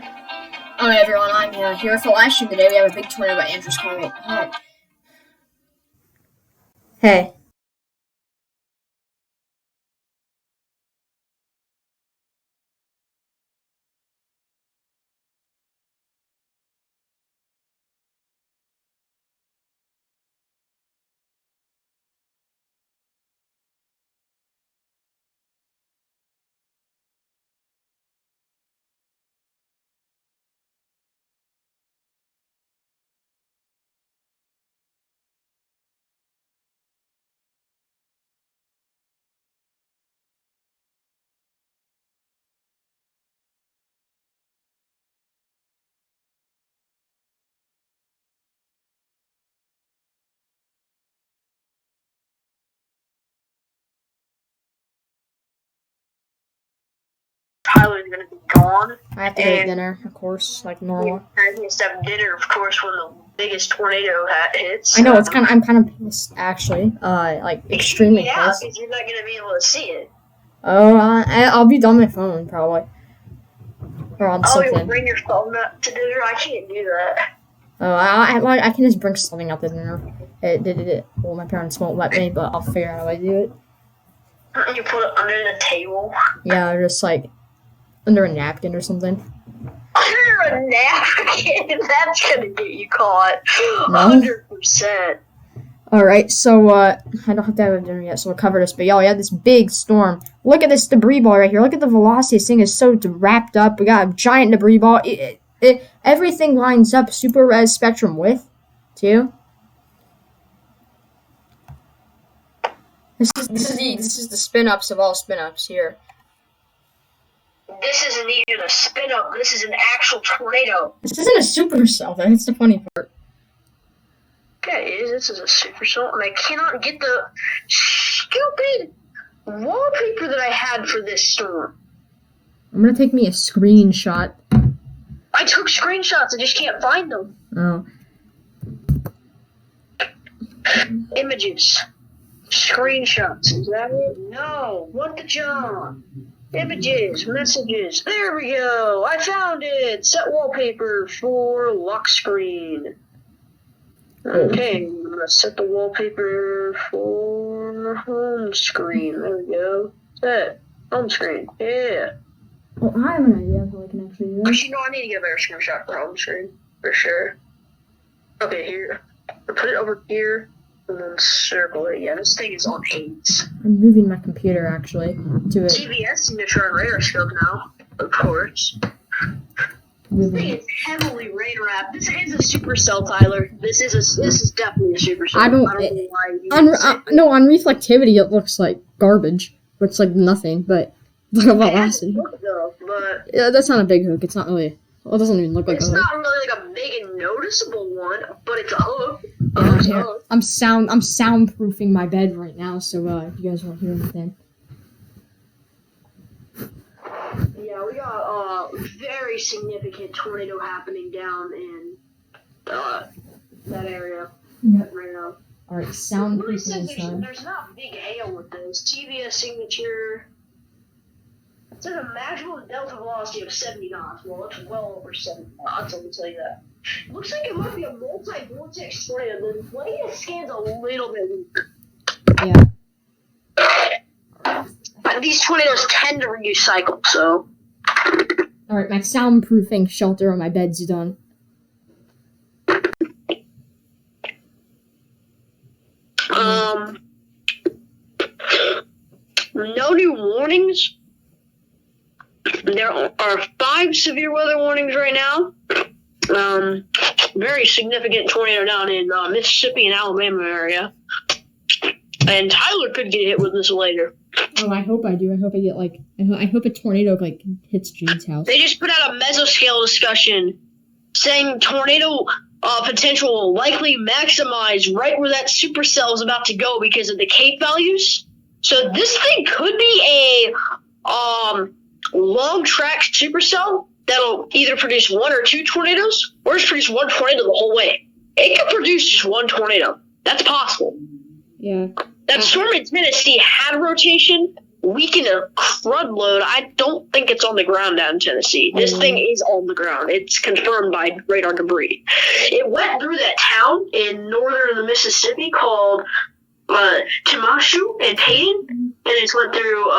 Hi everyone, I'm here for live stream today. We have a big tornado by Andrew's Comet. Hi. Hey. Tyler's gonna be gone. I have to go to dinner, of course, like normal. I have to have dinner, of course, when the biggest tornado hits. I know I'm kind of pissed actually. Like extremely pissed. Because you're not gonna be able to see it. Oh, I'll be on my phone probably, or on something. You'll bring your phone up to dinner? I can't do that. Oh, I can just bring something up to dinner. Well, my parents won't let me, but I'll figure out how I do it. You put it under the table? Yeah, just like under a napkin or something. Under a napkin? That's gonna get you caught. No? 100%. Alright, so, I don't have to have dinner yet, so we'll cover this. But, y'all, we had this big storm. Look at this debris ball right here. Look at the velocity. This thing is so wrapped up. We got a giant debris ball. Everything lines up. Super res spectrum width, too. This is the spin-ups of all spin-ups here. This isn't even a spin-up. This is an actual tornado. This isn't a supercell. That's the funny part. Yeah, it is. This is a supercell, and I cannot get the stupid wallpaper that I had for this storm. I'm gonna take me a screenshot. I took screenshots. I just can't find them. Oh. Images. Screenshots. Is that it? No. What the John? Images, messages. There we go. I found it. Set wallpaper for lock screen. Okay, I'm gonna set the wallpaper for home screen. There we go. Set home screen. Yeah. Well, I have an idea of how I can actually do this. I need to get a better screenshot for home screen for sure. Okay, here. I'll put it over here. And then circle it. Yeah, this thing is on 8s. I'm moving my computer actually to it. TBS signature on Radarscope now, of course. This thing is heavily radar wrapped. This is a supercell, Tyler. This is definitely a supercell. I don't know why. No, on reflectivity it looks like garbage. Looks like nothing, but look at velocity. But yeah, that's not a big hook. It's not really. Well, it doesn't even look like a hook. It's not really like a big and noticeable one, but it's a hook. I'm soundproofing my bed right now, so if you guys won't hear anything. Yeah, we got a very significant tornado happening down in that area right now. Alright, soundproofing is done. There's not big hail with this. TBS signature. It says a maximum delta velocity of 70 knots. Well, it's well over 70 knots, I'm going to tell you that. Looks like it might be a multi-vortex tornado. The latest scan's a little bit weaker. Yeah. These tornadoes tend to recycle, so. Alright, my soundproofing shelter on my bed's done. No new warnings. There are 5 severe weather warnings right now. Very significant tornado down in Mississippi and Alabama area. And Tyler could get hit with this later. Oh, I hope I do. I hope I get I hope a tornado hits Jane's house. They just put out a mesoscale discussion saying tornado potential will likely maximize right where that supercell is about to go because of the Cape values. So this thing could be a long track supercell that'll either produce 1 or 2 tornadoes, or just produce 1 tornado the whole way. It could produce just 1 tornado. That's possible. Yeah. That storm in Tennessee had rotation, weakened a crud load. I don't think it's on the ground down in Tennessee. This thing is on the ground. It's confirmed by radar debris. It went through that town in northern Mississippi called Timashu and Payne, and it's went through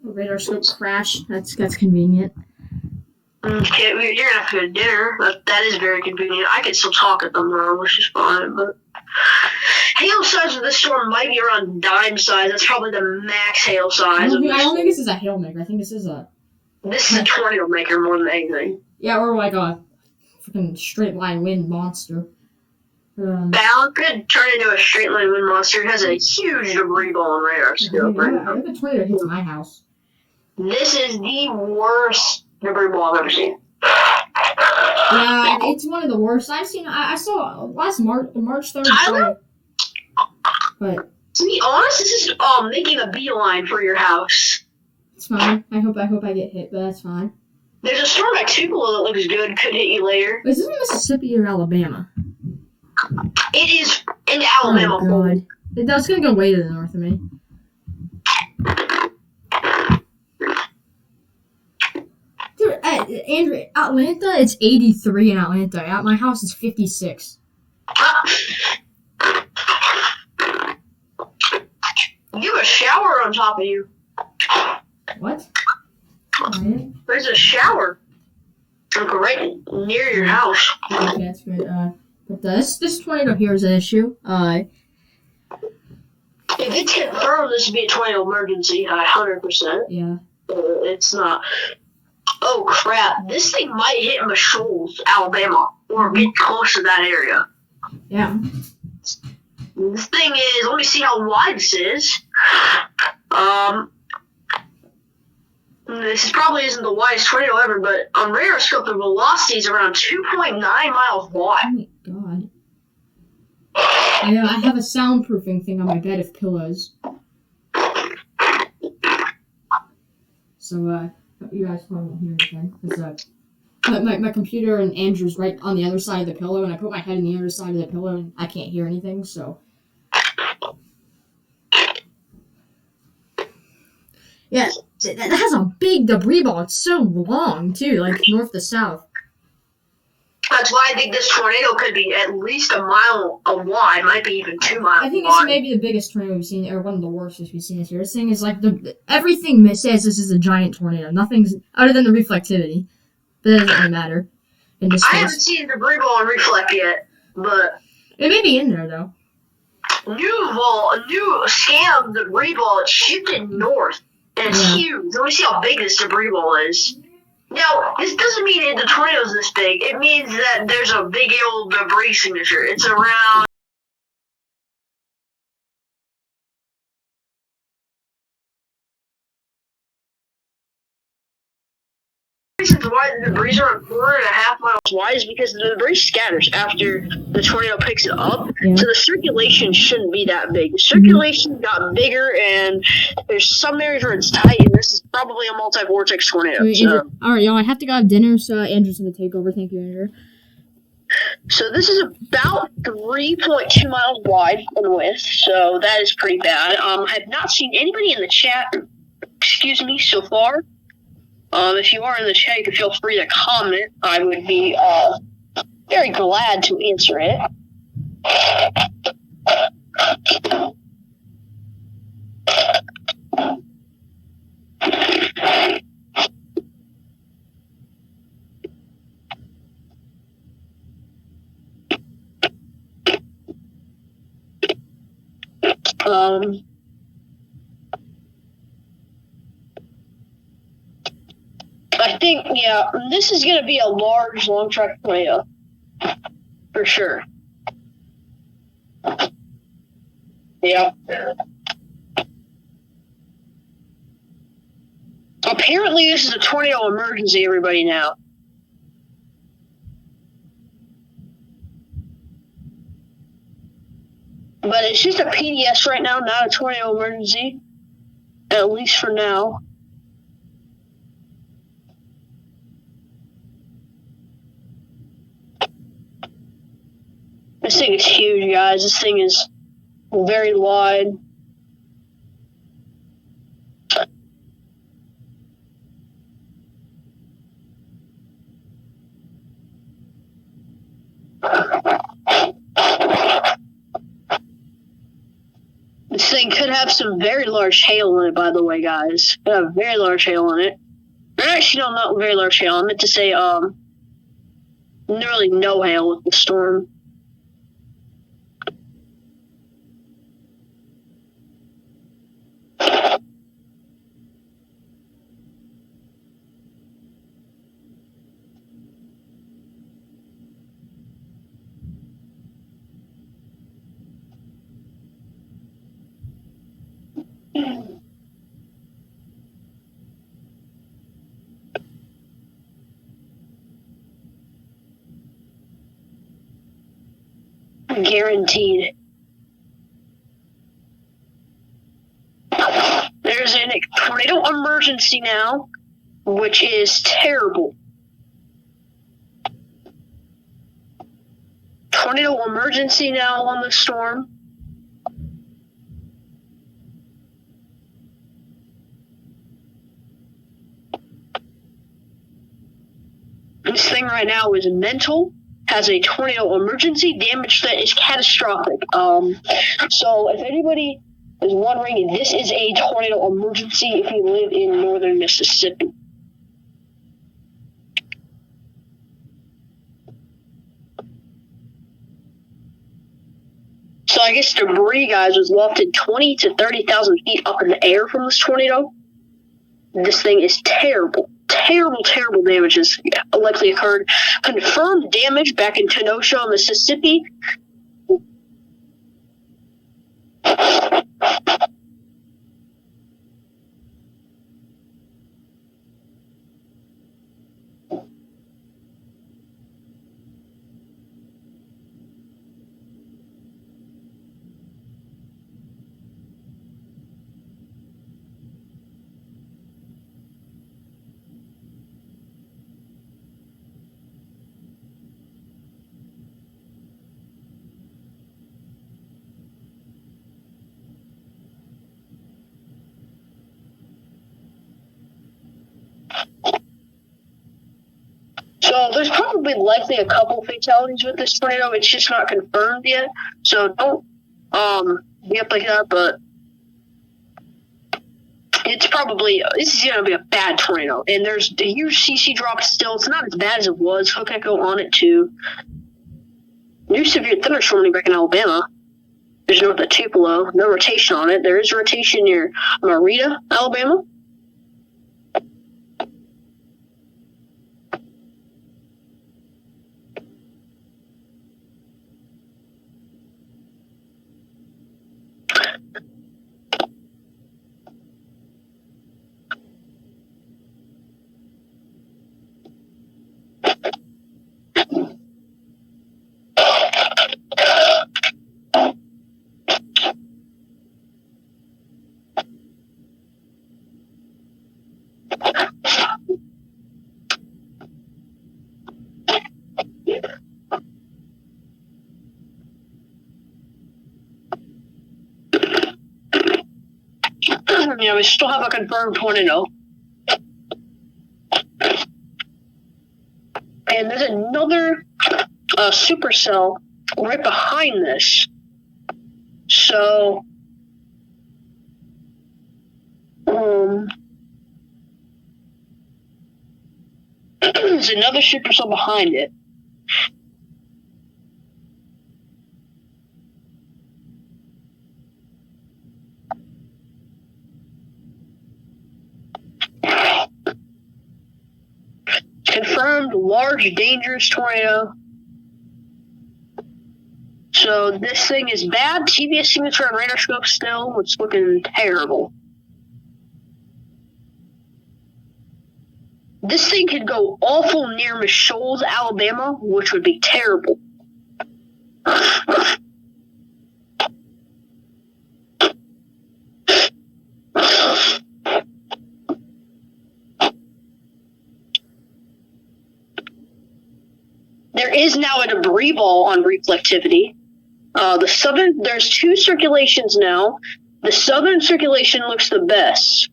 radar scope crash. That's convenient. Okay, you're gonna have to go to dinner. That is very convenient. I can still talk at them now, which is fine, but hail size of this storm might be around dime size. That's probably the max hail size. I don't think this is a hail maker. I think this is a tornado maker more than anything. Yeah, or like a freaking straight line wind monster. Bal could turn into a straight line wind monster. It has a huge debris ball and radar scope. I think the tornado hits my house. This is the worst debris ball I've ever seen. Yeah, it's one of the worst I've seen. I saw last March 3rd. Tyler? But to be honest, this is making a beeline for your house. It's fine. I hope I get hit, but that's fine. There's a storm at Tupelo that looks good. Could hit you later. Is this in Mississippi or Alabama? It is in Alabama. Oh, God. That's gonna go way to the north of me. Dude, Andrew, Atlanta, it's 83 in Atlanta. At my house, it's 56. You have a shower on top of you. What? There's a shower. Like right near your house. Okay, that's good. But this tornado here is an issue. If it's confirmed, this would be a tornado emergency, 100%. Yeah. It's not. Oh crap! This thing might hit Shoals, Alabama, or get close to that area. Yeah. This thing is. Let me see how wide this is. This probably isn't the widest tornado ever, but on radar scope, the velocity is around 2.9 miles wide. Oh my God. I have a soundproofing thing on my bed of pillows. So, you guys probably won't hear anything. Because, my computer and Andrew's right on the other side of the pillow, and I put my head on the other side of the pillow, and I can't hear anything, so. Yeah, that has a big debris ball. It's so long, too, like north to south. That's why I think this tornado could be at least a mile wide, might be even 2 miles wide. I think this may be the biggest tornado we've seen, or one of the worst we've seen this year. This thing is like, everything says this is a giant tornado. Nothing's, other than the reflectivity. But that doesn't really matter in this case. I haven't seen the debris ball and reflect yet, but... It may be in there, though. A new scan of the debris ball, it shifted north. And it's huge. Let me see how big this debris ball is. Now, this doesn't mean the tornado's this big. It means that there's a big old debris signature. It's around... The reason why the debris are 4.5 miles wide is because the debris scatters after the tornado picks it up. Yeah. So the circulation shouldn't be that big. The circulation got bigger, and there's some areas where it's tight, and this is probably a multi-vortex tornado. Alright, y'all, I have to go have dinner, so Andrew's going to take over. Thank you, Andrew. So this is about 3.2 miles wide in width, so that is pretty bad. I have not seen anybody in the chat, so far. If you are in the chat, you can feel free to comment. I would be very glad to answer it. I think, yeah, this is going to be a large, long-track tornado. For sure. Yeah. Apparently, this is a tornado emergency, everybody, now. But it's just a PDS right now, not a tornado emergency. At least for now. This thing is huge, guys. This thing is very wide. This thing could have some very large hail in it, by the way, guys. Could have very large hail in it. Actually, no, not very large hail. I meant to say, nearly no hail with the storm. Guaranteed. There's a tornado emergency now, which is terrible. Tornado emergency now on the storm. This thing right now is mental, has a tornado emergency, damage that is catastrophic. So if anybody is wondering, this is a tornado emergency if you live in northern Mississippi. So I guess debris, guys, was wafted 20 to 30,000 feet up in the air from this tornado. This thing is terrible. Terrible damages likely occurred. Confirmed damage back in Kenosha, Mississippi. So there's probably likely a couple fatalities with this tornado. It's just not confirmed yet. So don't be up like that, but it's probably, this is going to be a bad tornado. And there's a huge CC drop still. It's not as bad as it was. Hook Echo on it too. New severe thunderstorm back in Alabama. There's north of Tupelo. No rotation on it. There is rotation near Marita, Alabama. We still have a confirmed tornado. And there's another supercell right behind this. So, there's another supercell behind it. Confirmed large dangerous tornado. So this thing is bad. TVS signature on radar scope still. It's looking terrible. This thing could go awful near Shoals, Alabama, which would be terrible. There is now a debris ball on reflectivity. There's two circulations now. The southern circulation looks the best.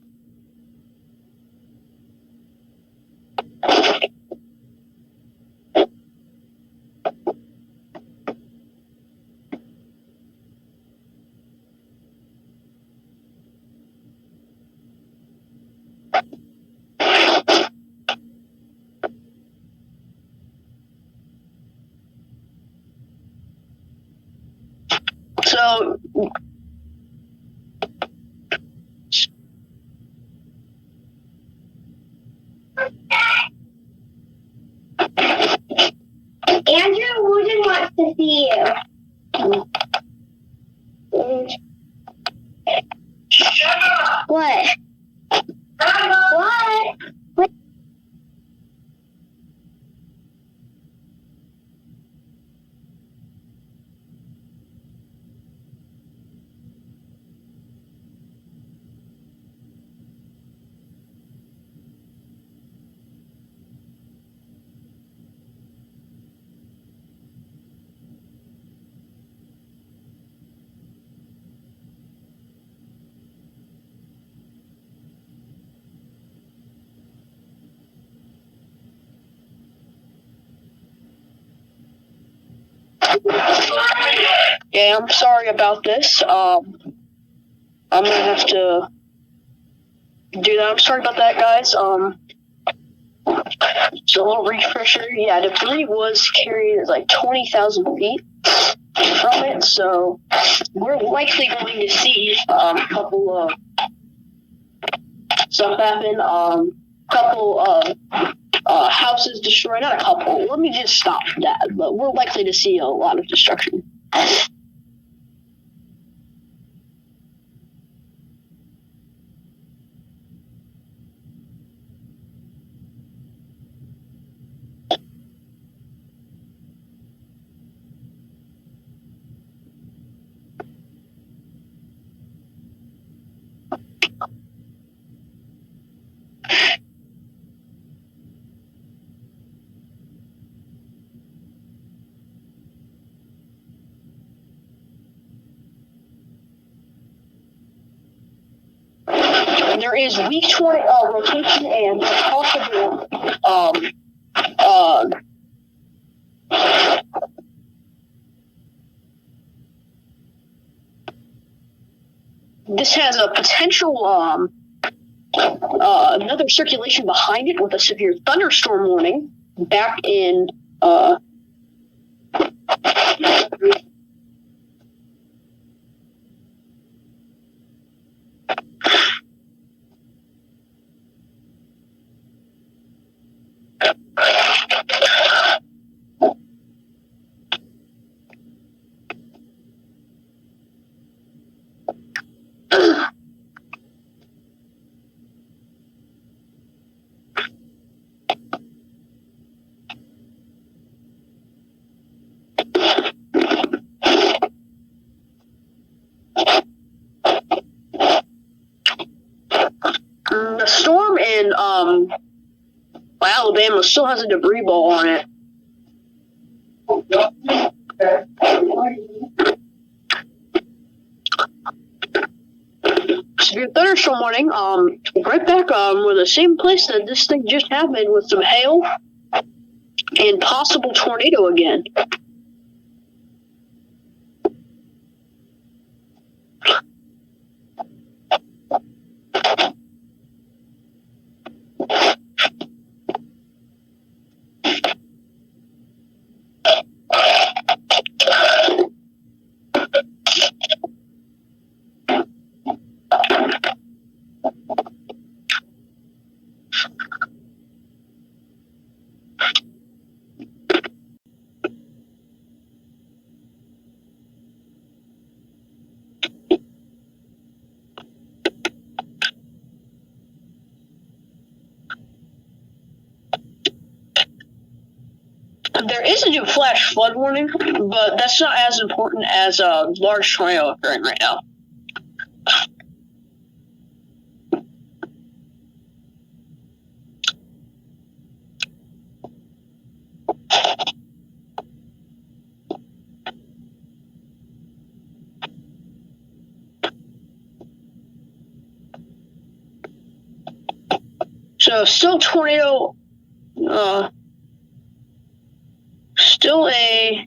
So, Andrew Wooden wants to see you. What? What? What? yeah, I'm sorry about this. I'm gonna have to do that. I'm sorry about that, guys. Just a little refresher. Yeah, debris was carried at like 20,000 feet from it, so we're likely going to see a couple of stuff happen. Couple of houses destroyed. Not a couple. Let me just stop that. But we're likely to see a lot of destruction. There is week 20 rotation and possible this has a potential another circulation behind it with a severe thunderstorm warning back in the storm in Alabama still has a debris ball on it. Severe thunderstorm warning. Right back with the same place that this thing just happened with some hail and possible tornado again. There is a new flash flood warning, but that's not as important as a large tornado occurring right now. So still tornado, still a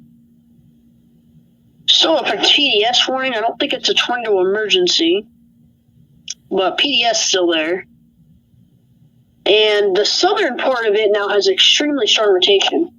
TDS warning. I don't think it's a tornado emergency, but PDS still there. And the southern part of it now has extremely strong rotation.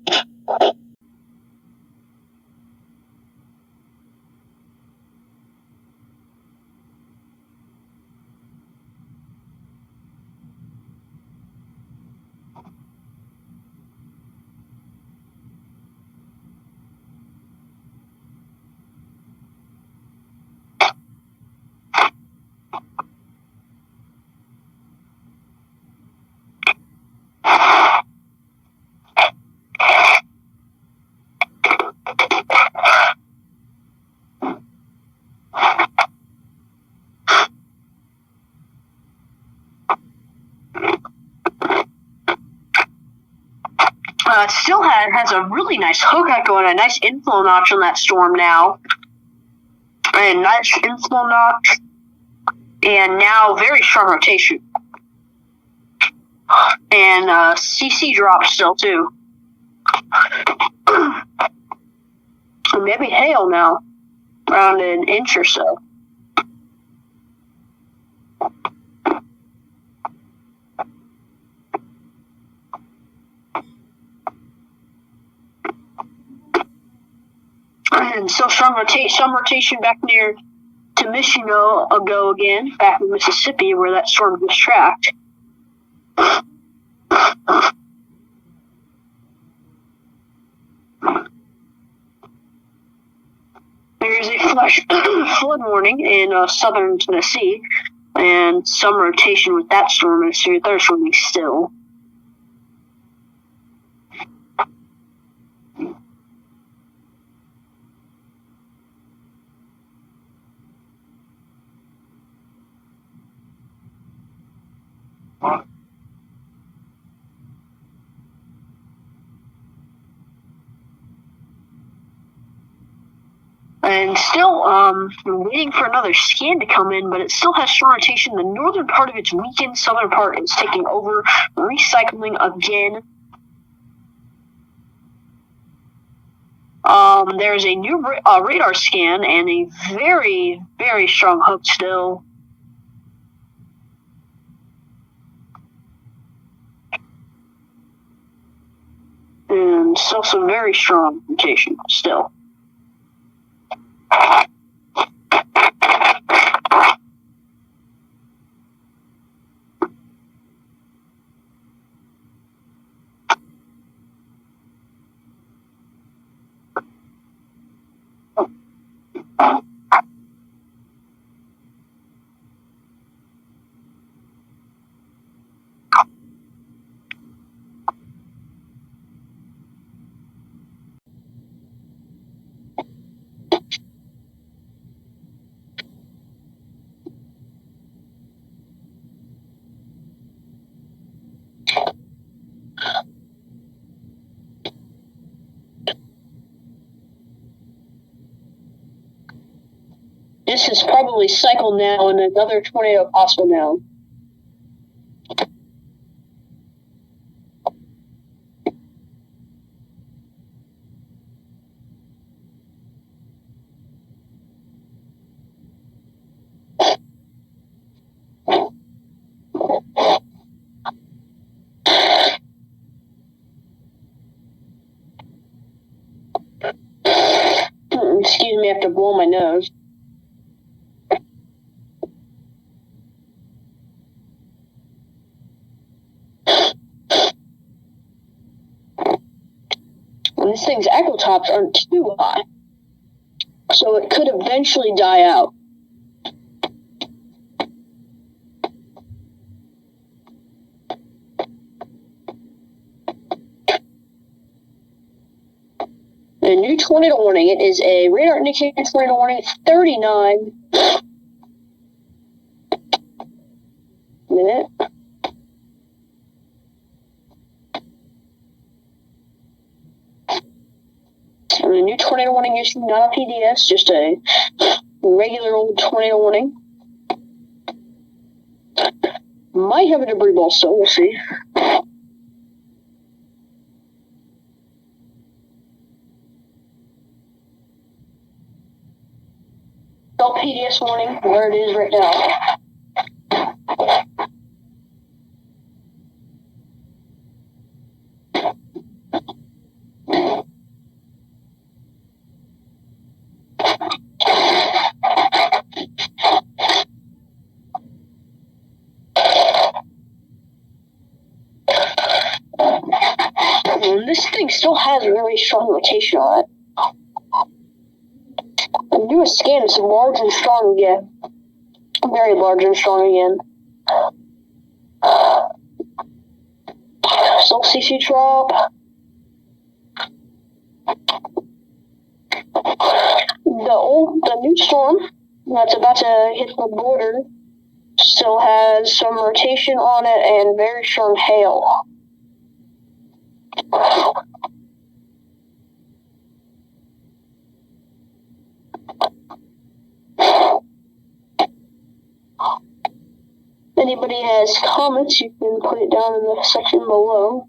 It still has a really nice hook echo and a nice inflow notch on that storm now. And nice inflow notch. And now very strong rotation. And CC drop still too. Maybe hail now. Around an inch or so. And still strong rotation back near to Michino ago again, back in Mississippi where that storm was tracked. There's a flash flood warning in southern Tennessee, and some rotation with that storm and a severe thunderstorming still. And still, we're waiting for another scan to come in, but it still has strong rotation. The northern part of its weakened, southern part is taking over, recycling again. There's a new radar scan and a very, very strong hook still. And still some very strong rotation still. This is probably cycled now and another tornado possible now. Excuse me, I have to blow my nose. And this thing's echo tops aren't too high, so it could eventually die out. A new tornado warning. It is a radar indicated tornado warning 39. Minute. And a new tornado warning issued, not a PDS, just a regular old tornado warning. Might have a debris ball still, we'll see. PDS warning where it is right now. This thing still has a very strong rotation on it. And do a scan, it's large and strong again. Very large and strong again. Still CC drop. The new storm that's about to hit the border still has some rotation on it and very strong hail. If anybody has comments, you can put it down in the section below.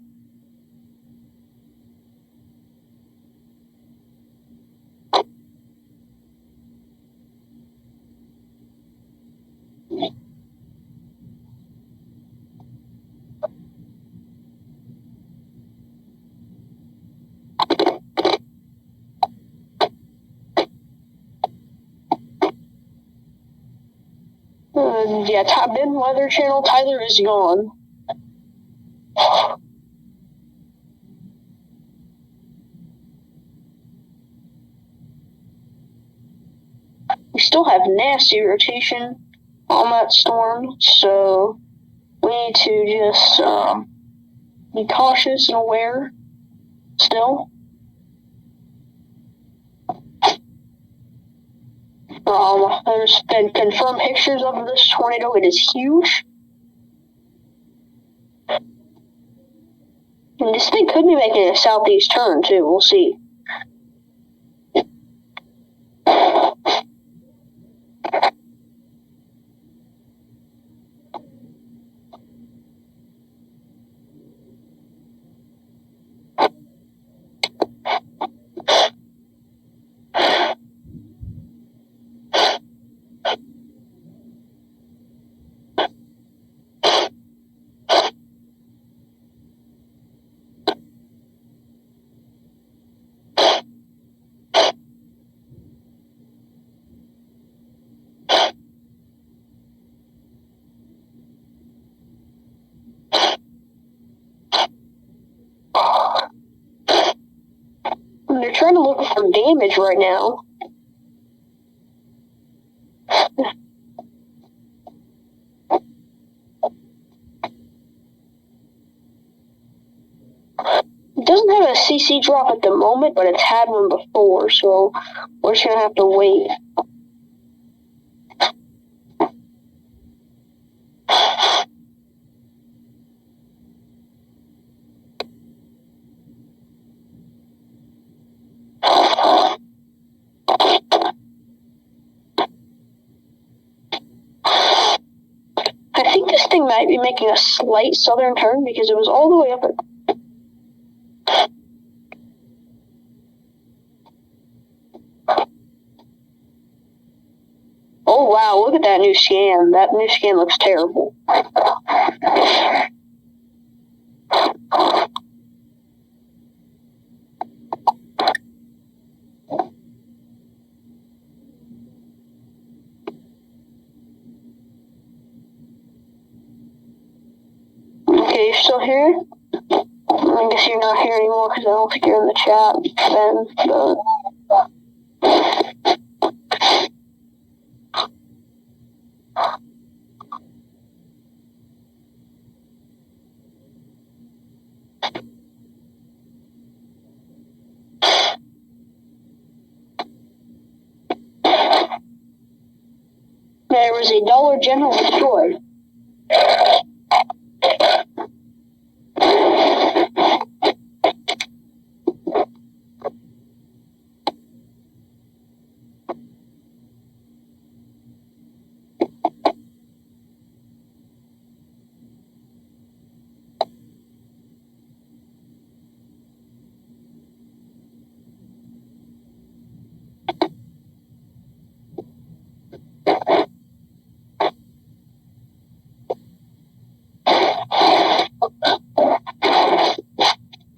Yeah, Top Ben Weather Channel, Tyler is gone. We still have nasty rotation on that storm, so we need to just be cautious and aware still. There's been confirmed pictures of this tornado. It is huge. And this thing could be making a southeast turn, too. We'll see. They're trying to look for damage right now. It doesn't have a CC drop at the moment, but it's had one before, so we're just gonna have to wait. I think this thing might be making a slight southern turn because it was all the way up at... Oh wow, look at that new scan. That new scan looks terrible. Okay, you're still here? I guess you're not here anymore because I don't think you're in the chat, Ben. There was a Dollar General destroyed.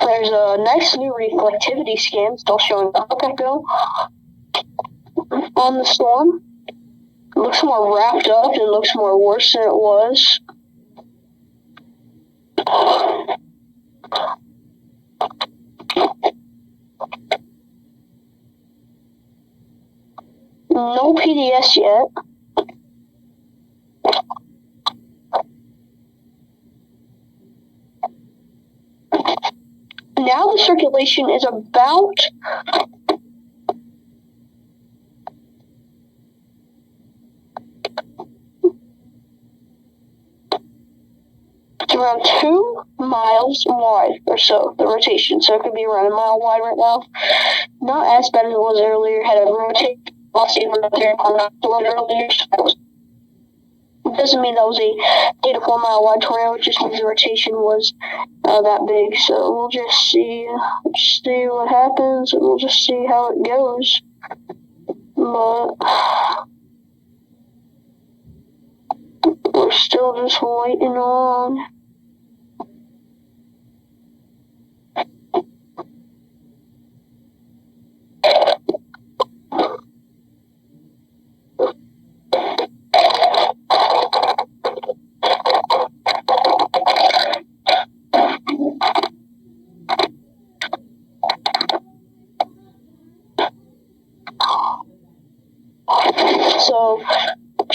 There's a nice new reflectivity scan still showing up echo on the storm. It looks more wrapped up and looks more worse than it was. No PDS yet. Now the circulation is about around 2 miles wide or so, the rotation. So it could be around a mile wide right now. Not as bad as it was earlier. Had a rotation velocity up there earlier. So it doesn't mean that was a 3 to 4 mile wide tornado. It just means the rotation was that big. So we'll just see what happens, and we'll just see how it goes. But we're still just waiting on. So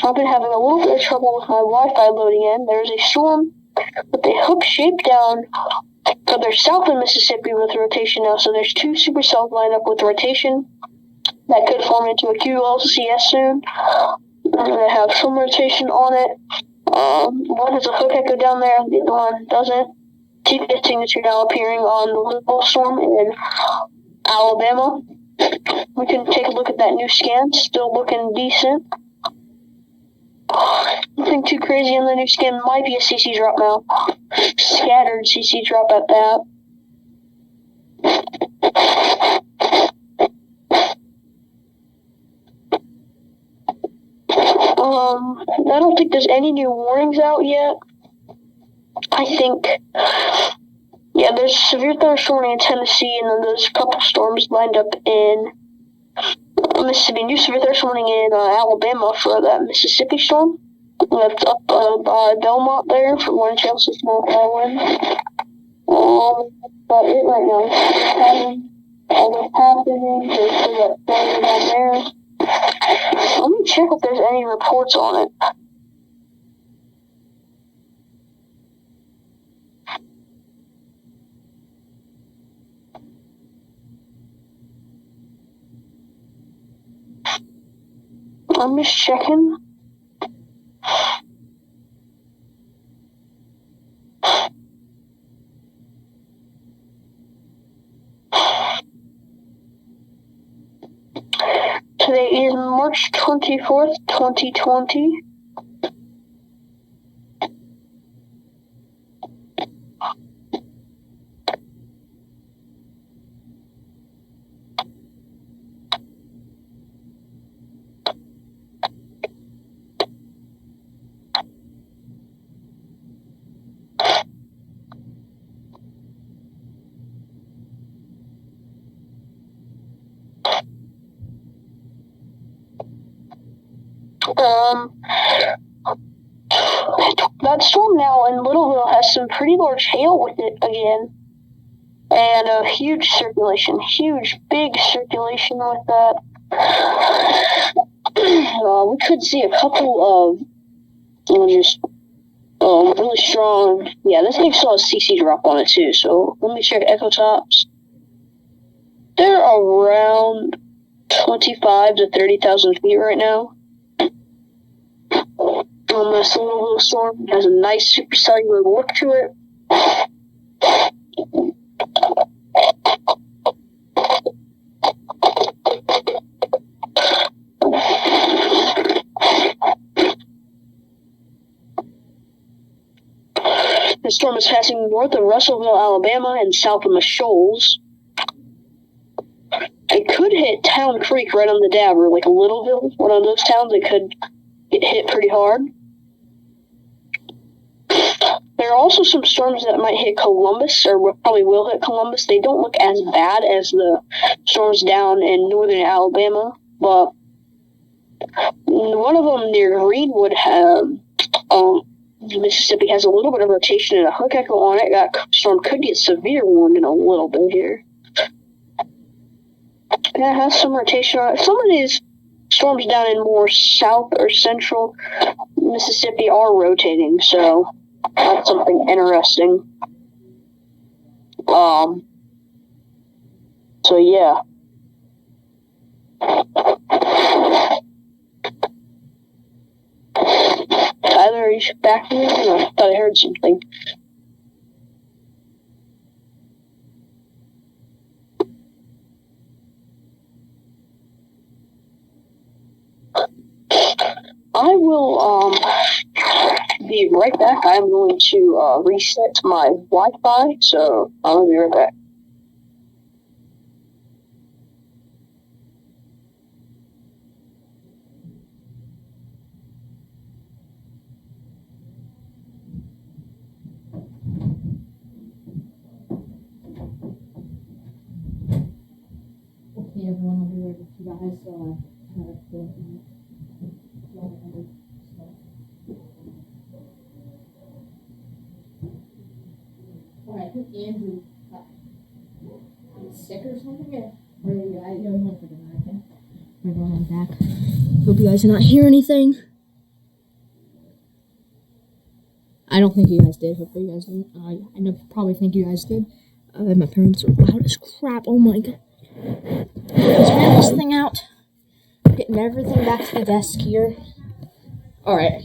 I've been having a little bit of trouble with my Wi-Fi loading in. There's a storm with a hook shape down further south of Mississippi with rotation now. So there's 2 supercells lined up with rotation that could form into a QLCS soon. I'm going to have some rotation on it. One has a hook echo down there, the other one doesn't. GPS signature now appearing on the little storm in Alabama. We can take a look at that new scan. Still looking decent. Nothing too crazy on the new scan. Might be a CC drop now. Scattered CC drop at that. I don't think there's any new warnings out yet. I think, yeah, there's severe thunderstorm warning in Tennessee, and then there's a couple storms lined up in Mississippi. New severe thunderstorm warning in Alabama for that Mississippi storm. That's up by Belmont there for wind chill system wind. That's about it right now. All that's happening. There's still that storm down there. Let me check if there's any reports on it. I'm just checking. Today is March 24th, 2020. That storm now in Littleville has some pretty large hail with it again. And a huge circulation, big circulation with that. We could see a couple of really strong. Yeah, this thing still has CC drop on it too, so let me check echo tops. They're around 25 to 30,000 feet right now. This little storm has a nice supercellular look to it. The storm is passing north of Russellville, Alabama, and south of the Shoals. It could hit Town Creek right on the Dabber, like Littleville, one of those towns. It could get hit pretty hard. There are also some storms that might hit Columbus, or probably will hit Columbus. They don't look as bad as the storms down in northern Alabama, but one of them near Greenwood, Mississippi, has a little bit of rotation and a hook echo on it. That storm could get severe warned in a little bit here. Yeah, it has some rotation on it. Some of these storms down in more south or central Mississippi are rotating, so that's something interesting. So yeah. Tyler, are you back here? I thought I heard something. I will be right back. I'm going to reset my Wi-Fi, so I'll be right back. Okay, everyone, I'll be right with you guys. Alright, I think Andrew got sick or something. Or he went for dinner, okay? I'm back. Hope you guys did not hear anything. I don't think you guys did. Hopefully you guys didn't. I probably think you guys did. My parents are loud as crap. Oh my god. Let's get this thing out. Getting everything back to the desk here. Alright.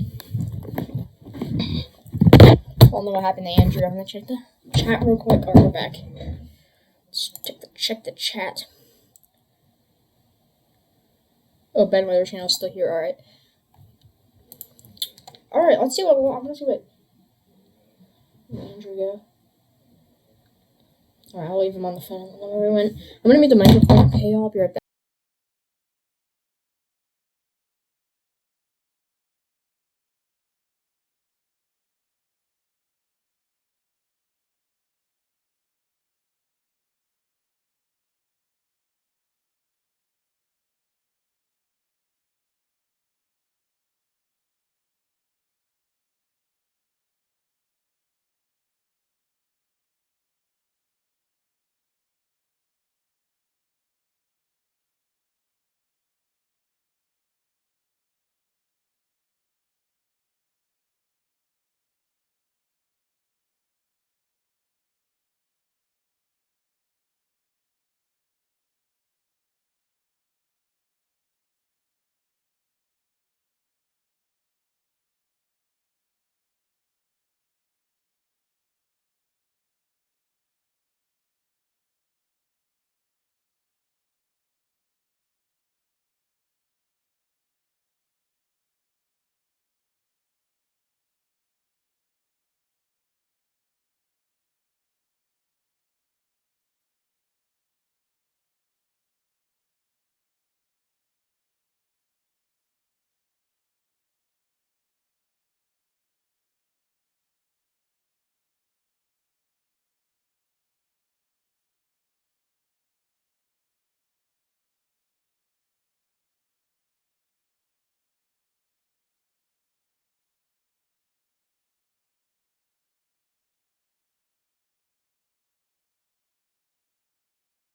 I don't know what happened to Andrew. I'm gonna check the chat real quick. Alright, we're back. Let's check the chat. Oh, Ben Weather Channel's still here. Alright. Alright, let's see what I'm gonna see what Andrew go. Alright, I'll leave him on the phone. I'm gonna mute the microphone. Okay, I'll be right back.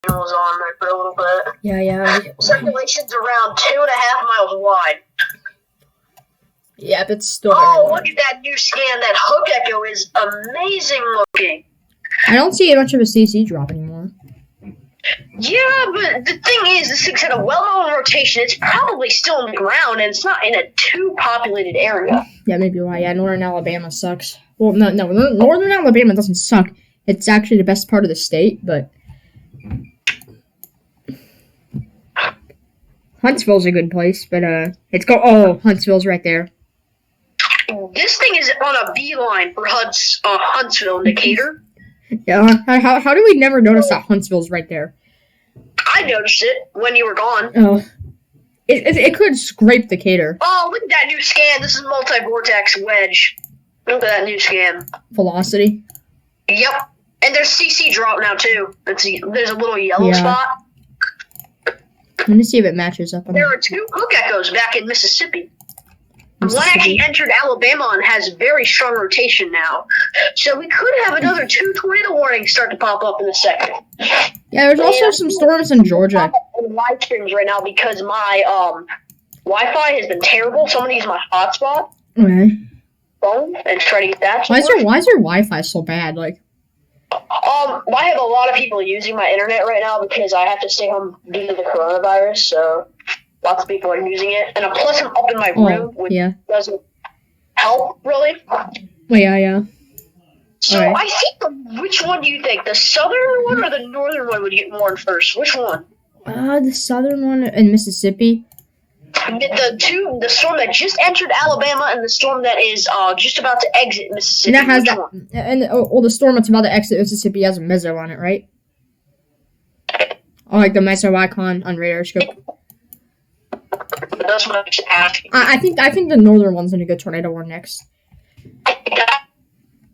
Was on there for a little bit. Yeah. Circulation's around 2.5 miles wide. Yeah, but still. Oh, look at that new scan. That hook echo is amazing looking. I don't see much of a CC drop anymore. Yeah, but the thing is, this thing's had a well-known rotation. It's probably still on the ground, and it's not in a too populated area. Yeah, maybe why. Yeah, Northern Alabama sucks. Well, no, Northern Alabama doesn't suck. It's actually the best part of the state, but Huntsville's a good place, but Huntsville's right there. This thing is on a beeline for Huntsville, Decatur. Yeah, how do we never notice that Huntsville's right there? I noticed it when you were gone. Oh, it could scrape Decatur. Oh, look at that new scan. This is multi-vortex wedge. Look at that new scan. Velocity. Yep, and there's CC drop now too. There's a little yellow spot. Let me see if it matches up. There are 2 hook echoes back in Mississippi. One actually entered Alabama and has very strong rotation now. So we could have another 2 tornado warnings start to pop up in a second. Yeah, there's also some storms in Georgia. I'm live streams right now because my Wi-Fi has been terrible. Someone used my hotspot Okay. phone and try to get that. Why is your Wi-Fi so bad? Like, I have a lot of people using my internet right now because I have to stay home due to the coronavirus. So lots of people are using it, and plus I'm up in my room, which doesn't help really. Well, yeah. So Alright. I think, which one do you think? The southern one or the northern one would get warned first? Which one? The southern one in Mississippi. The storm that just entered Alabama and the storm that is just about to exit Mississippi. And that has which that, one? and the storm that's about to exit Mississippi has a meso on it, right? Oh, like the meso-icon on radar scope. That's what I'm just asking. I think the northern one's gonna go tornado warn next.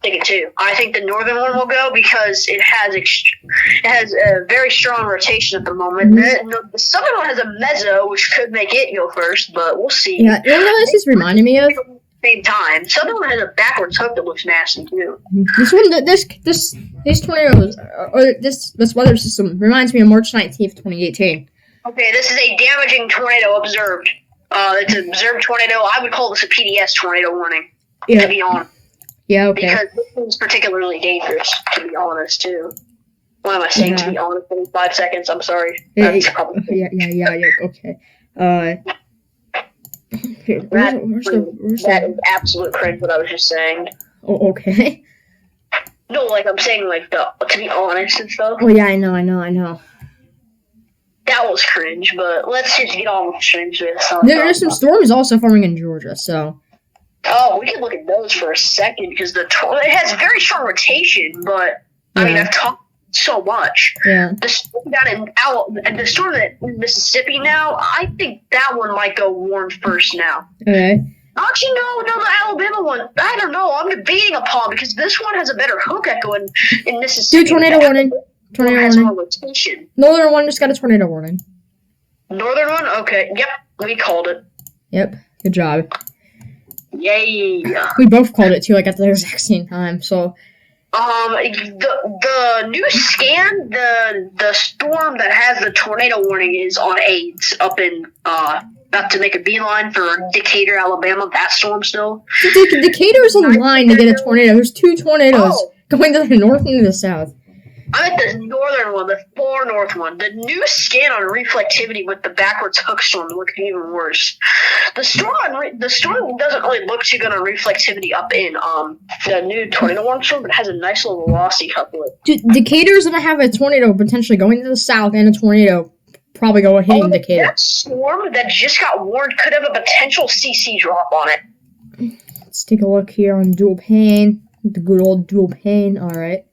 I think it too. I think the northern one will go because it has a very strong rotation at the moment. The southern one has a meso, which could make it go first, but we'll see. Yeah, you know what this is reminding me of? At the same time, southern one has a backwards hook that looks nasty too. These tornadoes, or this weather system reminds me of March 19th, 2018. Okay, this is a damaging tornado observed. It's an observed tornado. I would call this a PDS tornado warning, to be honest. Yeah, okay. Because this one's particularly dangerous, to be honest, too. What am I saying, to be honest, in 5 seconds? I'm sorry. That's probably... Yeah, okay. Here, That is absolute cringe, what I was just saying. Oh, okay. No, like, I'm saying, like, to be honest and stuff. Oh, yeah, I know. That was cringe, but let's just get on with the streams with something. There's some storms also forming in Georgia, so... Oh, we can look at those for a second because it has very strong rotation, but I mean I've talked so much. Yeah. The storm down the storm in Mississippi now, I think that one might go warned first now. Okay. Actually, no, the Alabama one. I don't know. I'm debating upon because this one has a better hook echo in Mississippi. Dude, tornado warning. Tornado has warning. more rotation. Northern one just got a tornado warning. Northern one, okay. Yep, we called it. Yep. Good job. Yay! We both called it too, like at the exact same time. So, the new scan, the storm that has the tornado warning is on AIDS up in about to make a beeline for Decatur, Alabama. That storm still. Decatur's in line to get a tornado. There's 2 tornadoes going to the north and to the south. I'm at the northern one, the far north one. The new scan on reflectivity with the backwards hook storm looks even worse. The storm doesn't really look too good on reflectivity up in the new tornado warning storm, but it has a nice little velocity couplet. Dude, Decatur's gonna have a tornado potentially going to the south and a tornado probably hitting Decatur. That storm that just got warned could have a potential CC drop on it. Let's take a look here on dual pane. The good old dual pane. All right.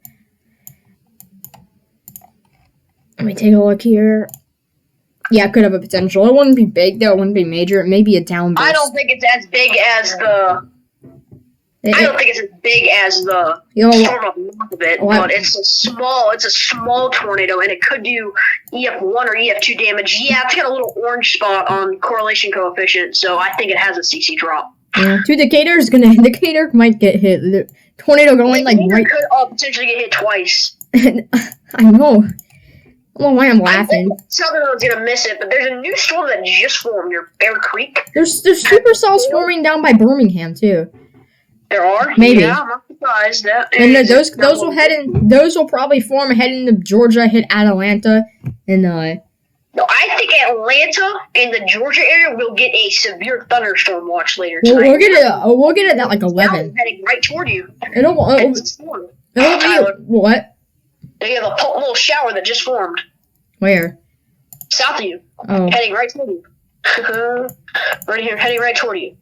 Let me take a look here. Yeah, it could have a potential. It wouldn't be big, though. It wouldn't be major. It may be a downburst. I don't think it's as big as the... I don't think it's as big as the storm up north of it, but it's a small tornado, and it could do EF1 or EF2 damage. Yeah, it's got a little orange spot on correlation coefficient, so I think it has a CC drop. Yeah, dude, Decatur might get hit. The tornado going right... could potentially get hit twice. I know. I don't know why I'm laughing. Southern one's gonna miss it, but there's a new storm that just formed near Bear Creek. There's supercells forming down by Birmingham too. There are? Maybe. Yeah, I'm not surprised. And those will probably form heading to Georgia, hit Atlanta, and No, I think Atlanta and the Georgia area will get a severe thunderstorm watch later tonight. We'll get it at like 11. Heading right toward you. It'll be what? They have a little shower that just formed. Where? South of you. Oh. Heading right toward you. Right here, heading right toward you.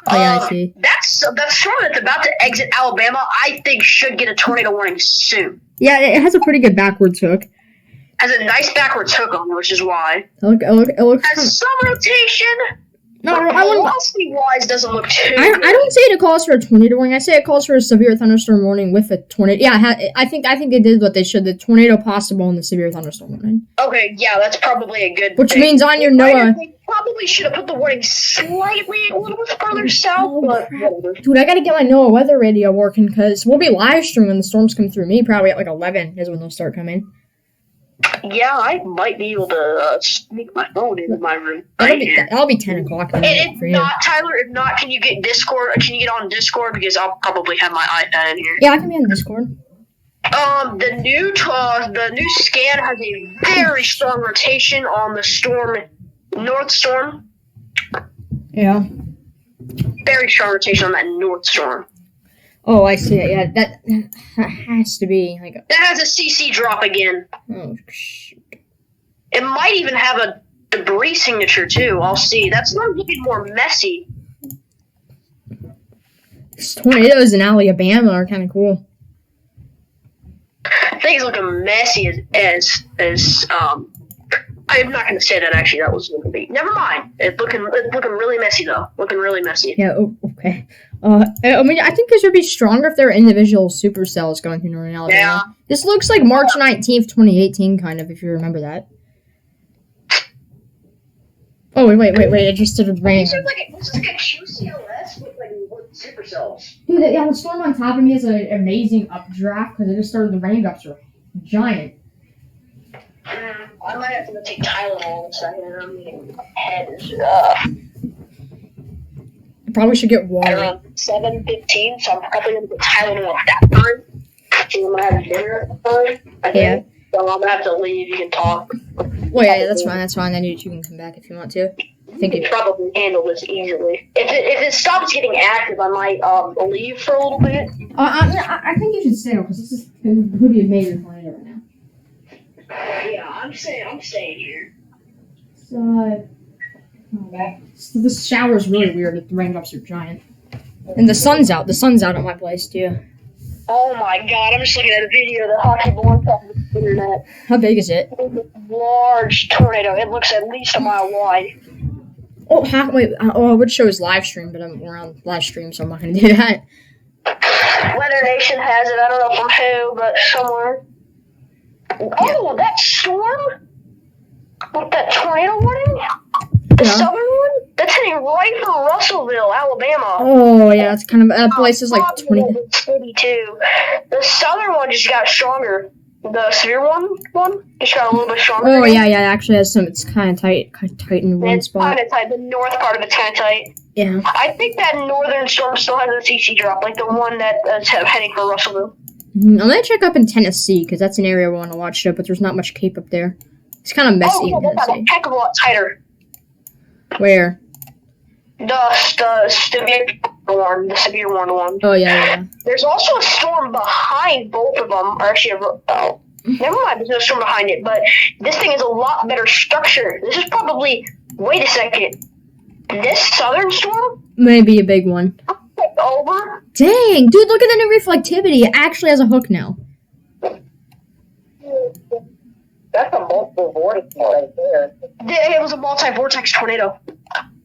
Oh, yeah, I see. That storm that's about to exit Alabama, I think, should get a tornado warning soon. Yeah, it has a pretty good backwards hook. Has a nice backwards hook on it, which is why. It looks has some rotation. No, I wouldn't. Velocity-wise, doesn't look too. I don't say it calls for a tornado warning. I say it calls for a severe thunderstorm warning with a tornado. Yeah, I think they did what they should. The tornado possible and the severe thunderstorm warning. Okay, yeah, that's probably a good. Which means on your NOAA. They probably should have put the warning slightly a little bit further south, but whatever. Dude, I gotta get my NOAA weather radio working because we'll be live streaming when the storms come through me. Probably at like 11 is when they'll start coming. Yeah, I might be able to sneak my phone into my room. That'll be 10 o'clock And if for you. not, Tyler, if not, can you get Discord? Can you get on Discord? Because I'll probably have my iPad in here. Yeah, I can be on Discord. The new scan has a very strong rotation on the North Storm. Yeah. Very strong rotation on that North Storm. Oh, I see it. Yeah, that has to be like. That has a CC drop again. Oh shoot. It might even have a debris signature too. I'll see. That's not looking more messy. These tornadoes in Alabama are kind of cool. I think it's looking messy as I'm not going to say that actually. That was going to be. Never mind. It's looking really messy though. Looking really messy. Yeah. Oh, okay. I mean, I think this would be stronger if there were individual supercells going through Northern Alabama. Yeah. This looks like March 19th, 2018, kind of, if you remember that. Oh, wait. It just started raining. This is like a QCLS with supercells. Dude, yeah, the storm on top of me is an amazing updraft because it just started, the raindrops are giant. I might have to go take Tylenol in a second. I'm getting my head is You probably should get water. around 7:15, so I'm probably gonna get Tylenol at that time. So I'm gonna have dinner at the time. I think. Yeah. So I'm gonna have to leave. You can talk. Well, yeah, that's fine. Then you can come back if you want to. I think You it. can probably handle this easily. If it stops getting active, I might leave for a little bit. I think you should stay because this would be a major tornado right now. Yeah, I'm staying here. So, this shower is really weird. The raindrops are giant, and the sun's out. The sun's out at my place too. Oh my god, I'm just looking at a video of the hockey ball on the internet. How big is it? Large tornado. It looks at least a mile wide. Oh, I would show his live stream, but we're on live stream, so I'm not going to do that. Weather Nation has it. I don't know from who, but somewhere. Oh, that storm? With that tornado warning? The Yeah. southern one? That's heading right for Russellville, Alabama. Oh, yeah, it's kind of, that place is like 20. City too. The southern one just got stronger. The severe one just got a little bit stronger. Oh, yeah, it actually has some, it's kind of tight in one It's spot. kind of tight. The north part of it's kind of tight. Yeah. I think that northern storm still has a CC drop, like the one that's heading for Russellville. I'm going to check up in Tennessee, because that's an area we want to watch it, but there's not much Cape up there. It's kind of messy Oh, in yeah, that's a Tennessee. heck of a lot tighter. Where? The severe one. Oh, yeah. There's also a storm behind both of them. Or actually, never mind. There's no storm behind it, but this thing is a lot better structure. This is probably. Wait a second. This southern storm Maybe a big one. over. Dang, dude, look at the new reflectivity. It actually has a hook now. That's a multiple vortex right there. It was a multi-vortex tornado.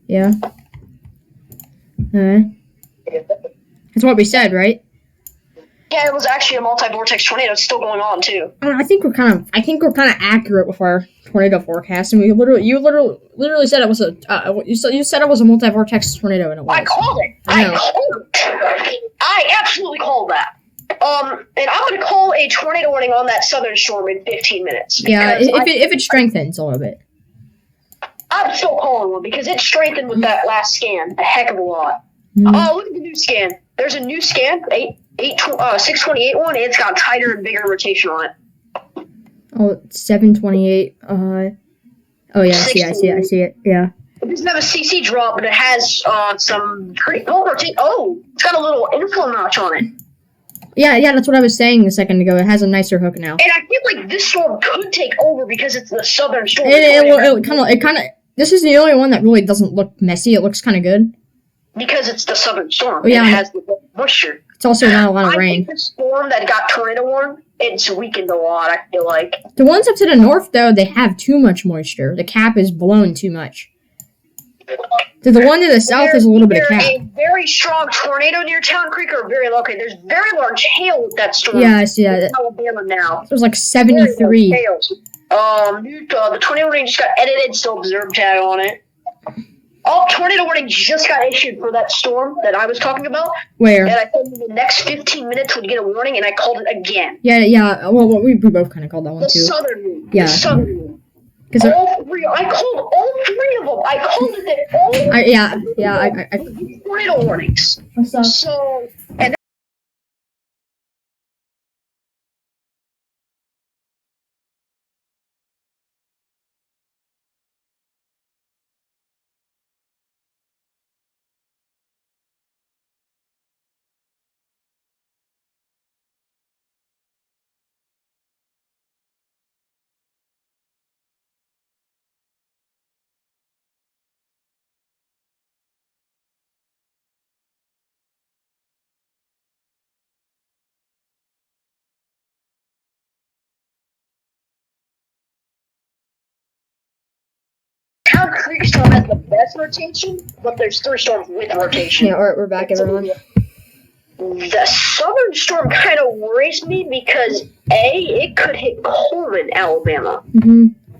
Yeah. That's what we said, right? Yeah, it was actually a multi-vortex tornado. It's still going on too. I think we're kind of accurate with our tornado forecast, and you literally said it was you said it was a multi-vortex tornado, and it was. I called it. I know. I absolutely called that. And I'm gonna call a tornado warning on that southern storm in 15 minutes. Yeah, because if it strengthens a little bit. I'm still calling one because it strengthened with that last scan a heck of a lot. Mhm. Oh, look at the new scan. There's a new scan, 628 one. It's got tighter and bigger rotation on it. Oh, 728. Oh yeah, I see it. Yeah. It doesn't have a CC drop, but it has some pretty cool rotation. Oh, it's got a little inflow notch on it. Yeah, that's what I was saying a second ago. It has a nicer hook now. And I feel like this storm could take over because it's the southern storm. It kind of. This is the only one that really doesn't look messy. It looks kind of good. Because it's the southern storm. Oh, yeah. It has the moisture. It's also not a lot of I rain. think the storm that got tornado warned, it's weakened a lot, I feel like. The ones up to the north, though, they have too much moisture. The cap is blown too much. The one to the south is a little bit of cap. There's a very strong tornado near Town Creek or very low. Okay, there's very large hail with that storm. Yeah, I see that. In Alabama now. It was like Very large 73. hail. The tornado warning just got edited, still observed tag on it. All tornado warnings just got issued for that storm that I was talking about. Where? And I told you the next 15 minutes would get a warning, and I called it again. Yeah. Well, we both kind of called that one The too. southern one. Yeah. The southern one. Because All three. I called all three of them. I called it that all. I tornado warnings. So, and Town Creek Storm has the best rotation, but there's 3 storms with rotation. Yeah, alright, we're back, everyone. The southern storm kind of worries me because it could hit Coleman, Alabama.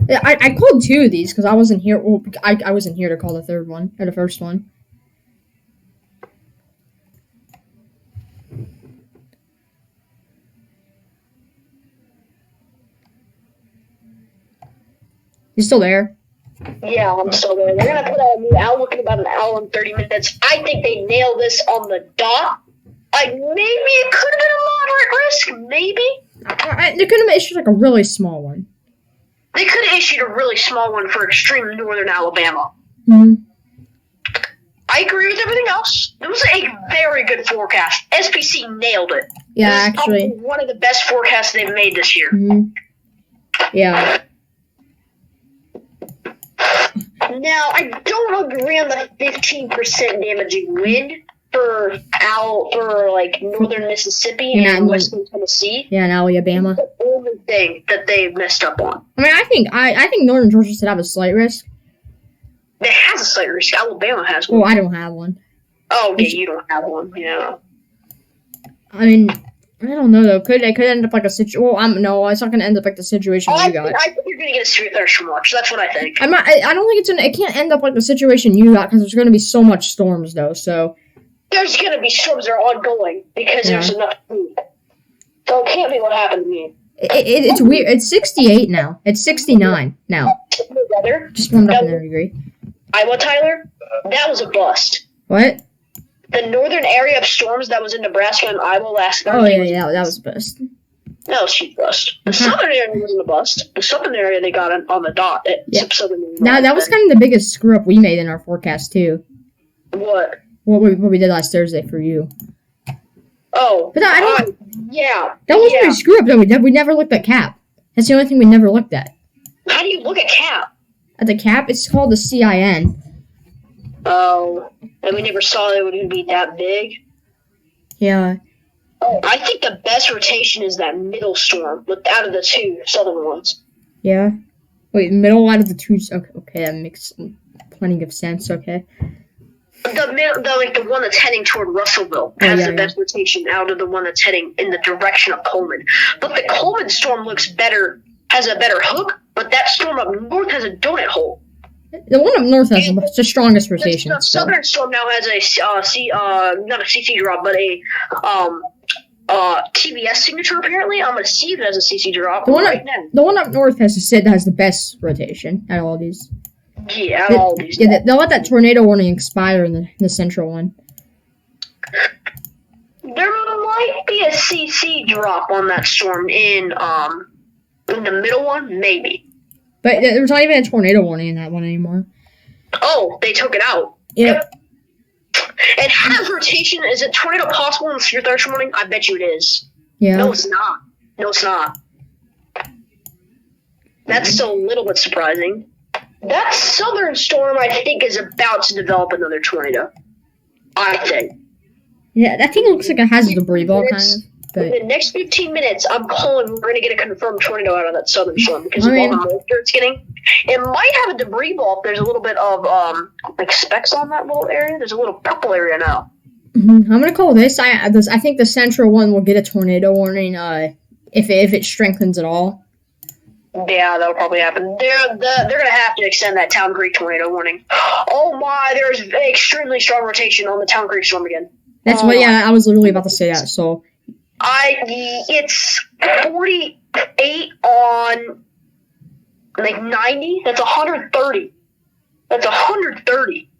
Yeah, I called 2 of these because I wasn't here. Well, I wasn't here to call the third one or the first one. You still there? Yeah, I'm still there. They're gonna put out a new outlook in about an hour and 30 minutes. I think they nailed this on the dot. Maybe it could have been a moderate risk. Maybe They could have issued like a really small one. they could have issued a really small one for extreme northern Alabama. I agree with everything else. It was a very good forecast. SPC nailed it. Yeah, This is actually. probably one of the best forecasts they've made this year. Yeah. Now, I don't agree on the 15% damaging wind for like northern Mississippi and western Tennessee. Yeah, in Alabama. That's the only thing that they messed up on. I mean, I think Northern Georgia should have a slight risk. It has a slight risk. Alabama has one. Well, I don't have one. Oh, yeah, you don't have one. Yeah. I mean, I don't know though. It could end up like a situation. Well, no, it's not gonna end up like the situation you got. I think you're gonna get a severe thunderstorm watch. That's what I think. I don't think it can't end up like the situation you got because there's gonna be so much storms though. So There's gonna be storms that are ongoing because there's enough food. So it can't be what happened to me. it's weird. It's 68 now. It's 69 now. Weather. Just warmed up another degree. Iowa, Tyler, that was a bust. What? The northern area of storms that was in Nebraska and Iowa last Oh Thursday. yeah, that was best. That was huge bust. The southern area wasn't a bust. The southern area they got on the dot. Now that was kind of the biggest screw up we made in our forecast too. What? What we did last Thursday for you. Oh. But I don't. Yeah. That wasn't a screw up though. We never looked at cap. That's the only thing we never looked at. How do you look at cap? At the cap, it's called the CIN. Oh. And we never saw it would be that big. Yeah. Oh, I think the best rotation is that middle storm, out of the 2 southern ones. Yeah. Wait, middle out of the 2. Okay, that makes plenty of sense. Okay. The one that's heading toward Russellville has the best rotation out of the one that's heading in the direction of Coleman. But the Coleman storm has a better hook, but that storm up north has a donut hole. The one up north has the strongest rotation. The southern storm now has not a CC drop, but a TBS signature. Apparently, I'm gonna see if it has a CC drop now. The one up north has the best rotation out of all these. Yeah, all these. Yeah, they'll let that tornado warning expire in the central one. There might be a CC drop on that storm in the middle one, maybe. But there's not even a tornado warning in that one anymore. Oh, they took it out. Yep. It has rotation. Is it tornado possible in the severe thunderstorm warning? I bet you it is. Yeah. No, it's not. That's still a little bit surprising. That southern storm, I think, is about to develop another tornado. I think. Yeah, that thing looks like it has a debris ball, kind of. But in the next 15 minutes, I'm calling we're going to get a confirmed tornado out of that southern storm because of all the moisture it's getting. It might have a debris ball if there's a little bit of specks on that little area. There's a little purple area now. I'm going to call this. I think the central one will get a tornado warning if it strengthens at all. Yeah, that'll probably happen. They're gonna have to extend that Town Creek tornado warning. Oh my, there's extremely strong rotation on the Town Creek storm again. That's what. Yeah, I was literally about to say that. So it's 48 on like 90. That's 130. That's 130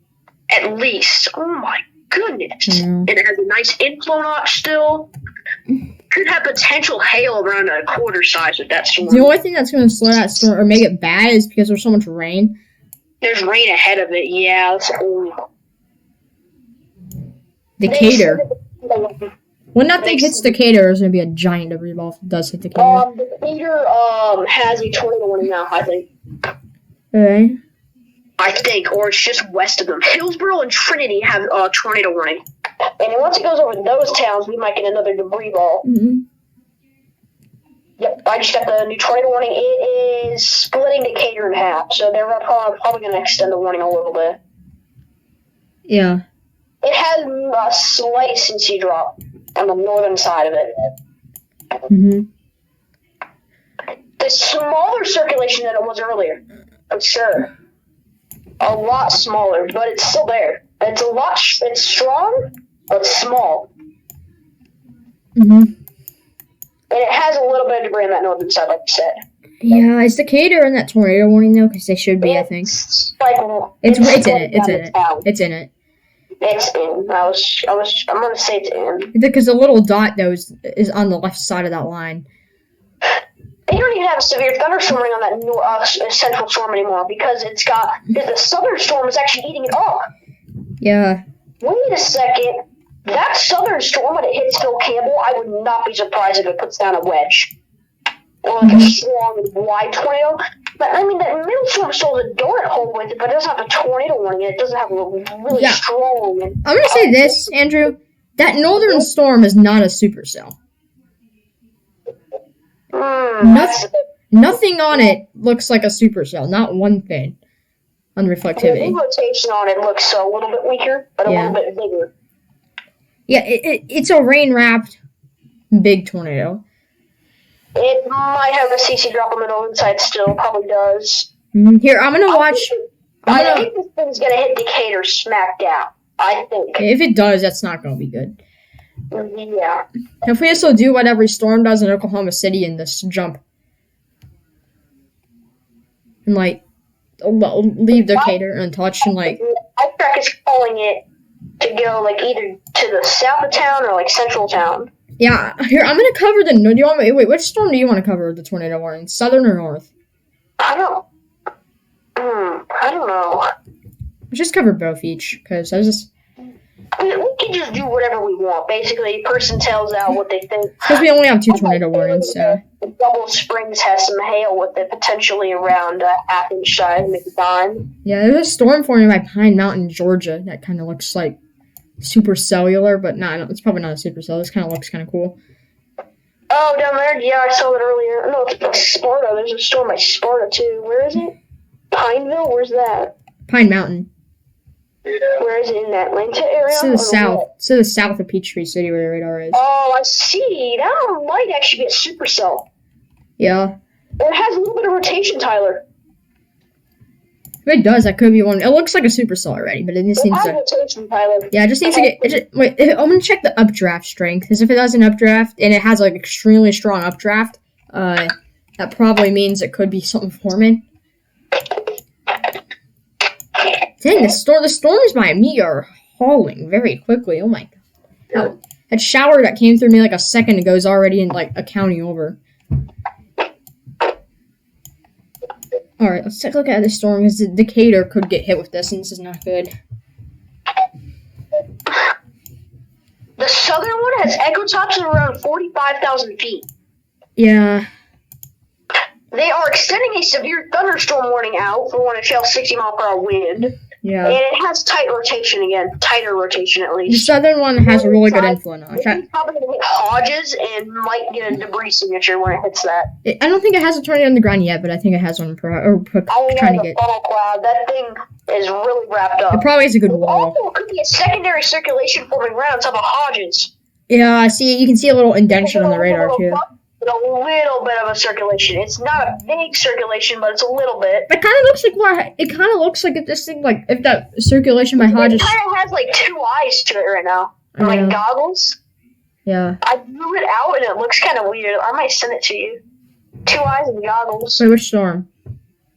at least. Oh my goodness! Yeah. And it has a nice inflow notch still. Could have potential hail around a quarter size with that storm. The only thing that's going to slow that storm or make it bad is because there's so much rain. There's rain ahead of it. Yeah, that's only. Decatur. When nothing hits Decatur, there's going to be a giant debris ball if it does hit Decatur. Decatur has a tornado warning now, I think. Okay. I think, or it's just west of them. Hillsborough and Trinity have a tornado warning. And once it goes over those towns, we might get another debris ball. Mm-hmm. Yep, I just got the new tornado warning. It is splitting Decatur in half, so they're probably going to extend the warning a little bit. Yeah. It has a slight CC drop on the northern side of it. Mm-hmm. The smaller circulation than it was earlier, I'm sure. A lot smaller, but it's still there. It's strong, but it's small. Mm-hmm. And it has a little bit of debris on that northern side, like you said. Yeah, is Decatur in that tornado warning though? Because they should be, I think. It's like It's in it. It's in it. town. It's in it. It's in. I'm gonna say it's in. Because the little dot though is on the left side of that line. They don't even have a severe thunderstorm on that central storm anymore because the southern storm is actually eating it up. Yeah. Wait a second. That southern storm, when it hits Phil Campbell, I would not be surprised if it puts down a wedge. Or like a strong and wide tornado. But I mean, that middle storm still has a donut hole with it, but it doesn't have a tornado warning. It doesn't have a really strong. I'm gonna say this, Andrew. That northern storm is not a supercell. Nothing on it looks like a supercell. Not one thing on reflectivity. The rotation on it looks a little bit weaker, but a little bit bigger. Yeah, it's a rain-wrapped big tornado. It might have a CC drop on the northern side still. Probably does. Here, I'm gonna watch. I think this thing's gonna hit Decatur smack down. I think. If it does, that's not gonna be good. Yeah. If we also do what every storm does in Oklahoma City in this jump. And, like, leave Decatur untouched and, like... iTrack is calling it to go, like, either to the south of town or, like, central town. Yeah, here, I'm gonna cover the... Do you want me, wait, which storm do you want to cover the tornado warning? Southern or north? I don't know. Just cover both each, because I was just... We can just do whatever we want. Basically, a person tells out what they think. Because we only have 2 tornado warnings, so... Double Springs has some hail with it, potentially around a half-inch size, maybe 9. Yeah, there's a storm forming by Pine Mountain, Georgia, that kind of looks like supercellular, but it's probably not a supercell. This kind of looks kind of cool. Oh, down there? Yeah, I saw it earlier. No, it's Sparta. There's a storm by Sparta, too. Where is it? Pineville? Where's that? Pine Mountain. Where is it? In the Atlanta area? It's to the south. It's to the south of Peachtree City where the radar is. Oh, I see. That might actually be a supercell. Yeah. It has a little bit of rotation, Tyler. If it does, that could be one. It looks like a supercell already, but it just needs to... rotation, Tyler. Yeah, it just needs to get... wait, I'm going to check the updraft strength, because if it has an updraft, and it has, like, extremely strong updraft, that probably means it could be something forming. Dang, the storms by me are hauling very quickly. Oh my god. Oh, that shower that came through me like a second ago is already in like a county over. Alright, let's take a look at this storm because Decatur could get hit with this and this is not good. The southern one has echo tops of around 45,000 feet. Yeah. They are extending a severe thunderstorm warning out for when it shell 60 mile per hour wind. Yeah. And it has tighter rotation at The least. southern one has a really good inflow notch. It's probably going to hit Hodges and might get a debris signature when it hits that. I don't think it has a tornado on the ground yet, but I think it has one trying to get. Funnel cloud. That thing is really wrapped up. It probably has a good wall. Oh, it could be a secondary circulation forming right on top of Hodges. Yeah, see, you can see a little indentation on the radar too. a little bit of a circulation. It's not a big circulation, but it's a little bit. It kind of looks like what? It kind of looks like if this thing, like if that circulation by It Hodges. kind of has like 2 eyes to it right now, I like know. goggles. Yeah. I blew it out and it looks kind of weird. I might send it to you. 2 eyes and goggles. Wait, which storm?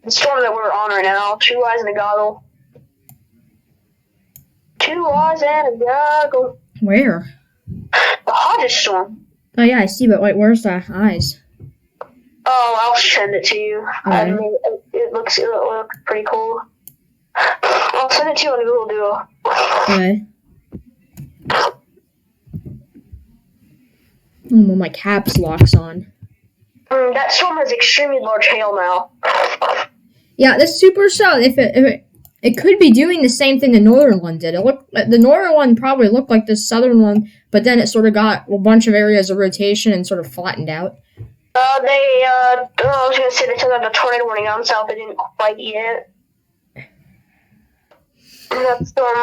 The storm that we're on right now. 2 eyes and a goggle. 2 eyes and a goggle. Where? The Hodges storm. Oh yeah, I see. But wait, where's the eyes? Oh, I'll send it to you. I Okay. mean, it looks pretty cool. I'll send it to you on Google Duo. Okay. Oh, my caps locks on. That storm has extremely large hail now. Yeah, this supercell, if it could be doing the same thing the northern one did. The northern one probably looked like the southern one, but then it sort of got a bunch of areas of rotation and sort of flattened out. I was gonna say they took out the tornado warning down south. They didn't quite yet. That storm,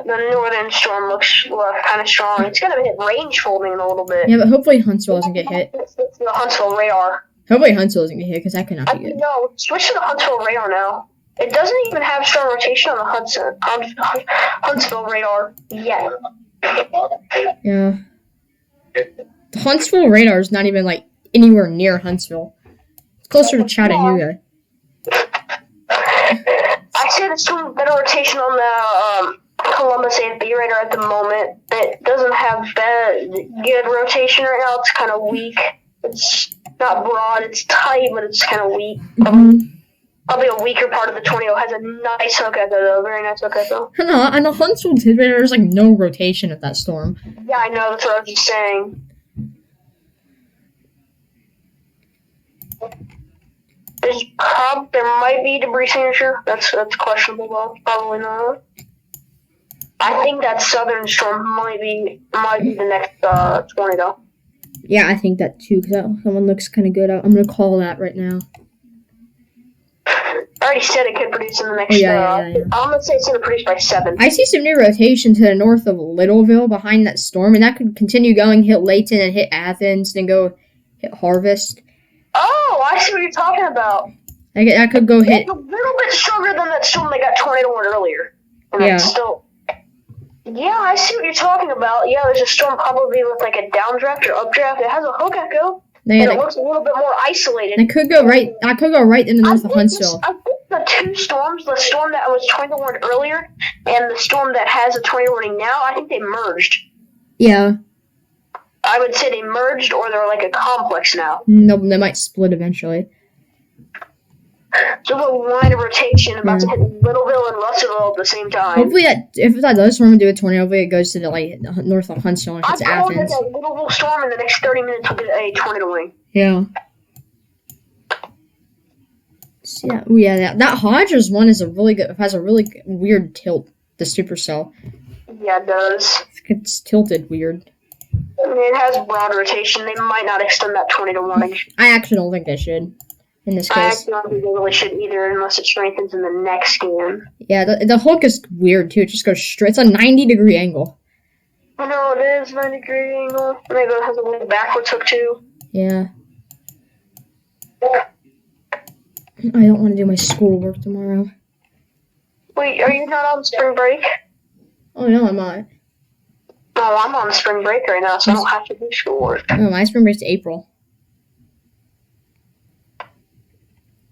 the northern storm looks kind of strong. It's gonna hit range folding in a little bit. Yeah, but hopefully Huntsville doesn't get hit. It's the Huntsville radar. Hopefully Huntsville doesn't get hit, because that could not be good. No, switch to the Huntsville radar now. It doesn't even have strong rotation on the Huntsville radar yet. Yeah. The Huntsville radar is not even, like, anywhere near Huntsville. It's closer to Chattanooga. I say there's some better rotation on the Columbus AFB radar at the moment. It doesn't have good rotation right now. It's kind of weak. It's not broad. It's tight, but it's kind of weak. Probably a weaker part of the tornado. Has a nice hook echo though. Very nice hook echo. No, on the Huntsville radar, there's, like, no rotation of that storm. Yeah, I know. That's what I was just saying. There might be debris signature. That's questionable though. Probably not. I think that southern storm might be the next tornado. Yeah, I think that too, because that one looks kind of good. I'm going to call that right now. I already said it could produce in the next. Yeah. I'm gonna say it's gonna produce by 7. I see some new rotation to the north of Littleville behind that storm, and that could continue going, hit Layton and hit Athens, then go hit Harvest. Oh, I see what you're talking about. That could go hit. It's a little bit stronger than that storm that got tornado warned earlier. And Yeah. it's still. Yeah, I see what you're talking about. Yeah, there's a storm probably with like a downdraft or updraft. It has a hook echo, and it looks a little bit more isolated. That could go right. That could go right in the north of Huntsville. I think the 2 storms, the storm that was tornado warned earlier and the storm that has a tornado warning now, I think they merged. Yeah. I would say they merged, or they're like a complex now. No, they might split eventually. So the line of rotation about to hit Littleville and Russellville at the same time. Hopefully, if that does storm and do a tornado, hopefully it goes to the north of Huntsville and hits I'm calling Athens. that Littleville storm in the next 30 minutes will get a tornado wing. Yeah. Yeah. Oh yeah. That Hodges one is has a really weird tilt. The supercell. Yeah, it does. It's tilted weird. It has broad rotation. They might not extend that tornado warning. I actually don't think they should. In this I case. actually don't think they really should either, unless it strengthens in the next scan. Yeah, the hook is weird too. It just goes straight. It's a 90-degree angle. I know it is 90-degree angle. Maybe it has a little backwards hook too. Yeah. I don't want to do my schoolwork tomorrow. Wait, are you not on spring break? Oh no, I'm not. Oh, I'm on spring break right now, so I don't have to do schoolwork. Oh, my spring break's April.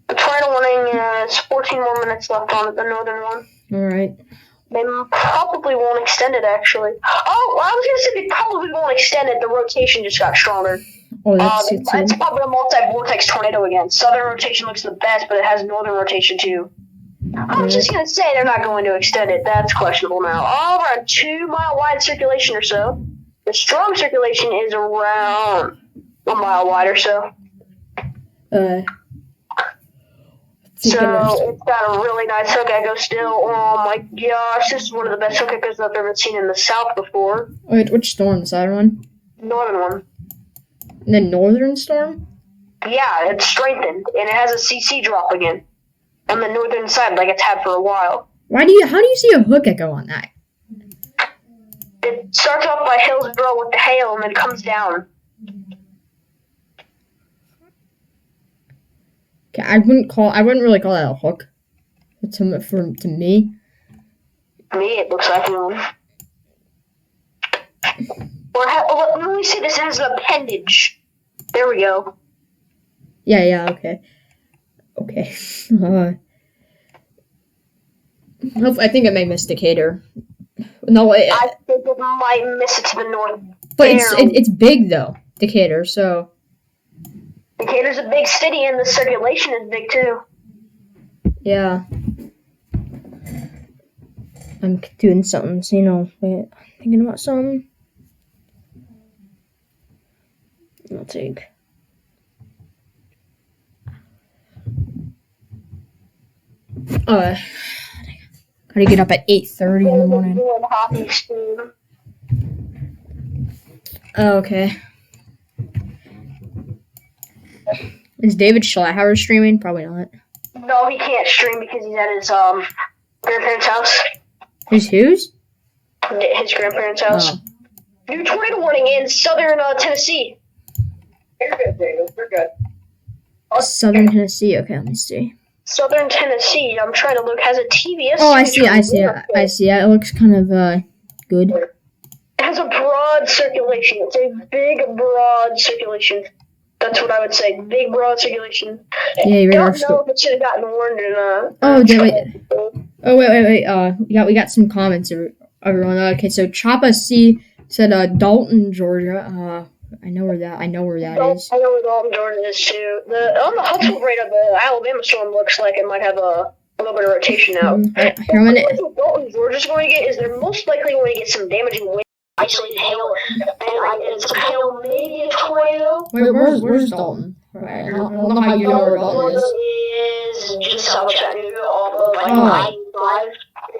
The tornado warning is 14 more minutes left on it, the northern one. Alright. They probably won't extend it, actually. Oh, I was going to say they probably won't extend it. The rotation just got stronger. Oh, that's it It's too. probably a multi-vortex tornado again. Southern rotation looks the best, but it has northern rotation too. I was just going to say they're not going to extend it. That's questionable now. Around 2 mile wide circulation or so. The strong circulation is around 1 mile wide or so. So it's got a really nice hook echo still. Oh my gosh, this is one of the best hook echoes I've ever seen in the south before. Wait, which storm? The southern one? Northern one. The northern storm? Yeah, it's strengthened, and it has a CC drop again on the northern side, like it's had for a while. How do you see a hook echo on that? It starts off by Hillsborough with the hail, and then comes down. Okay, I wouldn't really call that a hook. To me. To me, it looks like one. Let me see. This has an appendage. There we go. Yeah. Okay. I think it may miss Decatur. No, I think it might miss it to the north. But it's big though, Decatur. So Decatur's a big city, and the circulation is big too. Yeah. I'm doing something, so I'm thinking about something. I'll take. Gotta get up at 8:30 in the morning. Okay. Is David Schlauer streaming? Probably not. No, he can't stream because he's at his grandparents' house. His whose? His grandparents' house. Oh. New tornado warning in southern Tennessee. You're good, David. We're good. Southern Tennessee. Okay, let me see. Southern Tennessee. I'm trying to look. Has a TVS. Oh, I see. It looks kind of good. It has a broad circulation. It's a big, broad circulation. That's what I would say. Big, broad circulation. Yeah, you don't know if it should have gotten warned in wait. We got some comments, everyone. Okay, so Choppa C said Dalton, Georgia. I know where that is. I know where Dalton, Georgia is too. On the Huntsville radar, the Alabama storm looks like it might have a little bit of rotation out. What Dalton, Georgia's going to get is they're most likely going to get some damaging wind, isolated hail, and some hail, maybe a tornado. Wait, where's Dalton? I don't know how you know where Dalton is. Is just South Chattanooga off of I-5.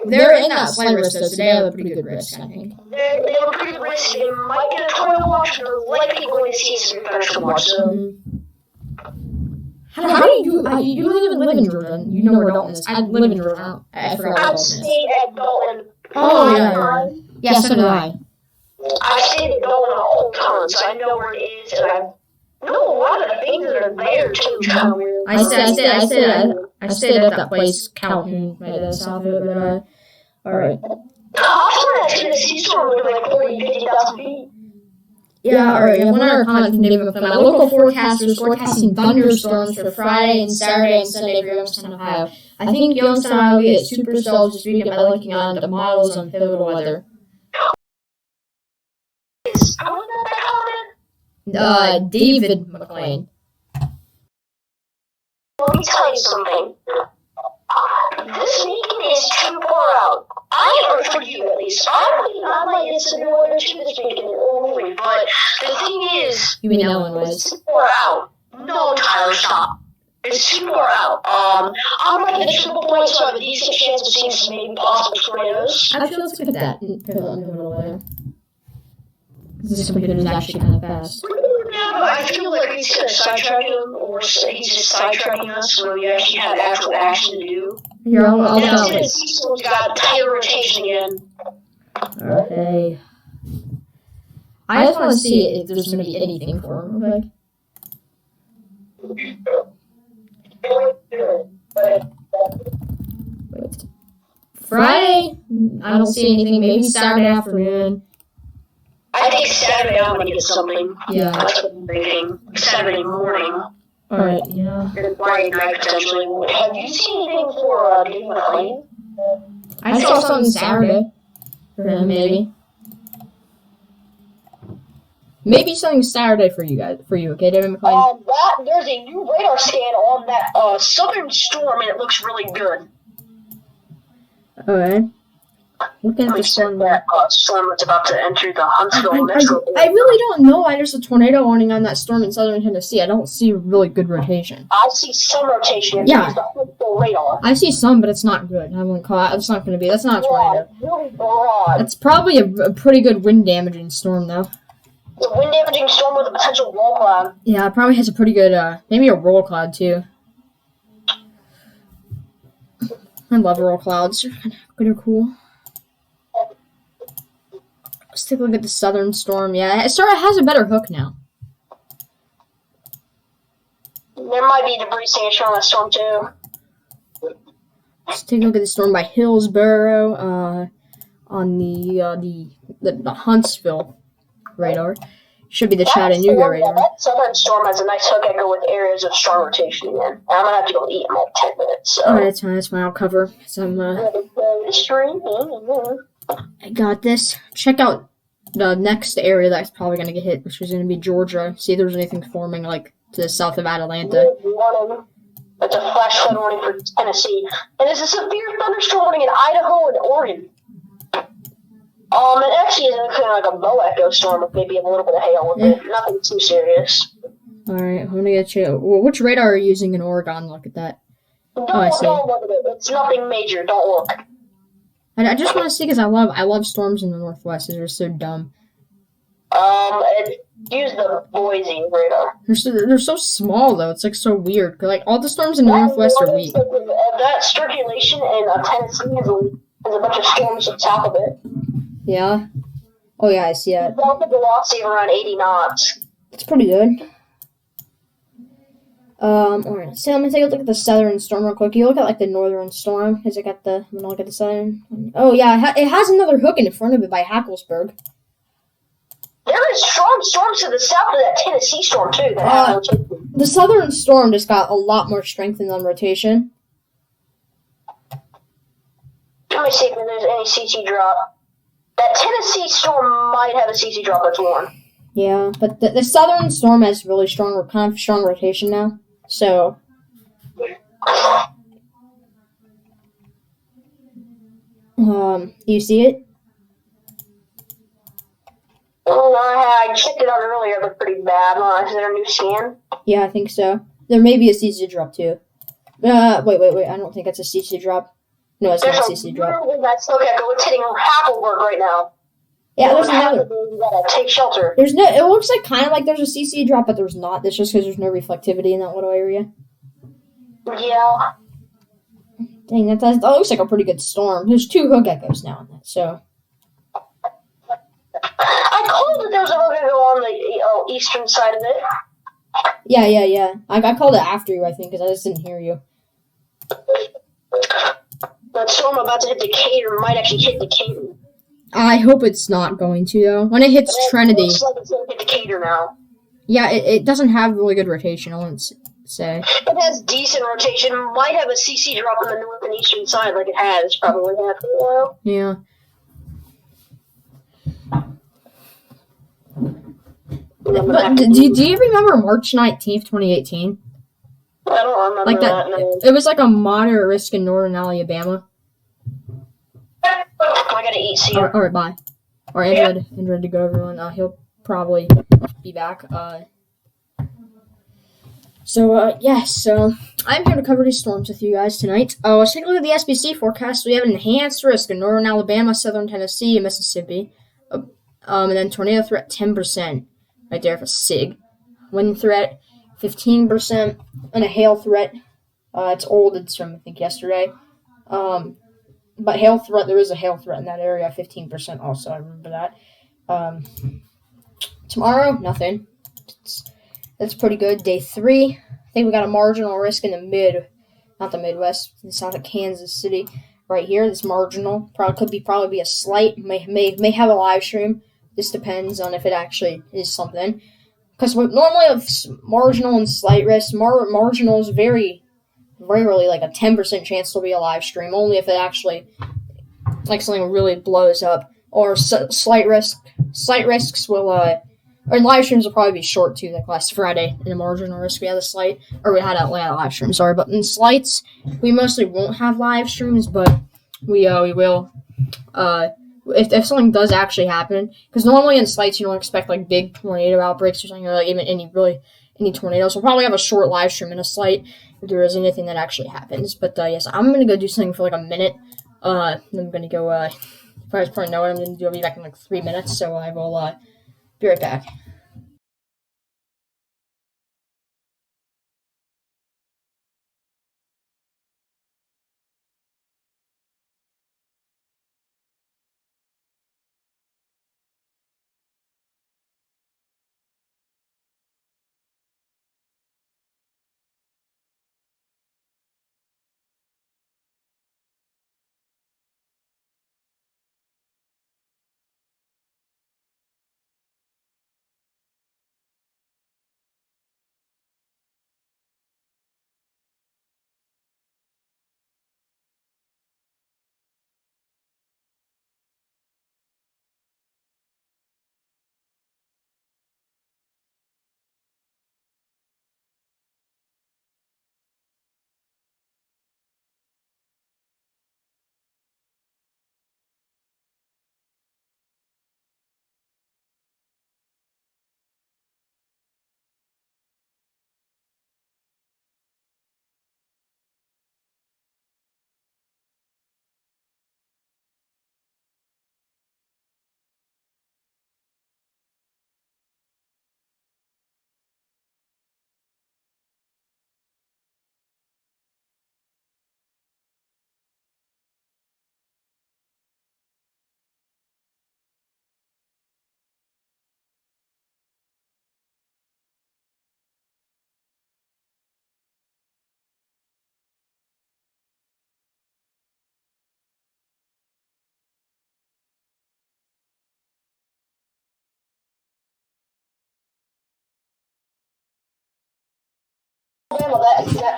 They're in that slight risk, though, so they have a pretty good risk, I think. They have a pretty good risk. They might get a tornado watch, but they're likely going to see some conventional watch. So. How do you don't even live in Georgia? You know where Dalton is. I live in Georgia. I forgot where Dalton is. I've stayed at Dalton. Oh, yeah. Yeah, so did I. I've stayed at Dalton a whole ton, so I know where it is, and I know a lot of the things that are there, too. I stayed at that place, Calhoun, right south of it, but, alright. That Tennessee storm was like 40, 50,000 feet. Yeah, alright. One other comment from David McClellan. My local forecaster is forecasting thunderstorms for Friday and Saturday and Sunday for Youngstown, Ohio. I think Youngstown, Ohio will get supercells this weekend by looking on the models on Pivotal Weather. David McLean. Let me tell you something. This weekend is too far out. For you at least. I might get some weather too this weekend, but the thing is, you mean Illinois? It's too far out. No, Tyler, stop. It's too far out. I'm like the triple point, so I have a decent chance of seeing some maybe possible tornadoes. Actually, let's look at that. Pivotal Weather. This computer is actually kind of fast. Yeah, but I feel like he's going to sidetrack him, or he's just sidetracking us, so we actually have actual action to do. Here, I'll tell you. He's got tire rotation again. Okay. I just want to see if there's going to be anything for him, okay? Wait. Friday? I don't see anything. Maybe Saturday afternoon. I think Saturday I'm gonna get something. Yeah. That's what I'm thinking. Saturday morning. Alright, yeah. And Friday night potentially. Have you seen anything for Dave McLean? I saw something Saturday. For him, maybe. Maybe something Saturday for you guys. For you, okay, David McLean? There's a new radar scan on that southern storm, and it looks really good. Alright. Looking at the storm that storm that's about to enter the Huntsville metro. I really don't know why there's a tornado warning on that storm in southern Tennessee. I don't see really good rotation. I see some rotation. Yeah. The radar. I see some, but it's not good. I wouldn't call it. It's not going to be. That's not a tornado. Really broad. It's probably a pretty good wind damaging storm, though. It's a wind damaging storm with a potential roll cloud. Yeah, it probably has a pretty good, maybe a roll cloud, too. I love roll clouds. They're cool. Let's take a look at the southern storm. Yeah, it has a better hook now. There might be debris signature on that storm too. Let's take a look at the storm by Hillsboro. On the Huntsville radar. Should be the Chattanooga radar. That southern storm has a nice hook echo with areas of strong rotation again. And I'm gonna have to go eat in like 10 minutes. So. Alright, that's fine. I'll cover. So I got this. Check out the next area that's probably gonna get hit, which is gonna be Georgia. See if there's anything forming like to the south of Atlanta. It's a flash flood warning for Tennessee. And there's a severe thunderstorm warning in Idaho and Oregon. It actually is kind of like a bow echo storm with maybe a little bit of hail with it. Nothing too serious. Alright, I'm gonna get you. Well, which radar are you using in Oregon? Look at that. Don't look at it. It's nothing major. Don't look. I just want to see because I love storms in the Northwest. They're so dumb. Use the Boise radar. They're so small though. It's like so weird. Like all the storms in the Northwest are weak. That circulation in Tennessee has a bunch of storms south of it. Yeah. Oh yeah, I see it. The velocity of around 80 knots. It's pretty good. Alright, so let me take a look at the southern storm real quick. You look at like the northern storm. Has it got the? I'm gonna look at the southern. Oh yeah, it has another hook in front of it by Hacklesburg. There is strong storms to the south of that Tennessee storm too. The southern storm just got a lot more strengthened on rotation. Let me see if there's any CC drop. That Tennessee storm might have a CC drop that's warm. Yeah, but the southern storm has really strong rotation now. So. Do you see it? I checked it out earlier. It looked pretty bad. Is there a new scan? Yeah, I think so. There may be a CC drop too. Wait. I don't think it's a CC drop. No, it's not a CC drop. That's okay. It's hitting Hackleburg right now. Yeah, there's another. You gotta take shelter. There's no. It looks like kind of like there's a CC drop, but there's not. That's just because there's no reflectivity in that little area. Yeah. Dang, that looks like a pretty good storm. There's 2 hook echoes now in that, so. I called that there was a hook echo on the eastern side of it. Yeah. I called it after you, I think, because I just didn't hear you. That storm about to hit Decatur might actually hit Decatur. I hope it's not going to, though. When it hits Trinity. It looks like it's going to hit Decatur now. Yeah, it doesn't have really good rotation, I wouldn't say. It has decent rotation. Might have a CC drop on the north and eastern side like it has probably had for a while. Yeah. But do you remember March 19th, 2018? I don't remember like that. No. It was like a moderate risk in northern Alabama. I gotta eat. See you. Alright, bye. Or Andrew had to go, everyone. He'll probably be back. So I'm here to cover these storms with you guys tonight. Let's take a look at the SPC forecast. We have an enhanced risk in northern Alabama, southern Tennessee, and Mississippi. And then tornado threat 10%. Right there for SIG. Wind threat 15%. And a hail threat. It's old. It's from, I think, yesterday. But hail threat, there is a hail threat in that area. 15% also. I remember that. Tomorrow, nothing. That's pretty good. Day 3, I think we got a marginal risk in the not the Midwest, south of Kansas City, right here. This marginal probably be a slight. May have a live stream. This depends on if it actually is something. Because normally with marginal and slight risk, marginal is very rarely like a 10% chance there'll be a live stream. Only if it actually like something really blows up. Or slight risks will or live streams will probably be short too, like last Friday in a marginal risk we had we had a live stream, sorry. But in slights, we mostly won't have live streams, but we will. If something does actually happen, because normally in slights you don't expect like big tornado outbreaks or something, or like even any tornadoes. We'll probably have a short live stream in a slight if there is anything that actually happens. But yes, I'm gonna go do something for like a minute. I'm gonna go. You guys probably know what I'm gonna do. I'll be back in like 3 minutes, so I will be right back.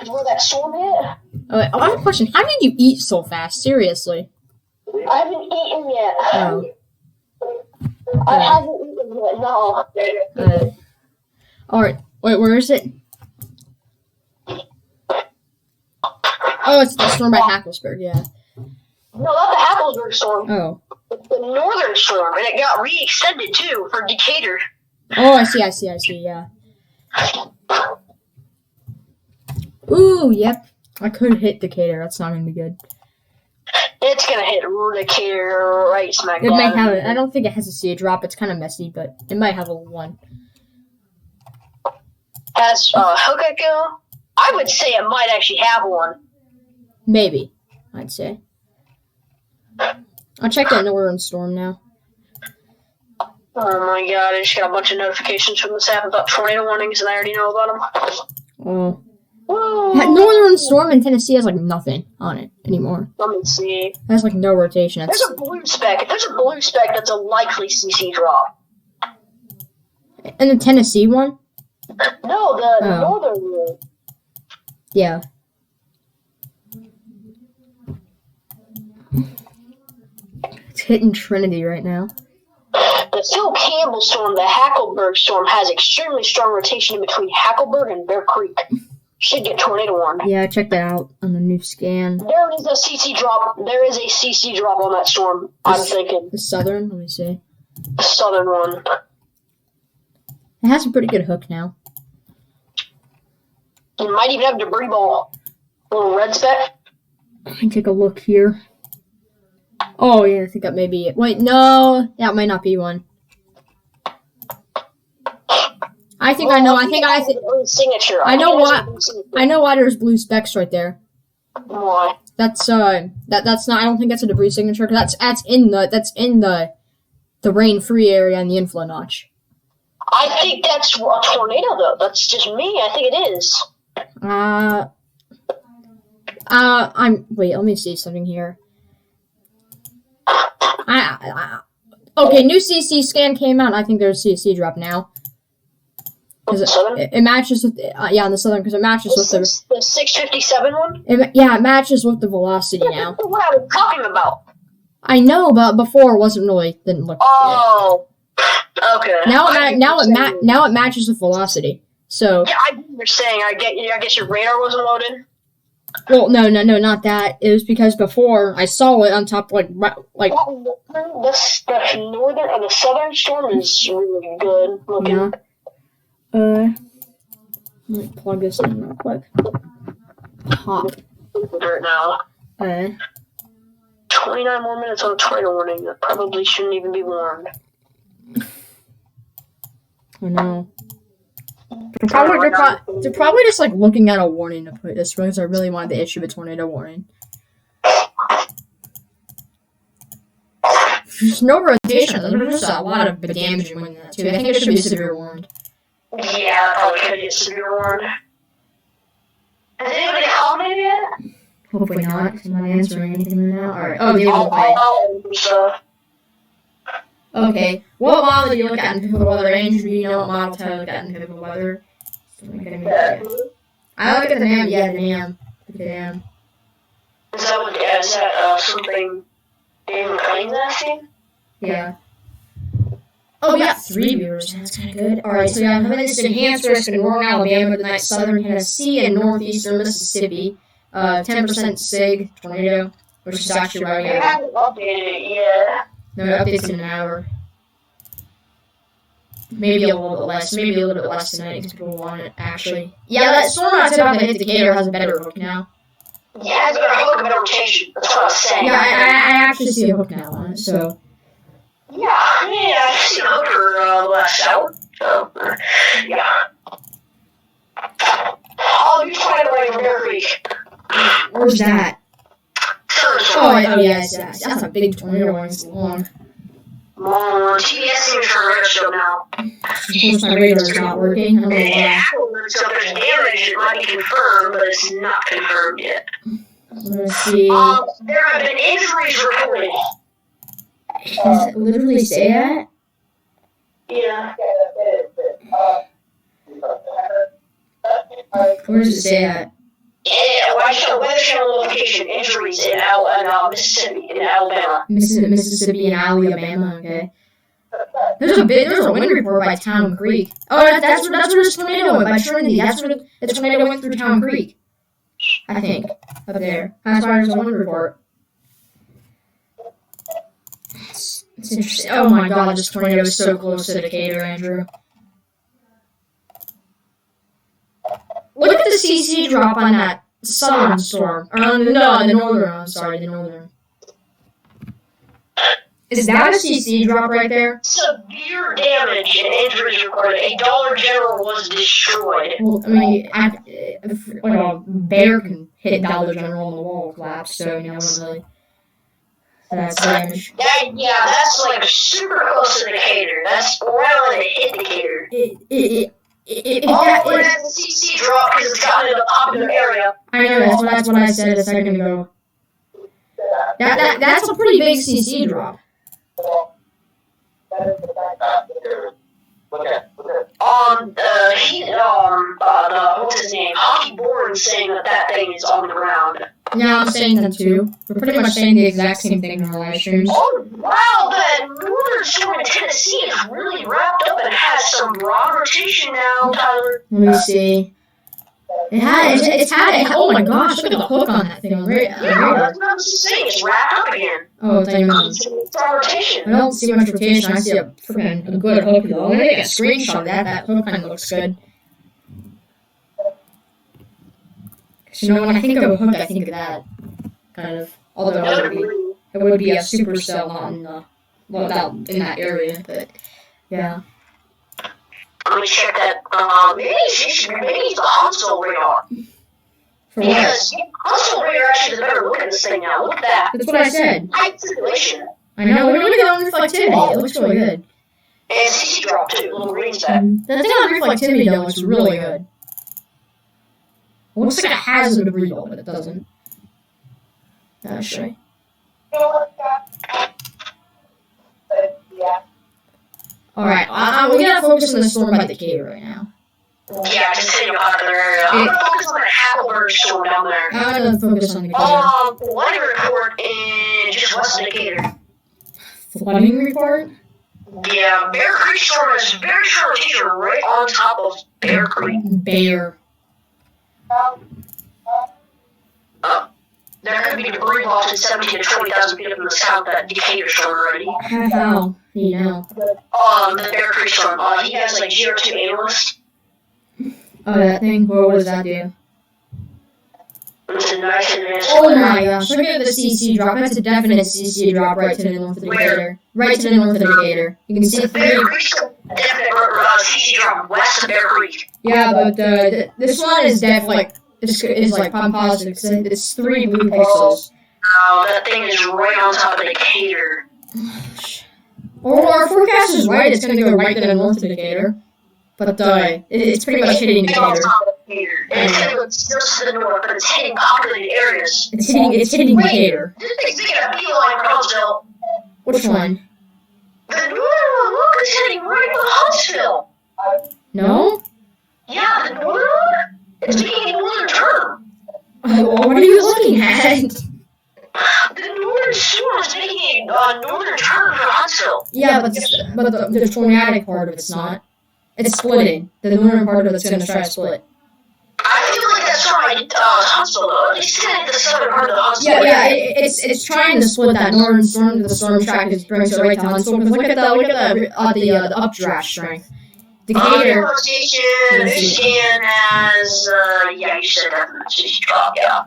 where that storm hit. I have a question. How did you eat so fast? Seriously. I haven't eaten yet. Oh. I haven't eaten yet, no. Alright. Wait, where is it? Oh, it's the storm by Hacklesburg, yeah. No, not the Hacklesburg storm. Oh. It's the northern storm, and it got re-extended, too, for Decatur. Oh, I see, yeah. Ooh, yep. I could hit Decatur. That's not going to be good. It's going to hit Decatur right smack It might dab. have. I don't think it has a siege drop. It's kind of messy, but it might have a one. Has Hook Echo? I would say it might actually have one. Maybe, I'd say. I'll check that northern storm now. Oh my god, I just got a bunch of notifications from this app about tornado warnings, and I already know about them. Oh. Woo. That northern storm in Tennessee has like nothing on it anymore. Let me see. It has like no rotation. There's a blue speck. If there's a blue speck, that's a likely CC drop. And the Tennessee one? No, the northern one. Yeah. It's hitting Trinity right now. The Phil Campbell storm, the Hackleburg storm, has extremely strong rotation in between Hackleburg and Bear Creek. Should get tornado warned. Yeah, check that out on the new scan. There is a CC drop. There is a CC drop on that storm. I'm thinking The southern, let me see. the southern one. It has a pretty good hook now. It might even have debris ball. A little red speck. Let me take a look here. Oh, yeah, I think that may be it. Wait, no, that might not be one. I think I know. I think signature. I know think what- it's a blue signature. I know why there's blue specks right there. Why? That's that's not. I don't think that's a debris signature because that's in the rain-free area and the inflow notch. I think that's a tornado, though. That's just me. I think it is. Wait. Let me see something here. Okay, new CC scan came out. I think there's CC drop now. The Because southern? it matches with on the southern because it matches with The 657 one? it matches with the velocity now. That's what I was talking about. I know, but before it didn't look. Oh, okay. Now I it matches with velocity. So Yeah, I get what you're saying. I guess your radar wasn't loaded. well, no, not that. It was because before I saw it on top like The northern or the southern storm is really good looking. yeah. Let me plug this in real quick. Pop. Right now. 29 more minutes on a tornado warning. That probably shouldn't even be warned. I know. They're probably just like looking at a warning to put this because I really wanted to issue a tornado warning. There's no rotation. There's just a lot of damage in that too. I think it should be severe warned. Yeah, probably could get severe warned. Has anybody commented yet? Hopefully not. 'Cause I'm not answering anything right now. Alright. Oh, David McClay. Okay. What model do you look at in Pivotal Weather? Range? Do you know what model to look at in Pivotal Weather? I look at the NAM. Yeah, the NAM. Look at the NAM. Is that something David McClain's asking? Yeah. Oh, we got 3 viewers. That's kind of good. Alright, so yeah, I'm having this enhanced risk in northern Alabama tonight, southern Tennessee, and northeastern Mississippi. 10% SIG tornado, which is actually right They now. haven't updated it yet. No, it updates in an hour. Maybe a little bit less. Maybe a little bit less tonight because people want it, actually. Yeah, that storm I said about the hit Decatur has a better hook now. Yeah, it's got a hook of an rotation. That's what I was saying. Yeah, I actually see a hook now on it, so. Yeah, I've seen a hook for the last hour. So, yeah. Oh, you tried it right from Bear Creek. Where's that? Sure. Yeah, that's a big tornado warning. It's long. TBS signature radar scope now. Of course, my radar's not working. I don't know Yeah, why. so if there's damage, it might be confirmed, but it's not confirmed yet. Let's see. There have been injuries reported. Does it literally say that? Yeah. Where does it say that? Weather Channel notification, injuries in Mississippi, in Alabama. Mississippi and Alabama. Okay. There's a wind report by Town Creek. Oh, that's where this tornado went by Trinity. That's where the tornado went through Town Creek. I think up there. That's why there's a wind report. It's interesting. Oh my God, this tornado is so close to Decatur, Andrew. Look at the CC drop on that southern storm. Or the northern. I'm sorry, the northern. Is that a CC drop right there? Severe damage and injuries recorded. A Dollar General was destroyed. Well, I mean, like a bear can hit Dollar General on the wall collapse, so you know, really. That's damage. That's like super close to Decatur. That's right on the hit Decatur. All the way at the CC drop because it's gotten in a popular area. I know, that's what I said a second ago. That's a pretty big CC drop. What's his name? Hockey Bourne saying that thing is on the ground. Yeah, I'm saying that too. We're pretty much saying the exact same thing in our live streams. Oh, wow, that northern storm in Tennessee is really wrapped up and has some broad rotation now, Tyler. Let me see. It's had, oh my gosh, look at the hook on that thing. That's what I was just saying, it's wrapped up again. Oh, it's broad rotation. I don't see much rotation, I see a good hook though. I'm gonna take a screenshot of that hook kind of looks good. You know, when I think of a hook, I think of that. Kind of. Although it would be a supercell in that area, but yeah. Let me check that. Maybe it's the Huntsville radar. For what? Because Huntsville radar actually is a better look at this thing now. Look at that. That's what I said. High simulation. I know. Look at that reflectivity. It looks really good. And CC drop too. Little green set. The thing on reflectivity though looks really good. It looks like it has a debris ball, but it doesn't. Actually. Alright, we gotta focus on the storm by Decatur right now. Yeah, just hitting a popular area. I'm gonna focus on the Hackleburg storm down there. I'm gonna focus on Decatur. Weather report in just west of Decatur. Flooding report? Yeah, Bear Creek storm is very short rotation right on top of Bear Creek. Bear. There could be debris vaulted 17 to 20,000 feet from the south that Decatur storm already. How? You know. The Bear Creek storm. He has like GR2 analyst. Oh, that thing? What does that do? It's a nice advanced. Oh my gosh, look at the CC drop. That's a definite CC drop right to the north of Decatur. Right to the north of Decatur. You can see Bear Creek's a definite CC drop west of Bear Creek. Yeah, but this one is definitely like I'm positive. It's 3 blue pixels. Oh, that thing is right on top of Decatur. Or our forecast is right. It's gonna go right to the north of Decatur. But it's pretty much hitting Decatur. And it's going just to the north, but it's hitting populated areas. It's hitting Decatur. This thing's taking a beeline for Huntsville. Which one? The northern one, look, it's hitting right into Huntsville. No? Yeah, the northern one? It's making a northern turn. What are you looking at? The northern storm is making a northern turn for Huntsville. Yeah, but the tornadic part of it's not. It's splitting. The northern part of it's going to try to split. I feel like that's right, Huntsville, though. At least the southern part of the Huntsville. Yeah, it's trying to split that northern storm to the storm track that brings it right to Huntsville. Because look at the updraft strength. Decatur. Rotation, Michigan has, yeah, you said that. Yeah.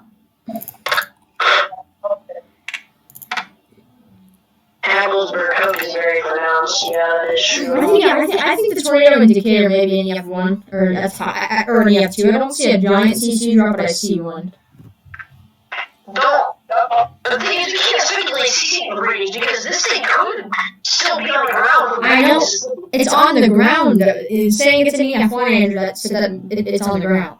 Hackleburg Hook is very pronounced. Yeah, that is true. I think the tornado in Decatur may be an EF1 or an EF2. I don't see a giant CC drop, but I see one. The thing is, we can't speculate CC debris because this thing could still be on the ground. I know. It's on the ground. It's saying it's an EF1, Andrew. It's on the ground.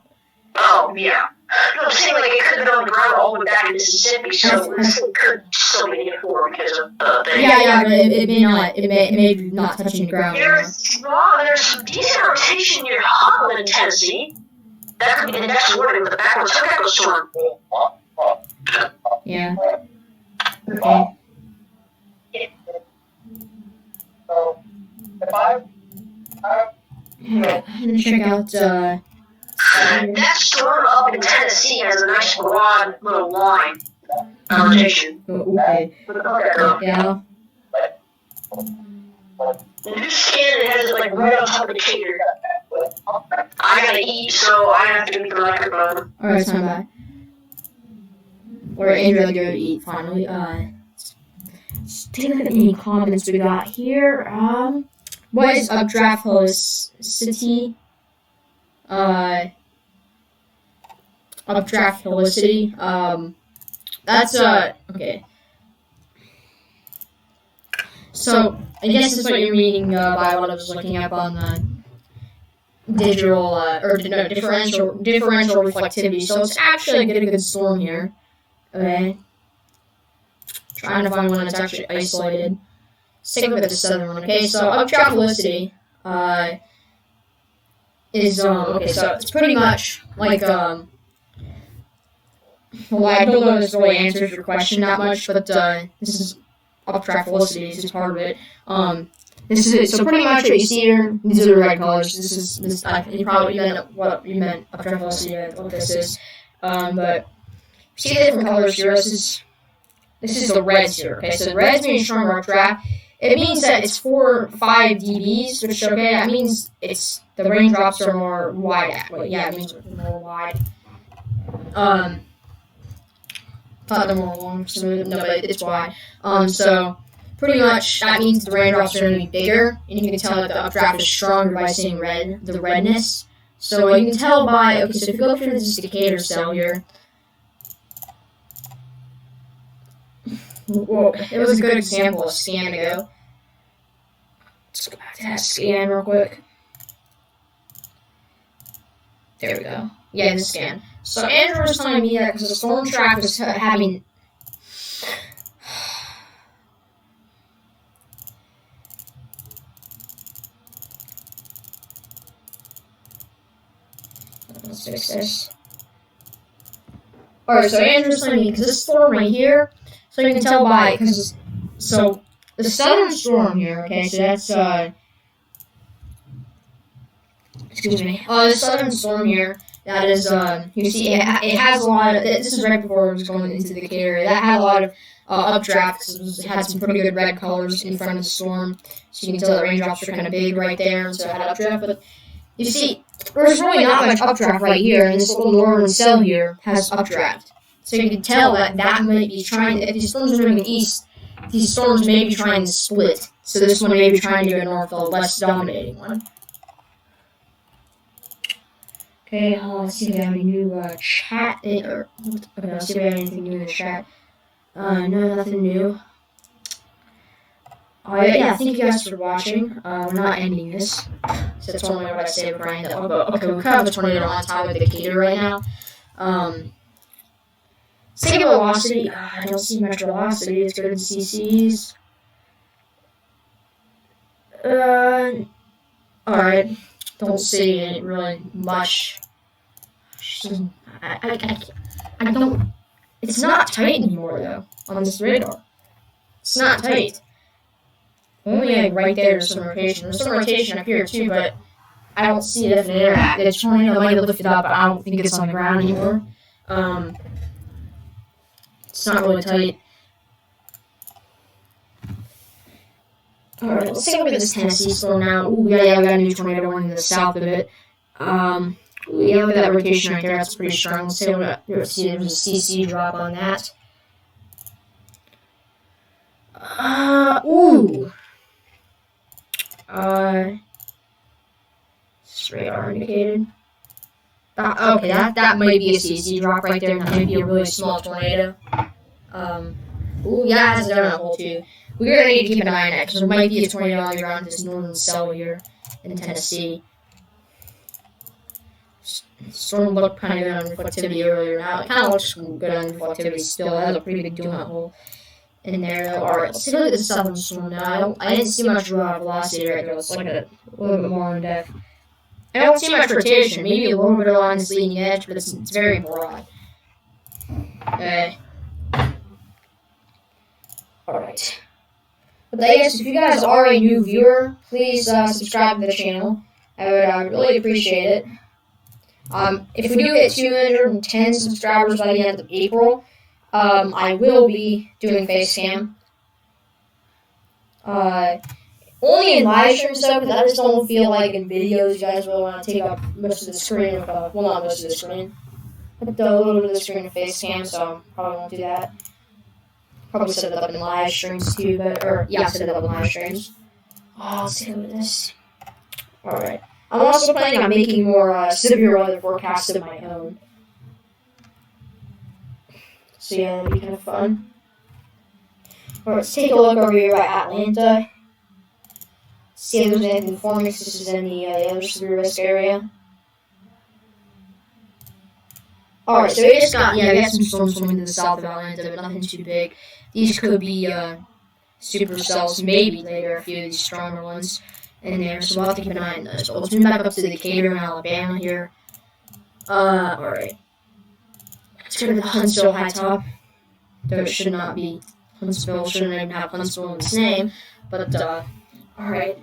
Oh, yeah. No, I'm saying like it could have been on the ground all the way back in Mississippi, so it could still be an EF4 because of the thing. Yeah, but it may not. It may be not touching the ground. There's some decent rotation near Holland, Tennessee. That could be the next warning with the backwards tornado storm. Yeah. Okay. Yeah, I'm gonna check out, That storm up in Tennessee has a nice broad little line. Rotation. okay. Yeah. This scan has it like right on top of the cater. I gotta eat, so I have to meet the microphone. Alright, time back. Or Andrew, go eat finally. Let's take a look at any comments we got here. What is updraft velocity? Updraft velocity. That's okay. So I guess that's what you're reading by what I was looking up on the digital differential reflectivity. So it's actually a good storm here. Okay. Trying to find one that's actually isolated. Let's take a look at the southern one. Okay, so updraft velocity is okay, so it's pretty much like well, I don't know if this really answers your question that much, but this is updraft velocity. This is part of it. This is so pretty much what you see here. These are the red colors. You probably meant what you meant updraft velocity. What this is, but see the different colors here. This is the reds here. Okay, so the reds mean stronger updraft. It means that it's 4 or 5 dBs, which okay, that means it's the raindrops are more wide. Well, yeah, it means more wide. Thought they're more long, smooth. No, but it's wide. So pretty much that means the raindrops are going to be bigger, and you can tell that the updraft is stronger by seeing the redness. So you can tell by okay, so if you go up to this Decatur cell here. Well, it was a good example of scan ago. Let's go back to that scan real quick. There we go. Yeah, the scan. So Andrew was telling me that because the storm track was having... Let's fix this. Alright, so Andrew was telling me because this storm right here, so you can tell by, so the southern storm here, okay, so that's, excuse me, the southern storm here, that is, you see, it has a lot of, this is right before it was going into the Decatur, that had a lot of updraft, because it had some pretty good red colors in front of the storm, so you can tell the raindrops are kind of big right there, so it had updraft, but you see, there's really not much updraft right here, and this little northern cell here has updraft. So you can tell that might be trying, if these storms are moving east, these storms may be trying to split. So this one may be trying to go north, the less dominating one. Okay, let's see if we have any new chat. Okay, let's see if we have anything new in the chat. No, nothing new. Yeah, thank you guys for watching. We're not ending this. So that's normally what I say before I end it. Okay, we're kind of a tornado on time with the Decatur right now. Take a velocity. I don't see much velocity. Let's go to the CCs. Alright. Don't see it really much. I don't. It's not tight anymore though on this radar. It's not tight. Only like right there's some rotation. There's some rotation up here too, but I don't see it in there. The tornado might have lifted up, but I don't think it's on the ground anymore. It's not really tight. Alright, let's take a look at this Tennessee storm now. Ooh, yeah, we got a new tornado one to the south of it. Yeah, look at that rotation right there. That's pretty strong. Let's see there's a CC drop on that. Ooh. This radar indicated. Okay, that might be a CC drop right there. That might be a really small tornado. Ooh, yeah, it has a donut hole too. We're gonna need to keep an eye on that because there might be a tornado around this northern cell here in Tennessee. Storm looked kind of good on reflectivity earlier. Now it kind of looks good on reflectivity still. It has a pretty big donut hole in there though. Alright, let's take a look at the southern storm now. I didn't see much velocity right there. Let's look at it a little bit more in depth. I don't see much rotation. Maybe a little bit along this leading edge, but it's very broad. Okay. Alright. But I guess if you guys are a new viewer, please subscribe to the channel. I would really appreciate it. If we do hit 210 subscribers by the end of April, I will be doing face cam. Only in live streams though, because I just don't feel like in videos you guys really want to take up most of the screen. Well, not most of the screen, but a little bit of the screen of face cam, so probably won't do that. Probably set it up in live streams too, set it up in live streams. Oh, let's take a look at this. Alright. I'm also planning on making more severe weather forecasts of my own. So yeah, that'd be kind of fun. Alright, let's take a look over here at Atlanta. See if there's anything forming, because this is in the other severe risk area. Alright, so we just got, we got some storms forming to the south of Atlanta, but nothing too big. These could be supercells, maybe later, a few of these stronger ones in there, so we'll have to keep an eye on those. But let's move back up to Decatur in Alabama here. Alright. Let's go to the Huntsville high top. Though it should not be Huntsville, shouldn't even have Huntsville in its name, but, alright.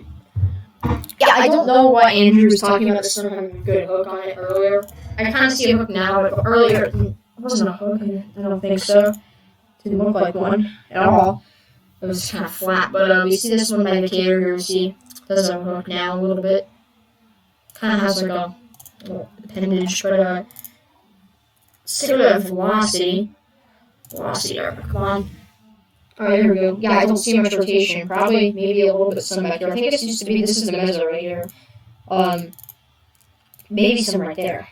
Yeah, I don't know what Andrew was talking about, this one having a good hook on it earlier. I kind of see a hook now, but earlier it wasn't a hook, I don't think so. Didn't look like one at all. It was kind of flat, but we see this one by Decatur here, we see does have a hook now a little bit. Kind of has like a little appendage, but let's take a look at velocity. Velocity, come on. Alright, here we go. Yeah, I don't see much rotation. Probably, maybe a little bit some back here. I think this used to be, this is the mezzo right here. Maybe some right there.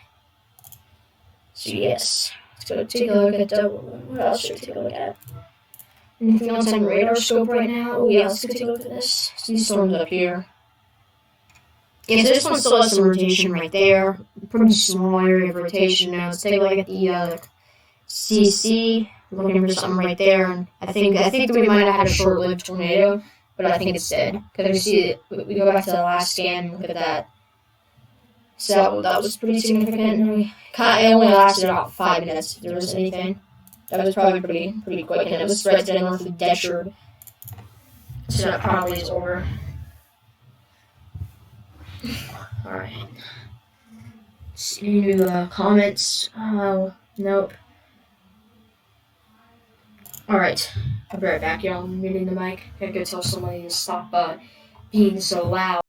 So yes. Let's go take a look at, what else should we take a look at? Anything else on radar scope right now? Oh yeah, let's go take a look at this. See these storms up here. Yeah, so this one still has some rotation right there. Pretty small area of rotation now. Let's take a look at the CC. Looking for something right there, and I think that we might have had a short-lived tornado, but I think it's dead. Because we see it, we go back to the last scan and look at that. So that was pretty significant. It only lasted about 5 minutes, if there was anything. That was probably pretty quick, and it was right to the north of Decherd. So that probably is over. Alright. Any new comments? Oh, nope. Alright, I'll be right back, y'all. I'm muting the mic. I gotta go tell somebody to stop being so loud.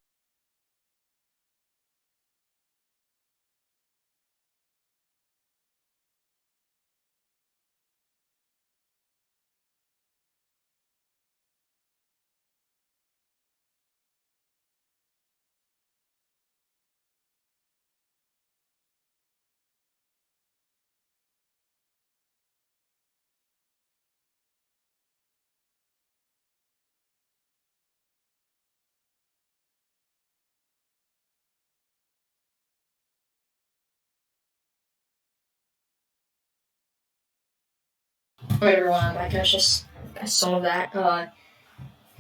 Alright, everyone, I saw that.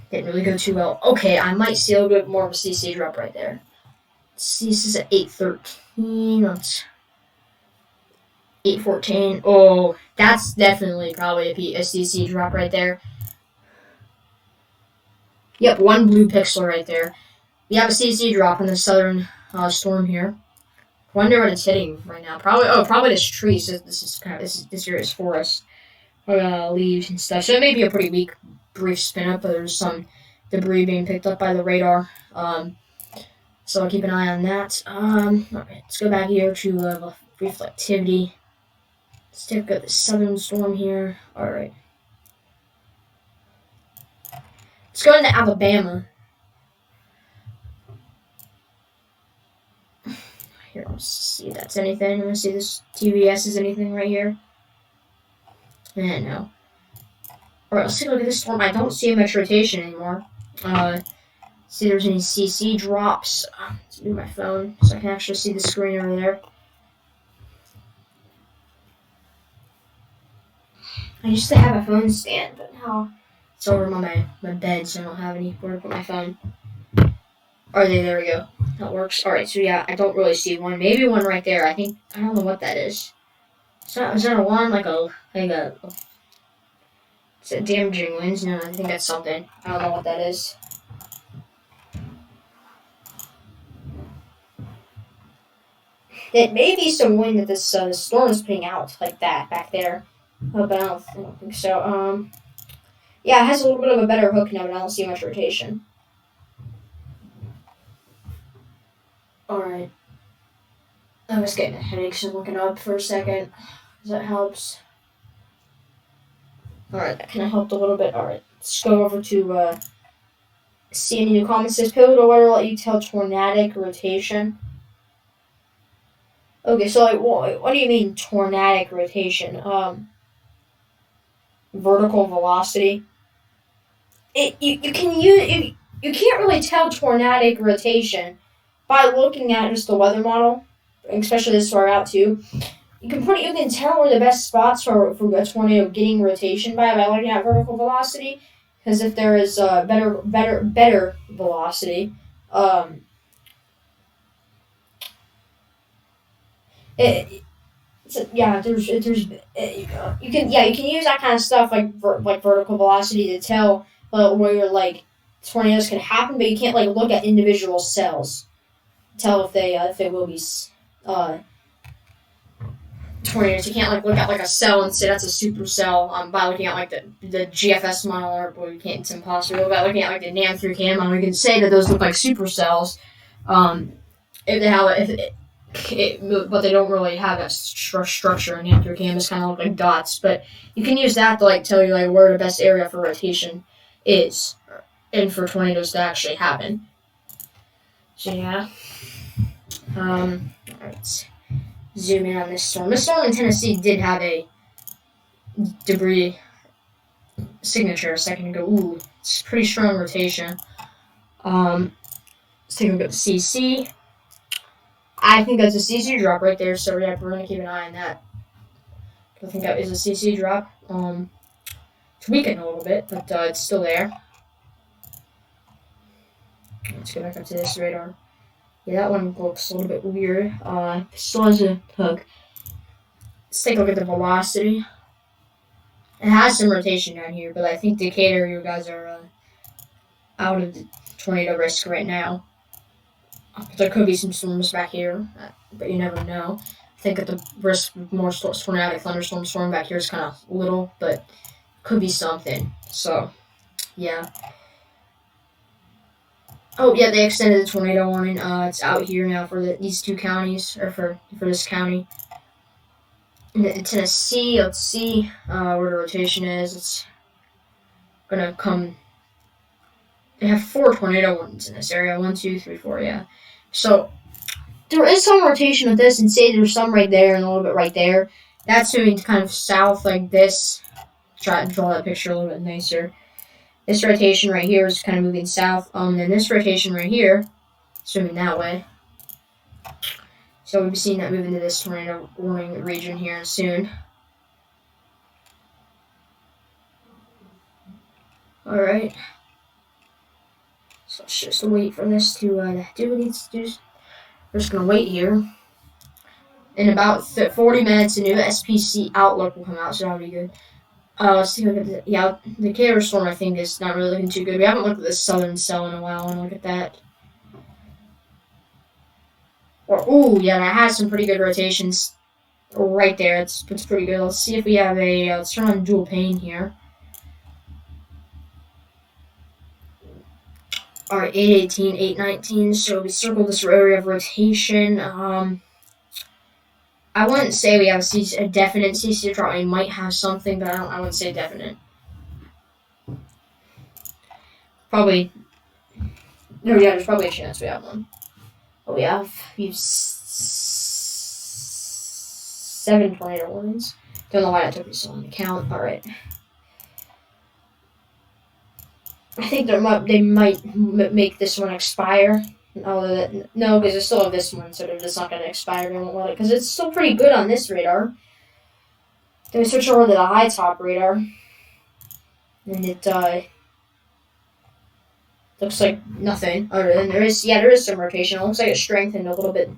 Didn't really go too well. Okay, I might see a little bit more of a CC drop right there. See, this is at 813. That's 814. Oh, that's definitely probably a CC drop right there. Yep, one blue pixel right there. We have a CC drop in the southern storm here. Wonder what it's hitting right now. Probably this tree. So this here is forest. Leaves and stuff. So it may be a pretty weak, brief spin up, but there's some debris being picked up by the radar. So I'll keep an eye on that. Alright, let's go back here to reflectivity. Let's take a look at the southern storm here. Alright. Let's go into Alabama. Here, let's see if that's anything. I'm gonna see this TVS is anything right here. No. Alright, let's take a look at this storm. I don't see much rotation anymore. See if there's any CC drops. Let's do my phone so I can actually see the screen over there. I used to have a phone stand, but now it's over my bed, so I don't have anywhere to put my phone. There we go. that works. Alright, so yeah, I don't really see one. Maybe one right there. I don't know what that is. Is that a one? Is it damaging winds? No, I think that's something. I don't know what that is. It may be some wind that this storm is putting out, like that, back there. Oh, but I don't think so. Yeah, it has a little bit of a better hook now, but I don't see much rotation. Alright. I was getting a headache, so I'm looking up for a second. That helps. Alright, that kind of helped a little bit. Alright, let's go over to see any new comments. Says pivotal weather let you tell tornadic rotation. Okay, so like, what do you mean tornadic rotation? Vertical velocity. You can't really tell tornadic rotation by looking at just the weather model, especially this far out too. You can tell where the best spots for a tornado getting rotation by looking at vertical velocity, because if there is better velocity, you can use that kind of stuff like vertical velocity to tell where like tornadoes can happen, but you can't like look at individual cells, tell if they will be tornadoes. You can't like look at like a cell and say that's a supercell by looking at like the GFS model, or you can't. It's impossible. By looking at like the NAM3K model, you can say that those look like supercells. If they have but they don't really have that structure. And NAM3 cam kind of look like dots, but you can use that to like tell you like where the best area for rotation is, and for tornadoes to actually happen. So yeah, let's zoom in on this storm. This storm in Tennessee did have a debris signature a second ago. Ooh, it's pretty strong rotation. Let's take a look at the CC. I think that's a CC drop right there, so yeah, we're going to keep an eye on that. I think that is a CC drop. It's weakened a little bit, but it's still there. Let's go back up to this radar. Yeah, that one looks a little bit weird. Still has a hook. Let's take a look at the velocity. It has some rotation down here, but I think Decatur, you guys are out of the tornado risk right now. There could be some storms back here, but you never know. I think that the risk of more tornadic thunderstorm storm back here is kind of little, but could be something. So, yeah. Oh, yeah, they extended the tornado warning. It's out here now for these two counties, or for this county. In Tennessee, let's see where the rotation is. It's going to come. They have 4 tornado warnings in this area. 1, 2, 3, 4, yeah. So, there is some rotation with this, and say there's some right there and a little bit right there. That's moving kind of south like this. Try to draw that picture a little bit nicer. This rotation right here is kind of moving south. And this rotation right here is moving that way. So we'll be seeing that move into this tornado warning region here soon. Alright. So let's just wait for this to do what it needs to do. We're just going to wait here. In about 40 minutes, a new SPC outlook will come out, so that'll be good. Let's take a look at the Decatur storm, I think, is not really looking too good. We haven't looked at the southern cell in a while. I want to look at that. Ooh, yeah, that has some pretty good rotations right there. It's pretty good. Let's see if we have a, let's turn on dual pane here. Alright, 818, 819, so we circled this area of rotation. I wouldn't say we have a definite CC drop. We might have something, but I wouldn't say definite. Probably. No, yeah, there's probably a chance we have one. But we've 7 tornado warnings. Don't know why I took this on account. Alright. I think they might make this one expire. No, because I still have this one, so they're just not going to expire. They won't let it, because it's still pretty good on this radar. Then we switch over to the high top radar, and it Looks like nothing other than there is some rotation. It looks like it strengthened a little bit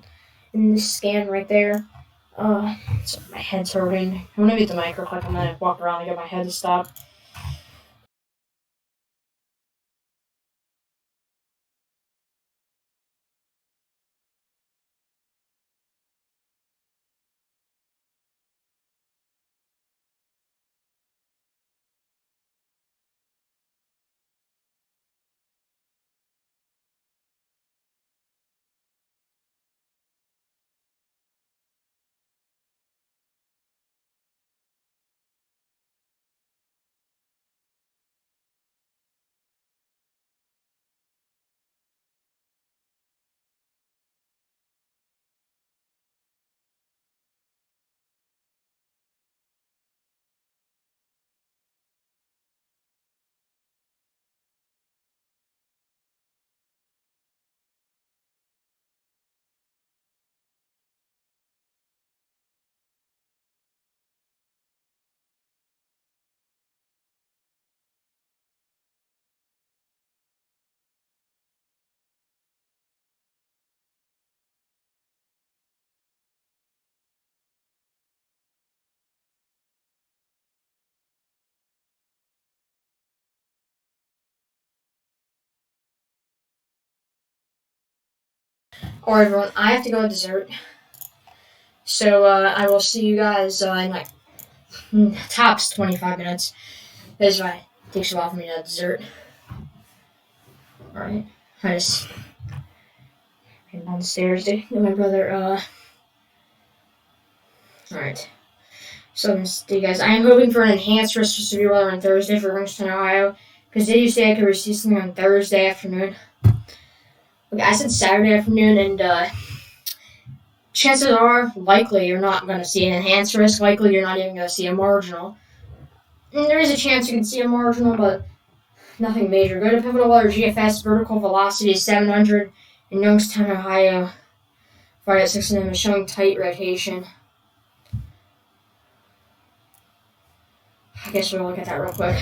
in the scan right there. So my head's hurting. I'm gonna mute the mic real quick. I'm gonna walk around and get my head to stop. Alright, everyone, I have to go to dessert. So, I will see you guys in like tops 25 minutes. That's why it takes a while for me to dessert. Alright, I just came downstairs to get my brother, Alright. So, you guys, I am hoping for an enhanced risk of severe weather on Thursday for Ringston, Ohio. Because did you say I could receive something on Thursday afternoon? Okay, I said Saturday afternoon, and chances are likely you're not going to see an enhanced risk. Likely you're not even going to see a marginal. And there is a chance you can see a marginal, but nothing major. Go to Pivotal Weather GFS. Vertical velocity is 700 in Youngstown, Ohio. Friday at 6 a.m. is showing tight rotation. I guess we'll look at that real quick.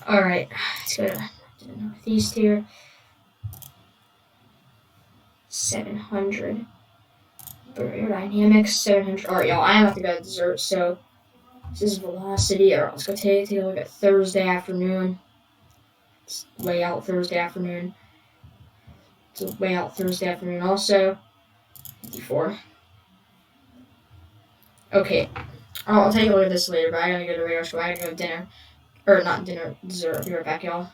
Alright, let's go to the northeast here. 700. Aerodynamics, 700. Alright, y'all, I am about to go to dessert, so this is velocity. Alright, let's go take a look at Thursday afternoon. Let's lay out Thursday afternoon. To lay out Thursday afternoon also. 54. Okay. I'll take a look at this later, but I gotta go to radio show. I gotta go to dinner. Or not dinner, dessert. I'll be right back, y'all.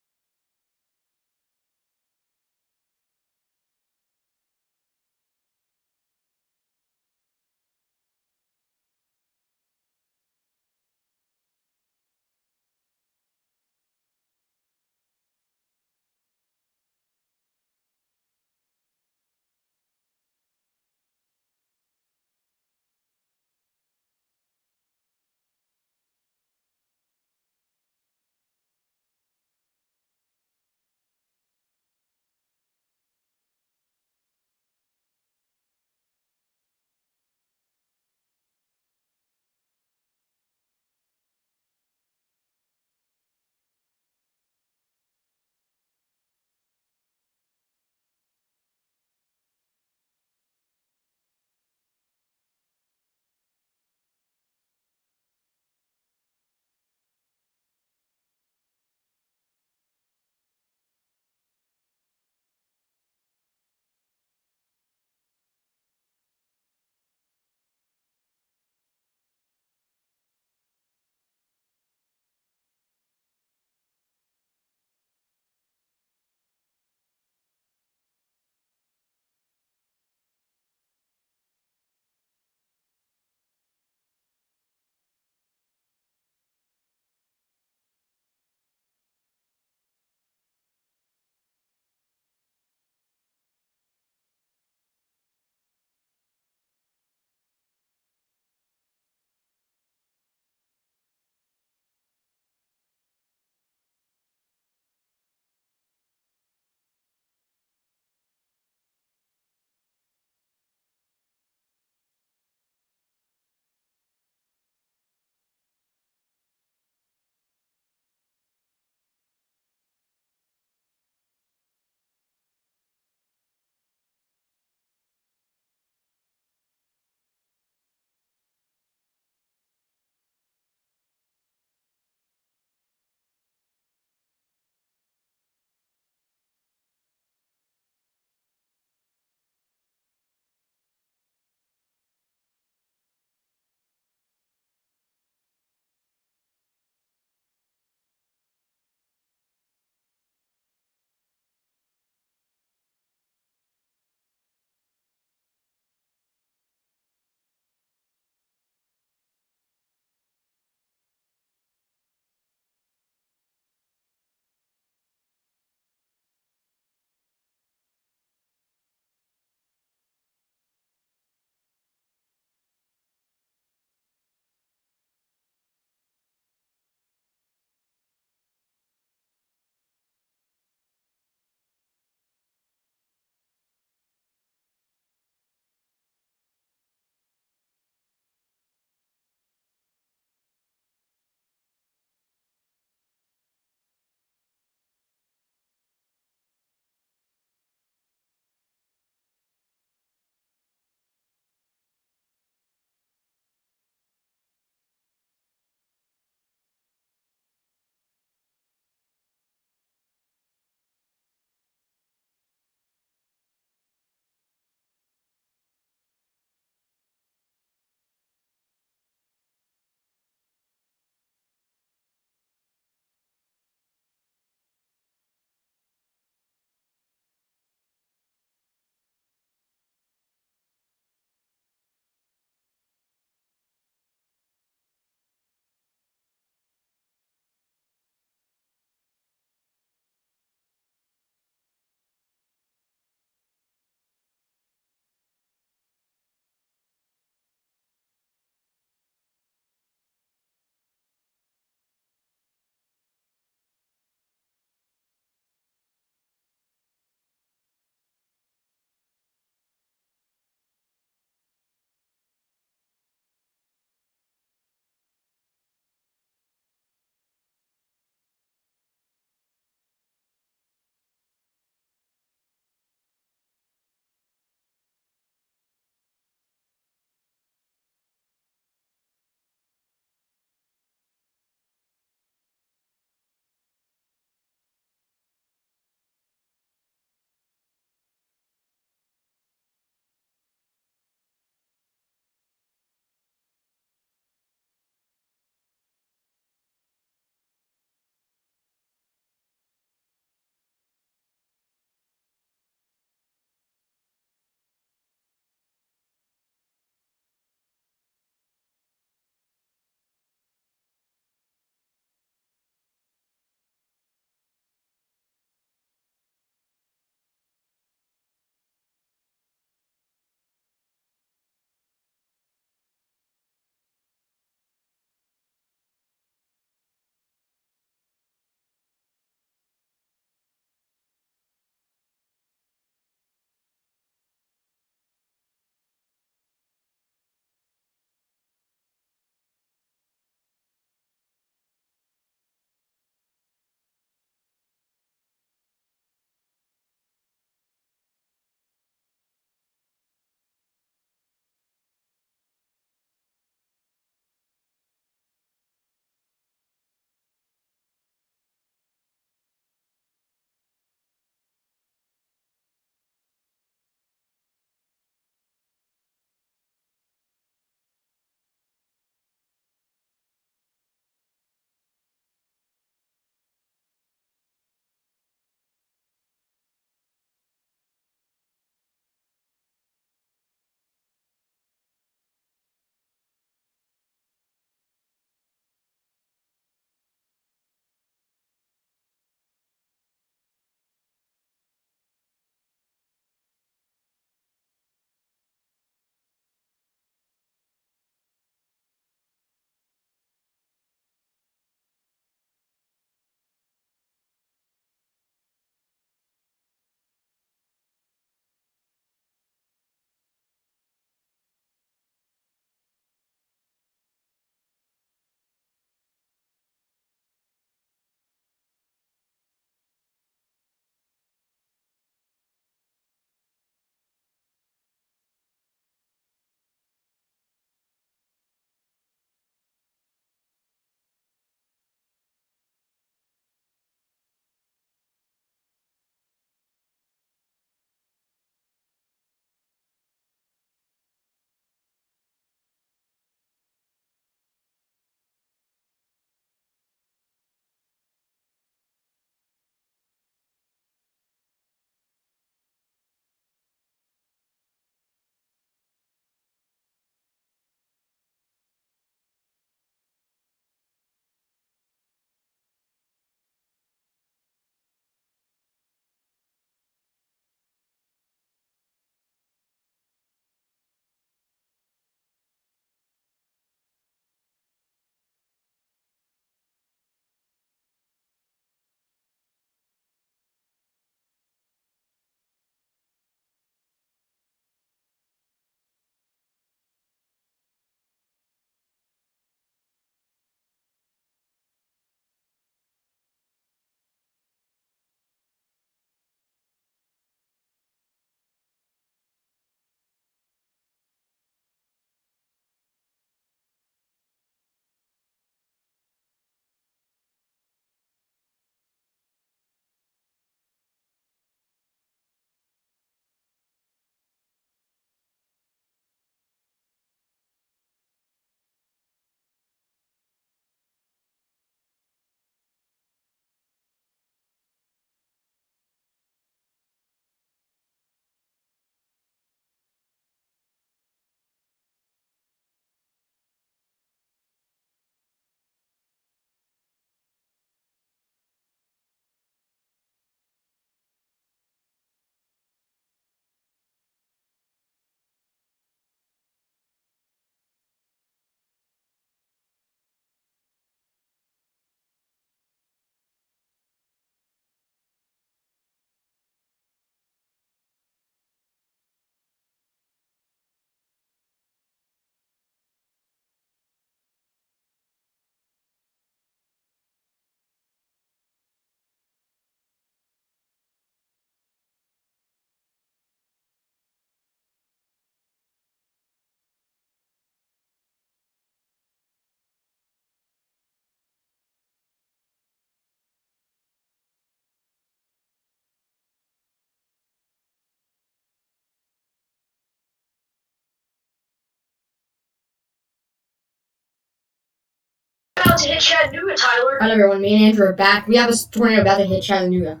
about to hit Chattanooga, Tyler. Alright, everyone, me and Andrew are back. We have a tornado about to hit Chattanooga.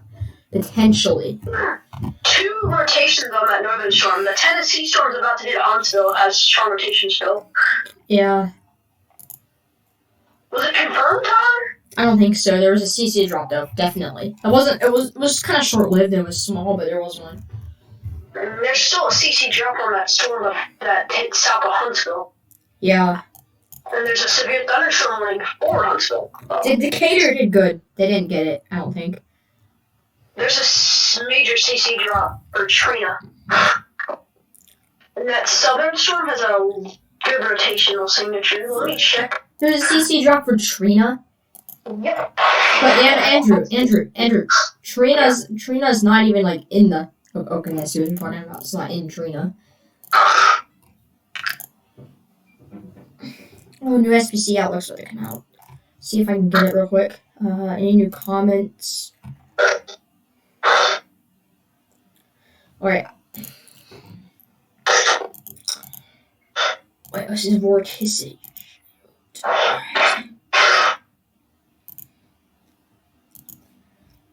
Potentially. 2 rotations on that northern storm. The Tennessee storm's about to hit Huntsville. Has strong rotation still. Yeah. Was it confirmed, Tyler? I don't think so. There was a CC drop though, definitely. It was kind of short-lived. It was small, but there was one. There's still a CC drop on that storm that hit south of Huntsville. Yeah. And there's a severe thunderstorm warning for Huntsville. Decatur did good. They didn't get it, I don't think. There's a major CC drop for Trina. And that southern storm has a good rotational signature. Let me check. There's a CC drop for Trina. Yep. But Andrew. Trina's not even like in the. Oh, okay, I see what you're talking about. It's not in Trina. Oh, new SPC outlook so they can help. See if I can get it real quick. Any new comments? Alright. Wait, this is vorticity.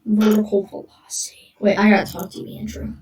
Vertical velocity. Wait, I gotta talk to you, Andrew.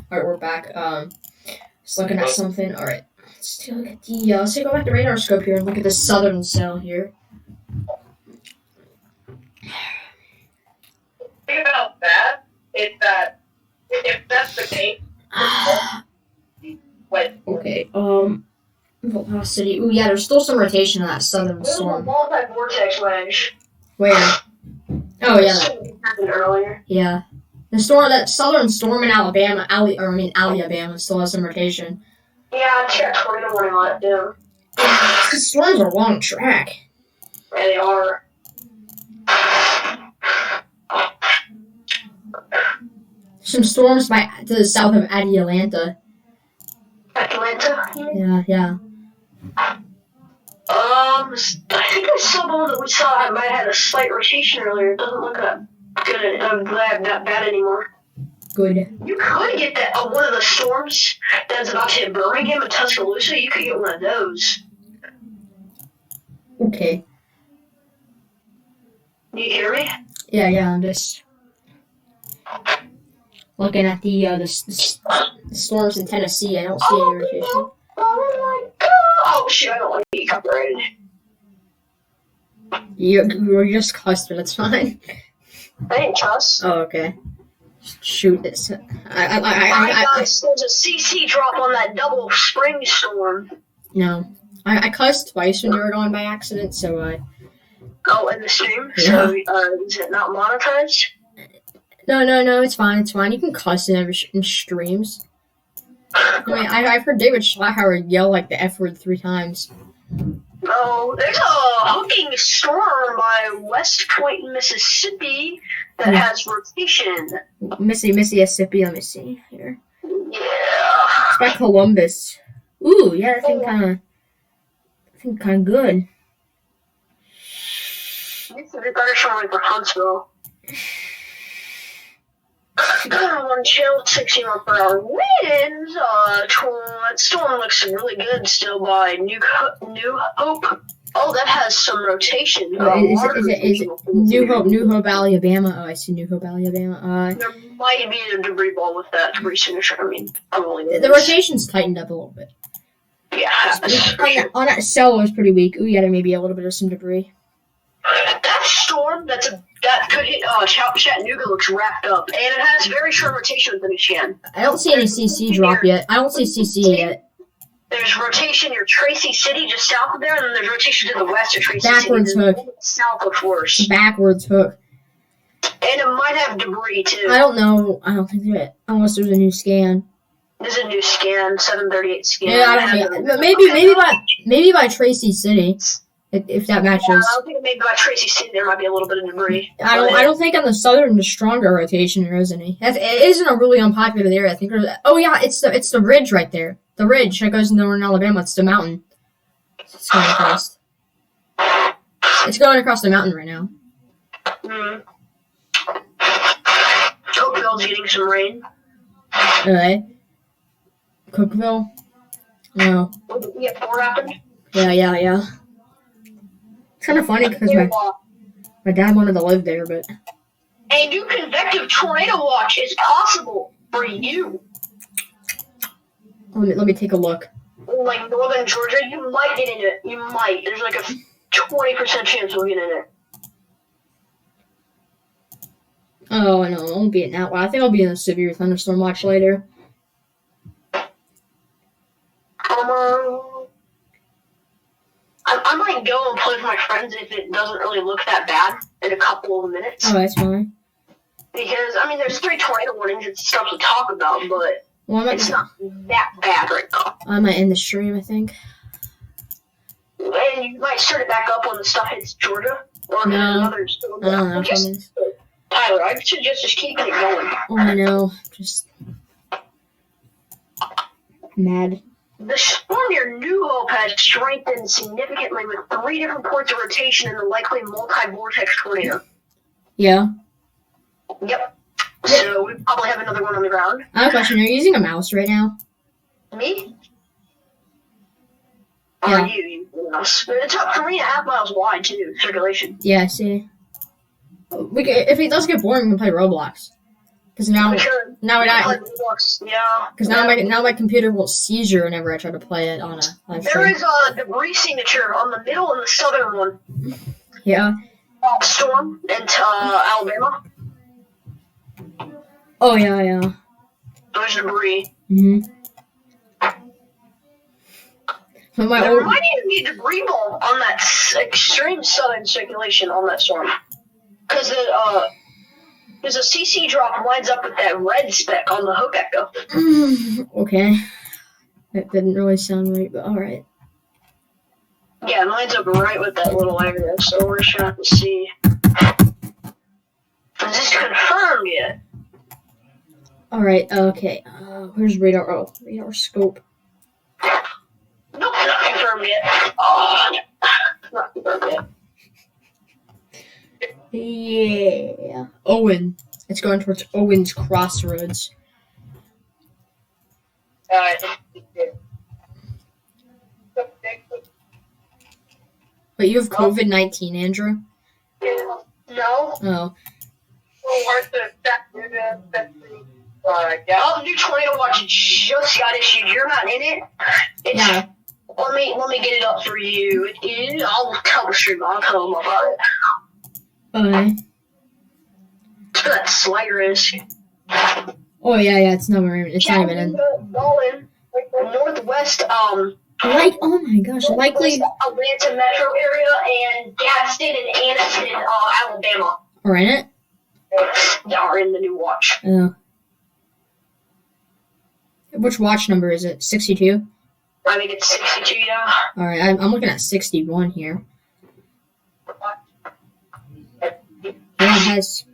Alright, we're back. Just looking at something. Alright. Let's take a look at the let's go back to radar scope here and look at the southern cell here. The thing about that is that if that's the case, what? Okay, velocity. Ooh, yeah, there's still some rotation in that southern There's a storm. multi-vortex wedge. Where? Oh, yeah. Happened earlier. Yeah. That southern storm in Alabama, Alabama still has some rotation. Yeah, I checked tornado warning on it, too. The storms are a long track. Yeah, they are. Some storms to the south of Atlanta. Atlanta? Yeah. I think I saw the one that we saw might have had a slight rotation earlier. It doesn't look that good. I'm glad not bad anymore. Good. You could get that one of the storms that's about to hit Birmingham and Tuscaloosa. You could get one of those. Okay. Do you hear me? Yeah, I'm just looking at the storms in Tennessee. I don't see any rotation. Oh my god! Oh shit, I don't want to be copyrighted. You're just cussed, but that's fine. I didn't cuss. Oh, okay. Shoot this. There's a CC drop on that double spring storm. No. I cussed twice when you were going by accident, so Oh, in the stream? Yeah. So, is it not monetized? No, it's fine. You can cuss in streams. I mean, I've heard David Schlachauer yell like the F word 3 times. Oh, there's a hooking storm by West Point, Mississippi that has rotation. Mississippi, let me see here. Yeah. It's by Columbus. Ooh, yeah, that thing kind of good. This is a better showing for Huntsville. 1 chill, 60 mile per hour winds. That storm looks really good still by New Hope. Oh, that has some rotation. Is it New Hope, Alabama? Oh, I see New Hope, Alabama. There might be a debris ball with that debris signature. I mean, probably. The rotation's tightened up a little bit. Yeah. On that cell was pretty weak. Ooh, yeah, there may be a little bit of some debris. That storm that could hit Chattanooga looks wrapped up, and it has very short rotation with the Michigan. I don't see any CC drop yet. I don't see CC yet. There's rotation near Tracy City, just south of there, and then there's rotation to the west of Tracy Backwards City. hook. South of course. Backwards hook. And it might have debris too. I don't know. I don't think that unless there's a new scan. This is a new scan, 738 scan. Yeah, I don't know. Maybe by Tracy City, if that matches. Yeah, I think maybe by Tracy City there might be a little bit of debris. I don't think on the southern, the stronger rotation there is any. It isn't a really unpopulated area. I think. Oh yeah, it's the ridge right there. The ridge that goes into northern Alabama. It's the mountain. It's going across. It's going across the mountain right now. Cookville's getting some rain. Alright. Cookville? No. Yeah, what happened? Yeah. It's kind of funny because my dad wanted to live there, but... A new convective tornado watch is possible for you. Let me take a look. Like northern Georgia, you might get in it. You might. There's like a 20% chance we'll get in it. Oh, no, I won't be in that one. I think I'll be in a severe thunderstorm watch later. I might go and play with my friends if it doesn't really look that bad in a couple of minutes. Oh, that's fine. Because, I mean, there's 3 tornado warnings and stuff to talk about, but it's not that bad right now. I might end the stream, I think. And you might start it back up when the stuff hits Georgia. Or No. others. I don't know. Tyler, I suggest just keeping it going. Oh, I know. Just... mad. The storm near New Hope has strengthened significantly with 3 different points of rotation in the likely multi-vortex tornado. Yeah. Yep. So we probably have another one on the ground. I have a question. Are you using a mouse right now? Me? Yeah. Or you mouse. It's about 3.5 miles wide, too, circulation. Yeah, I see. If it does get boring, we can play Roblox. Because now my computer will seizure whenever I try to play it on a live stream. There is a debris signature on the middle and the southern one. Yeah. Storm into Alabama. Oh yeah. There's debris. Mhm. But There might even be a debris ball on that extreme southern circulation on that storm. Because there's a CC drop lines up with that red speck on the hook echo. Okay. That didn't really sound right, but alright. Yeah, it lines up right with that little area, so we're just trying to see. Is this confirmed yet? Alright, okay. Where's radar? Oh, radar scope. Nope, not confirmed yet. Oh, not confirmed yet. Yeah. Owen. It's going towards Owen's Crossroads. But you have COVID-19, Andrew? No. Oh. Oh, new tornado watch just got issued. You're not in it. Yeah. Let me get it up for you. I'll tell the stream. I'll tell them about it. Okay. It's for that slight risk. Oh yeah. It's not even in. Nolan, northwest. Oh my gosh! Likely. Atlanta metro area and Gadsden and Anniston, Alabama. Are in it. Are in the new watch. Oh. Which watch number is it? 62? I think it's 62, yeah. Alright, I'm looking at 61 here. Yeah, it has...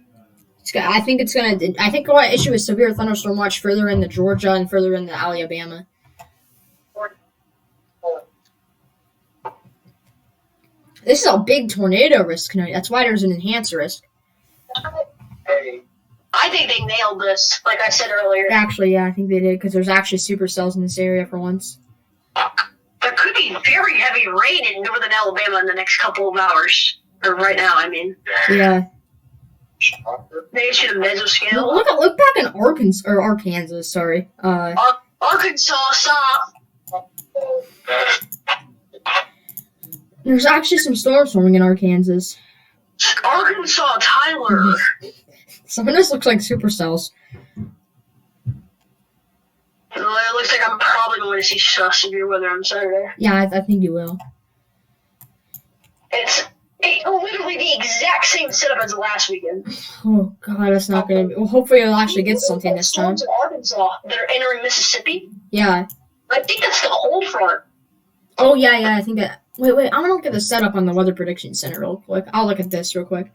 I think what issue is severe thunderstorm watch further in the Georgia and further in the Alabama. This is a big tornado risk tonight. That's why there's an enhanced risk. I think they nailed this, like I said earlier. Actually, yeah, I think they did, because there's actually supercells in this area for once. There could be very heavy rain in northern Alabama in the next couple of hours. Or right now, I mean. Yeah. They issued a mesoscale. Look back in Arkansas, sorry. Arkansas, stop! There's actually some storms forming in Arkansas. Arkansas, Tyler! Some of this looks like supercells. Well, it looks like I'm probably going to see severe weather on Saturday. Yeah, I think you will. Literally the exact same setup as last weekend. Oh god, that's not gonna be. Well, hopefully we'll actually get something this time. Storms in Arkansas that are entering Mississippi. Yeah. I think that's the cold front. Oh yeah, I think that. Wait, I'm gonna look at the setup on the Weather Prediction Center real quick. I'll look at this real quick.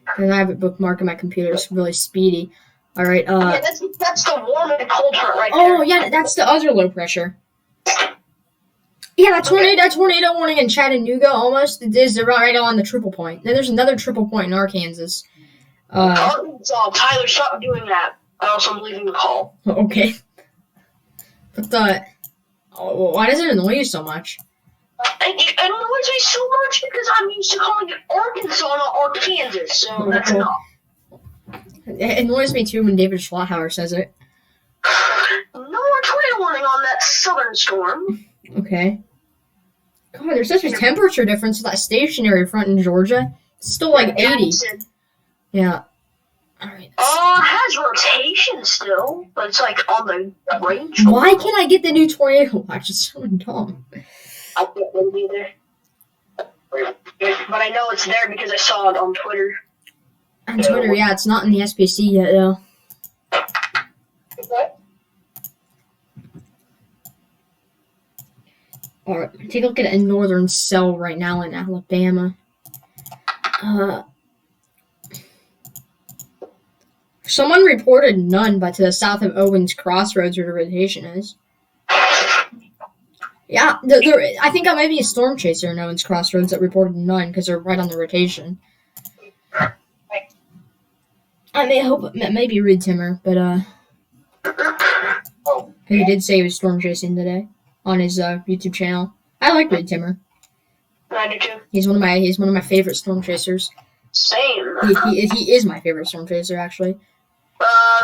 Because I have it bookmarked on my computer. It's really speedy. All right. Yeah, that's the warm and cold front right there. Oh yeah, that's the other low pressure. Yeah, that tornado warning in Chattanooga almost is right on the triple point. Then there's another triple point in Arkansas. Arkansas, Tyler, stop doing that. I also am leaving the call. Okay. But why does it annoy you so much? It annoys me so much because I'm used to calling it Arkansas, not Arkansas, so that's enough. It annoys me too when David Schlotthauer says it. No more tornado warning on that southern storm. Okay. God, there's such a temperature difference with that stationary front in Georgia. It's still like 80. Yeah. All right. It has rotation still, but it's like on the range. Why can't I get the new tornado watch? It's so dumb. I can't believe either. But I know it's there because I saw it on Twitter. On Twitter, yeah, it's not in the SPC yet, though. What? Alright, take a look at a northern cell right now in Alabama. Someone reported none, but to the south of Owens Crossroads where the rotation is. Yeah, I think that might be a storm chaser in Owens Crossroads that reported none because they're right on the rotation. I may hope it may be Reed Timmer, but he did say he was storm chasing today on his YouTube channel. I like Reed Timmer. I do too. He's one of my favorite storm chasers. Same. He is my favorite storm chaser, actually.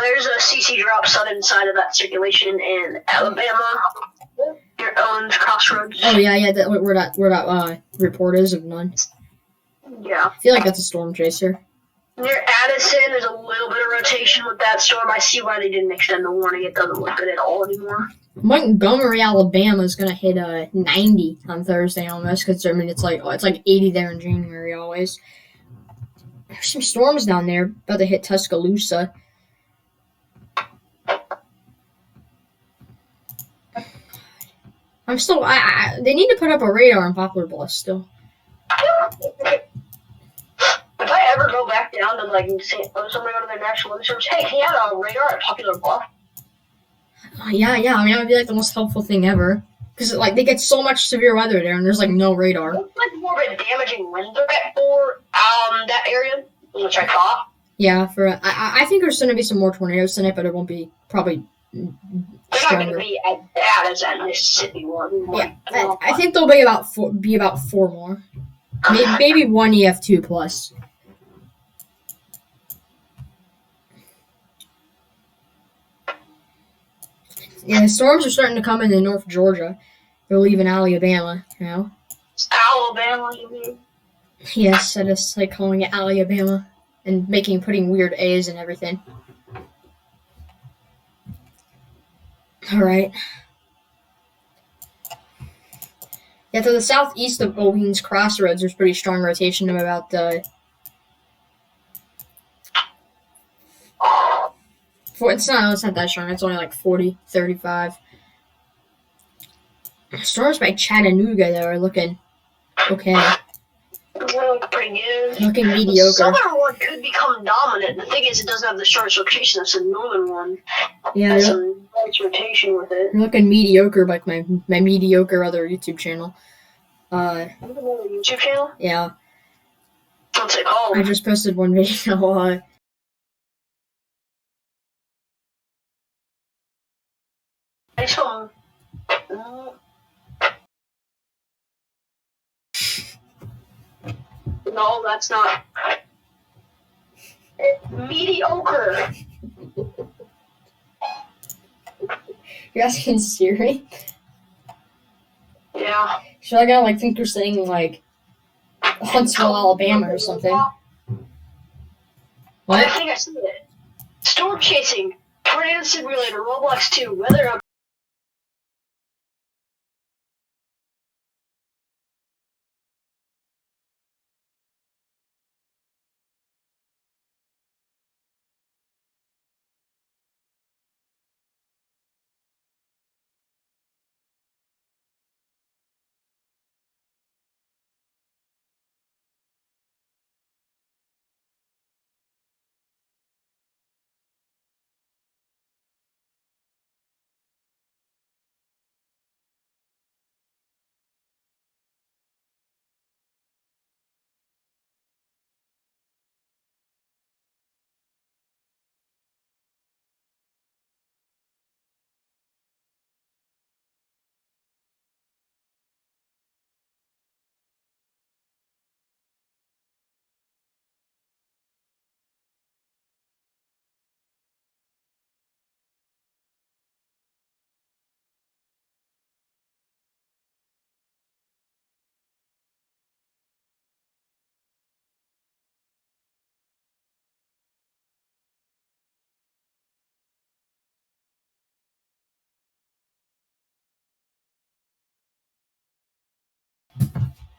There's a CC drop southern side of that circulation in Alabama. Near Owens Crossroads. Oh yeah, where that report is of none. Yeah. I feel like that's a storm chaser. Near Addison, there's a little bit of rotation with that storm. I see why they didn't extend the warning. It doesn't look good at all anymore. Montgomery, Alabama is gonna hit 90 on Thursday almost because it's like 80 there in January always. There's some storms down there about to hit Tuscaloosa. I'm still. They need to put up a radar on Poplar Bluff still. If I ever go back down to somebody go to their national weather service, hey, can you have a radar at Popular Bluff? Yeah. I mean, that would be like the most helpful thing ever because they get so much severe weather there, and there's no radar. It's more of a damaging wind threat for that area, which I thought. Yeah, I think there's going to be some more tornadoes tonight, but it won't be probably. They're not going to be as bad as that Mississippi one. Yeah, I think there'll be about four more. Maybe one EF2 plus. Yeah, the storms are starting to come into North Georgia. They're leaving Alabama now. Alabama, you mean? Yes, I just like calling it Alabama and putting weird A's and everything. Alright. Yeah, to the southeast of Owens Crossroads, there's pretty strong rotation of about it's not that strong. It's only like 40, 35. Storms by Chattanooga, though, are looking okay. Pretty good. Looking mediocre. The southern one could become dominant. The thing is, it doesn't have the shortest rotation. That's the northern one. Yeah, has some nice rotation with it. You're looking mediocre, like my mediocre other YouTube channel. YouTube channel? Yeah. What's it called? I just posted one video. No, that's not. Mediocre. You're asking Siri? Yeah. Should I gotta think you're saying Huntsville, Alabama or something? What? I think I said it. Storm chasing. Tornado simulator. Roblox 2. Weather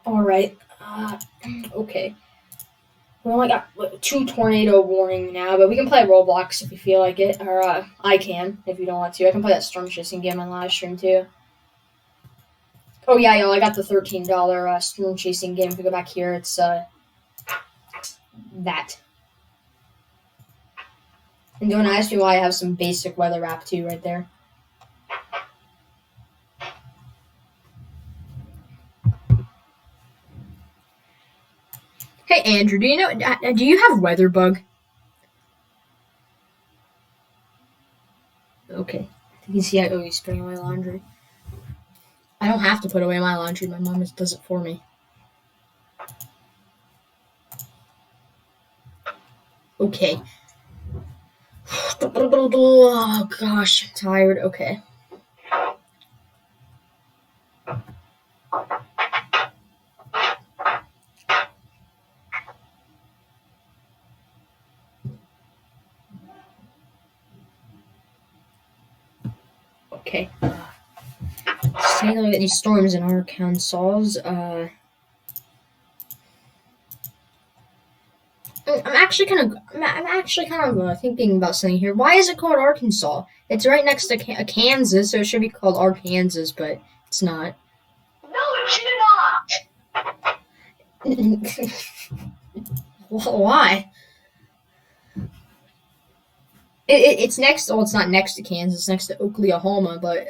Alright. Okay. We only got 2 tornado warning now, but we can play Roblox if we feel like it. Or, I can, if you don't want to. I can play that storm chasing game on live stream, too. Oh, yeah, y'all, I got the $13 storm chasing game. If we go back here, it's, that. And don't ask me why I have some basic weather app, too, right there. Hey, Andrew, do you have WeatherBug? Okay. You see, I always putting away laundry. I don't have to put away my laundry. My mom just does it for me. Okay. Oh, gosh. I'm tired. Okay. Okay. Let's take a look at these storms in Arkansas. I'm actually kind of thinking about something here. Why is it called Arkansas? It's right next to Kansas, so it should be called Arkansas, but it's not. No, it should not. Why? It's next. Well, it's not next to Kansas. It's next to Oklahoma, but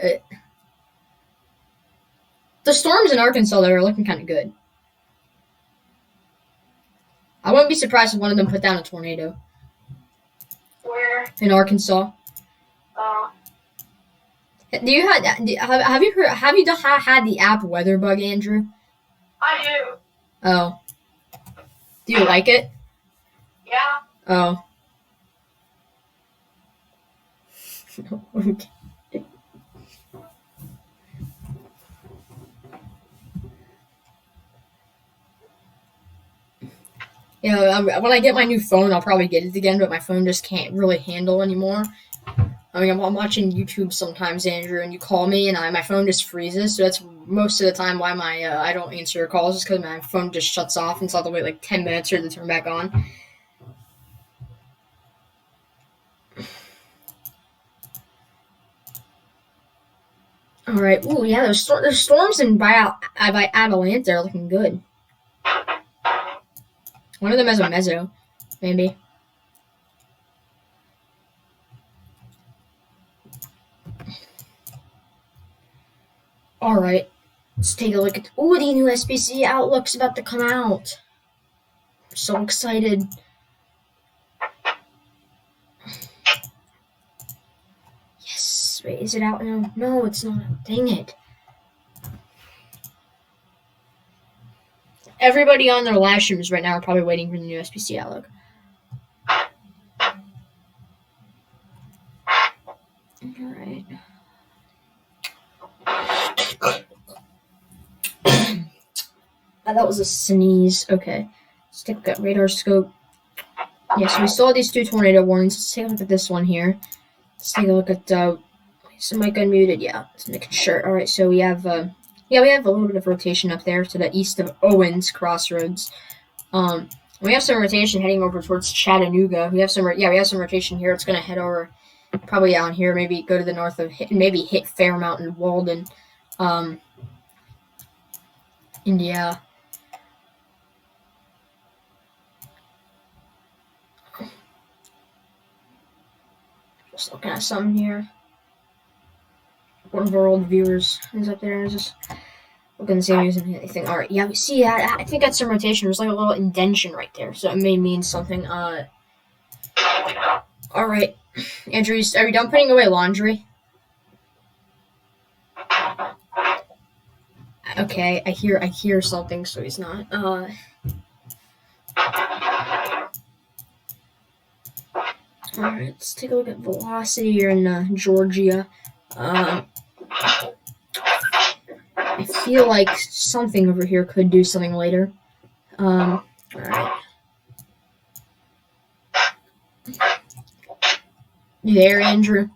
the storms in Arkansas are looking kind of good. I wouldn't be surprised if one of them put down a tornado. Where? In Arkansas. Do you have you had the app WeatherBug, Andrew? I do. Oh. Do you like it? Yeah. Oh. Okay. Yeah, when I get my new phone, I'll probably get it again, but my phone just can't really handle anymore. I mean, I'm watching YouTube sometimes, Andrew, and you call me, and my phone just freezes. So that's most of the time why I don't answer your calls, is because my phone just shuts off, and so I have to wait like 10 minutes for it to turn back on. All right. Ooh, yeah, those storms by Atalanta are looking good. One of them has a mezzo, maybe. All right, let's take a look at. Ooh, the new SBC Outlook's about to come out. I'm so excited. Yes. Wait, is it out now? No, it's not. Dang it. Everybody on their live streams right now are probably waiting for the new SBC Outlook. Alright. That was a sneeze. Okay. Let's take a look at radar scope. Yeah, so we saw these 2 tornado warnings. Let's take a look at this one here. Let's take a look at is the mic unmuted? Yeah, let's make sure. Alright, so we have we have a little bit of rotation up there to the east of Owens Crossroads. We have some rotation heading over towards Chattanooga. We have some rotation here. It's gonna head over probably down here, maybe go to the north of maybe hit Fairmount and Walden. And yeah. Just looking at something here. One of our old viewers is up there. Just looking to see if he's anything. Alright, yeah, we see that. I think that's some rotation. There's like a little indentation right there, so it may mean something. Alright. Andrew, are you done putting away laundry? Okay, I hear something, so he's not. Alright, let's take a look at velocity here in Georgia. I feel like something over here could do something later. Alright. You there, Andrew?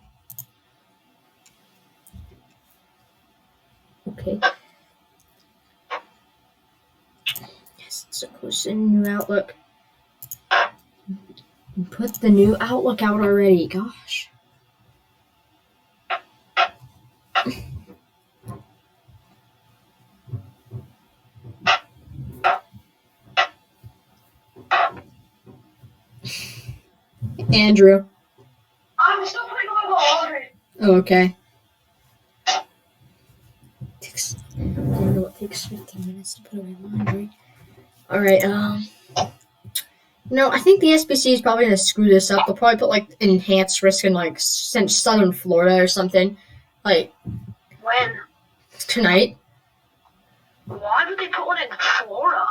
Okay. So close to new Outlook. Put the new Outlook out already. Gosh. Andrew. I'm still putting on the laundry. Oh, okay. I don't know what takes 15 minutes to put away laundry. Alright, no, I think the SBC is probably gonna screw this up. They'll probably put like enhanced risk in like Southern Florida or something. Like When? tonight. Why would they put one in Florida?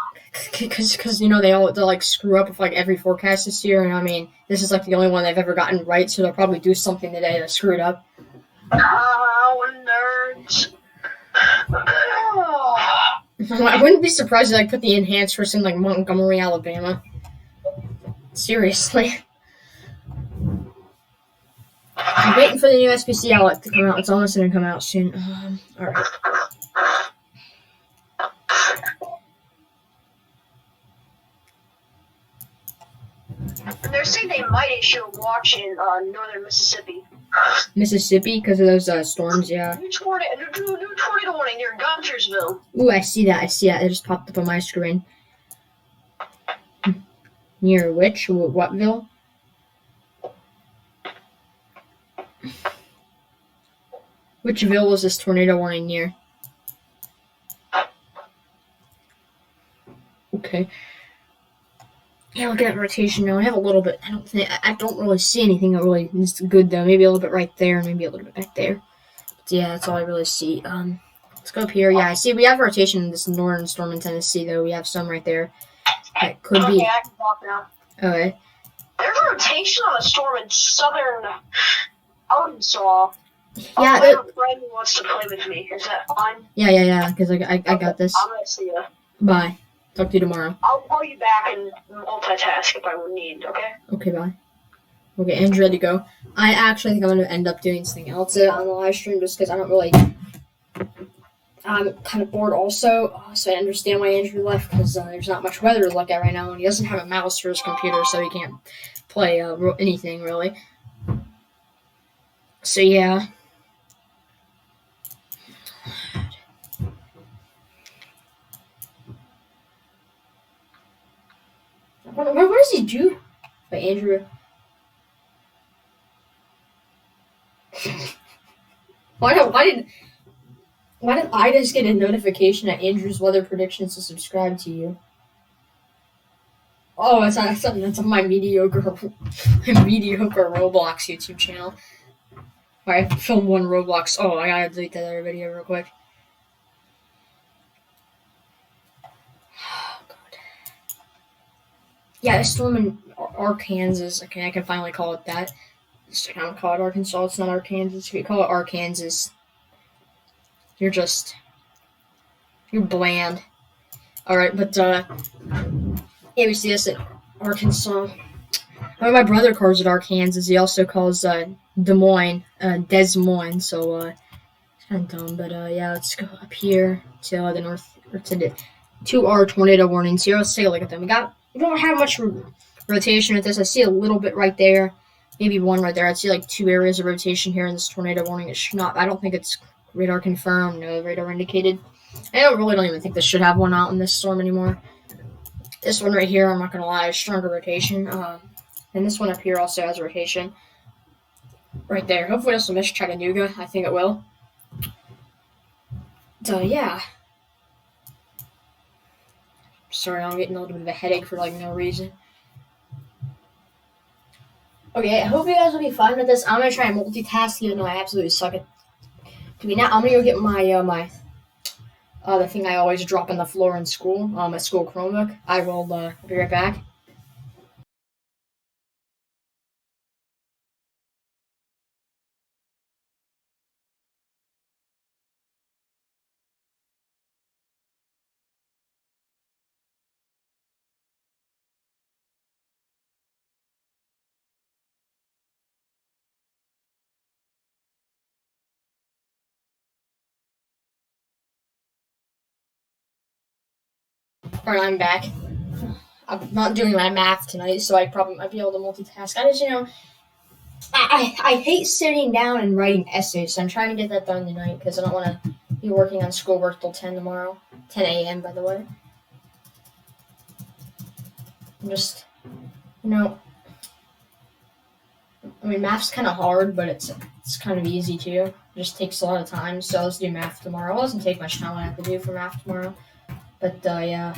Because you know they'll like screw up with like every forecast this year, and I mean this is like the only one they've ever gotten right, so they'll probably do something today that screwed up. Oh, nerds. I wouldn't be surprised if they like put the enhanced risk in like Montgomery, Alabama. Seriously. I'm waiting for the new SBC outlet to come out. It's almost gonna come out soon. Alright. They're saying they might issue a watch in northern Mississippi. Mississippi, because of those storms, yeah. New tornado warning near Guntersville. Ooh, I see that. It just popped up on my screen. Near which? Whatville? Which ville was this tornado warning near? Okay. Yeah, look at that rotation now. I have a little bit. I don't really see anything that really is good though. Maybe a little bit right there, maybe a little bit back there. But yeah, that's all I really see. Let's go up here. Yeah, I see we have rotation in this northern storm in Tennessee though. We have some right there. That could be. Okay, I can talk now. Okay. There's a rotation on a storm in southern Arkansas. Yeah. I have a friend who wants to play with me. Is that fine? Yeah. Because I got this. I'm gonna see you. Bye. Talk to you tomorrow. I'll call you back and multitask if I would need, okay? Okay, bye. Okay, Andrew's ready to go. I actually think I'm going to end up doing something else on the live stream just because I don't really... I'm kind of bored also, so I understand why Andrew left because there's not much weather to look at right now and he doesn't have a mouse for his computer, so he can't play anything, really. So, yeah. What does he do? Wait, Andrew. Why did I just get a notification that Andrew's weather predictions is subscribed to you? Oh, that's on my mediocre Roblox YouTube channel. Alright, film one Roblox. Oh, I gotta delete that other video real quick. Yeah, a storm in Arkansas. Okay, I can finally call it that. I can't call it Arkansas. It's not Arkansas. If you call it Arkansas, you're bland. Alright, but, yeah, we see this at Arkansas. My brother calls it Arkansas. He also calls, Des Moines, so, it's kind of dumb, but, yeah, let's go up here to the north, or to our tornado warnings here. Let's take a look at them. We don't have much rotation with this. I see a little bit right there, maybe one right there. I see like 2 areas of rotation here in this tornado warning. It should not. I don't think it's radar confirmed. No, radar indicated. I don't even think this should have one out in this storm anymore. This one right here, I'm not gonna lie, is stronger rotation. And this one up here also has rotation. Right there. Hopefully this will miss Chattanooga. I think it will. So yeah. Sorry, I'm getting a little bit of a headache for like no reason. Okay, I hope you guys will be fine with this. I'm gonna try and multitask, even though I absolutely suck at doing that. I'm gonna go get my the thing I always drop on the floor in school, my school Chromebook. I will be right back. Alright, I'm back. I'm not doing my math tonight, so I probably might be able to multitask. I just, I hate sitting down and writing essays, so I'm trying to get that done tonight because I don't want to be working on schoolwork till 10 tomorrow. 10 a.m., by the way. I'm just, I mean, math's kind of hard, but it's kind of easy too. It just takes a lot of time, so let's do math tomorrow. It doesn't take much time I have to do for math tomorrow, but yeah.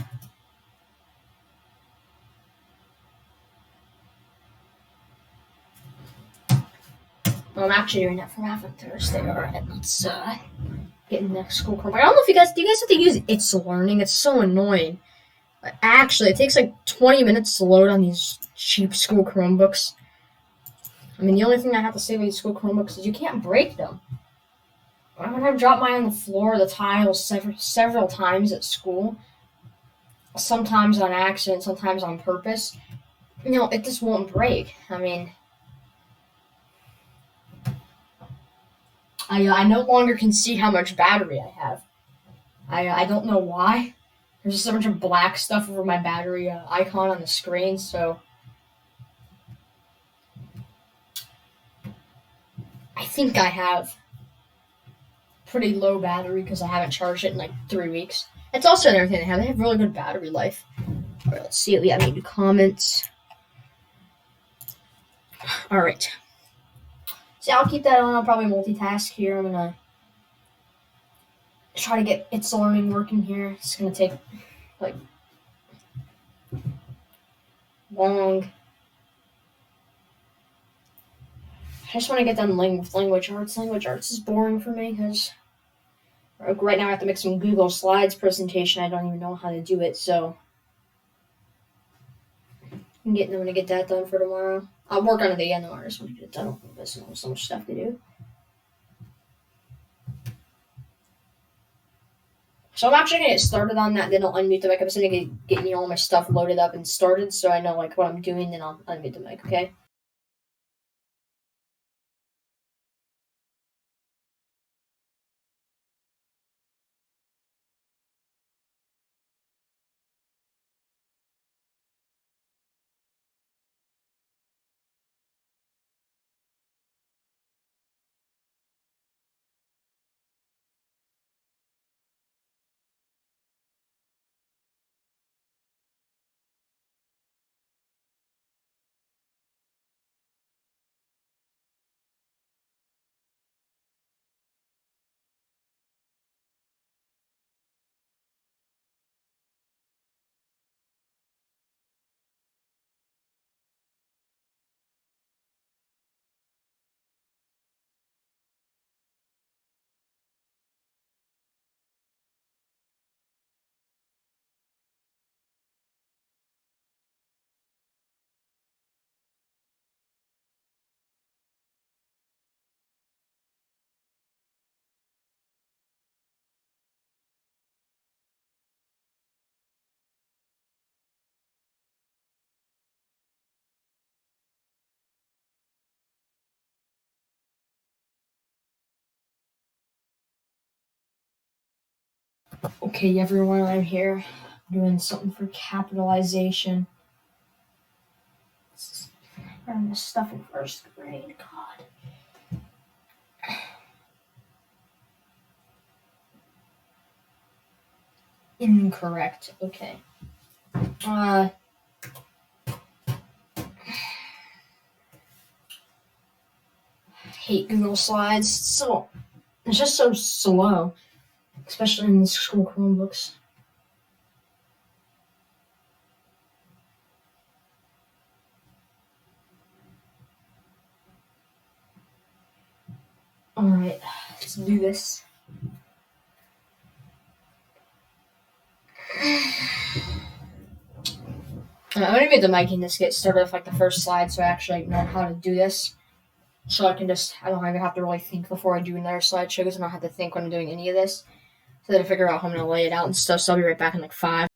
Well, I'm actually doing that for math on Thursday. Alright, let's get in the next school Chromebook. I don't know if do you guys have to use It's Learning? It's so annoying. Actually, it takes like 20 minutes to load on these cheap school Chromebooks. I mean, the only thing I have to say about these school Chromebooks is you can't break them. When I've dropped mine on the floor, the tiles several times at school, sometimes on accident, sometimes on purpose, it just won't break. I mean, I no longer can see how much battery I have. I don't know why. There's just a bunch of black stuff over my battery icon on the screen, so I think I have pretty low battery because I haven't charged it in like 3 weeks. That's also another thing they have. They have really good battery life. Alright, let's see what we have any comments. Alright. So I'll keep that on. I'll probably multitask here. I'm gonna try to get It's Learning working here. It's gonna take like long. I just want to get done with language arts. Language arts is boring for me because right now I have to make some Google Slides presentation. I don't even know how to do it, so I'm gonna get that done for tomorrow. I'll work on it again tomorrow. I just want to get it done. There's so much stuff to do. So I'm actually gonna get started on that. Then I'll unmute the mic. I'm just gonna get all my stuff loaded up and started, so I know like what I'm doing. Then I'll unmute the mic. Okay. Okay, everyone, I'm here doing something for capitalization. Learn this stuff in first grade. God. Incorrect. Okay. Hate Google Slides. It's just so slow, especially in the school Chromebooks. Alright, let's do this. I'm gonna make the mic and just get started with like the first slide so I actually know how to do this. So I don't even have to really think before I do another slideshow because I don't have to think when I'm doing any of this. So then I figure out how I'm gonna lay it out and stuff, so I'll be right back in like 5.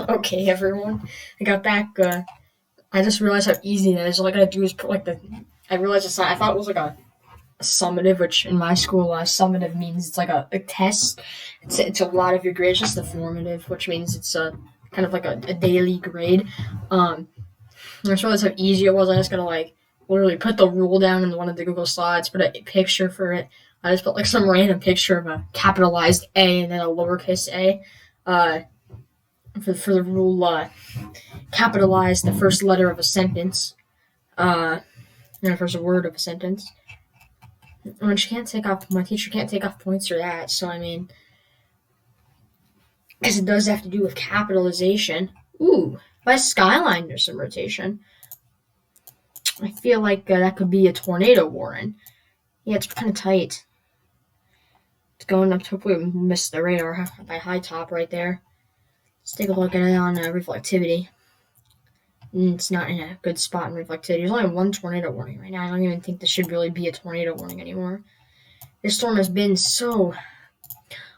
Okay, everyone. I got back. I just realized how easy that is. All I gotta do is put like the. I realized it's not. I thought it was like a summative, which in my school, summative means it's like a test. It's a lot of your grades. Just the formative, which means it's kind of like a daily grade. I just realized how easy it was. I just gotta like literally put the rule down in one of the Google Slides, put a picture for it. I just put like some random picture of a capitalized A and then a lowercase a. For the rule, capitalize the first letter of a sentence, and the first word of a sentence. And she can't take off. My teacher can't take off points for that. So I mean, because it does have to do with capitalization. Ooh, by skyline there's some rotation. I feel like that could be a tornado warning. Yeah, it's kind of tight. It's going up. Hopefully, we missed the radar by high top right there. Let's take a look at it on reflectivity. It's not in a good spot in reflectivity. There's only one tornado warning right now. I don't even think this should really be a tornado warning anymore. This storm has been so...